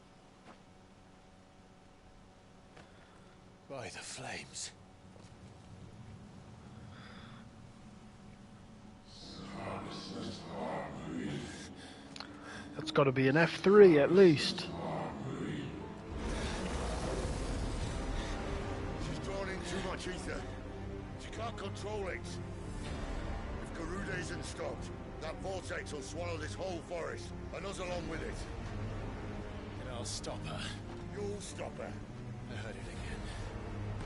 By the flames. That's got to be an F3 at least. She's drawn in too much ether. She can't control it. If Garuda isn't stopped, that vortex will swallow this whole forest, and us along with it. And I'll stop her. You'll stop her. I heard it again.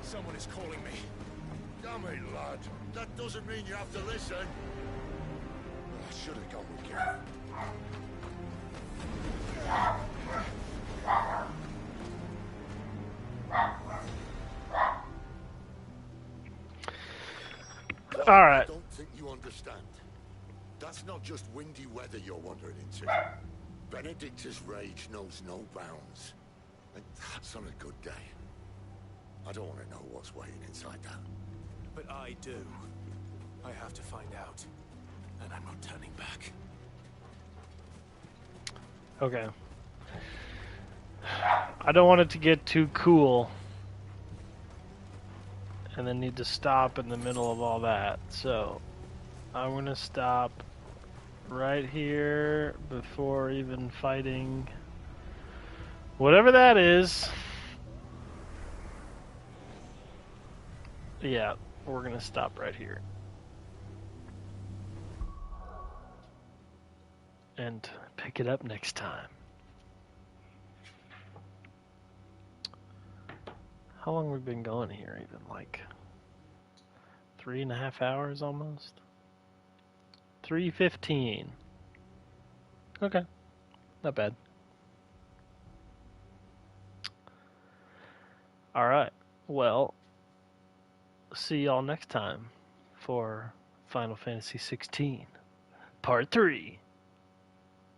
Someone is calling me. Damn it, lad. That doesn't mean you have to listen. I should have gone with you. All right. I don't think you understand. That's not just windy weather you're wandering into. Benedikta's rage knows no bounds. And that's on a good day. I don't want to know what's waiting inside that. But I do. I have to find out. And I'm not turning back. Okay. I don't want it to get too cool. And then need to stop in the middle of all that. So, I'm going to stop right here before even fighting whatever that is. Yeah, we're going to stop right here. And pick it up next time. How long have we been going here? Even like 3.5 hours almost? 3:15. Okay. Not bad. Alright. Well, see y'all next time for Final Fantasy XVI Part 3.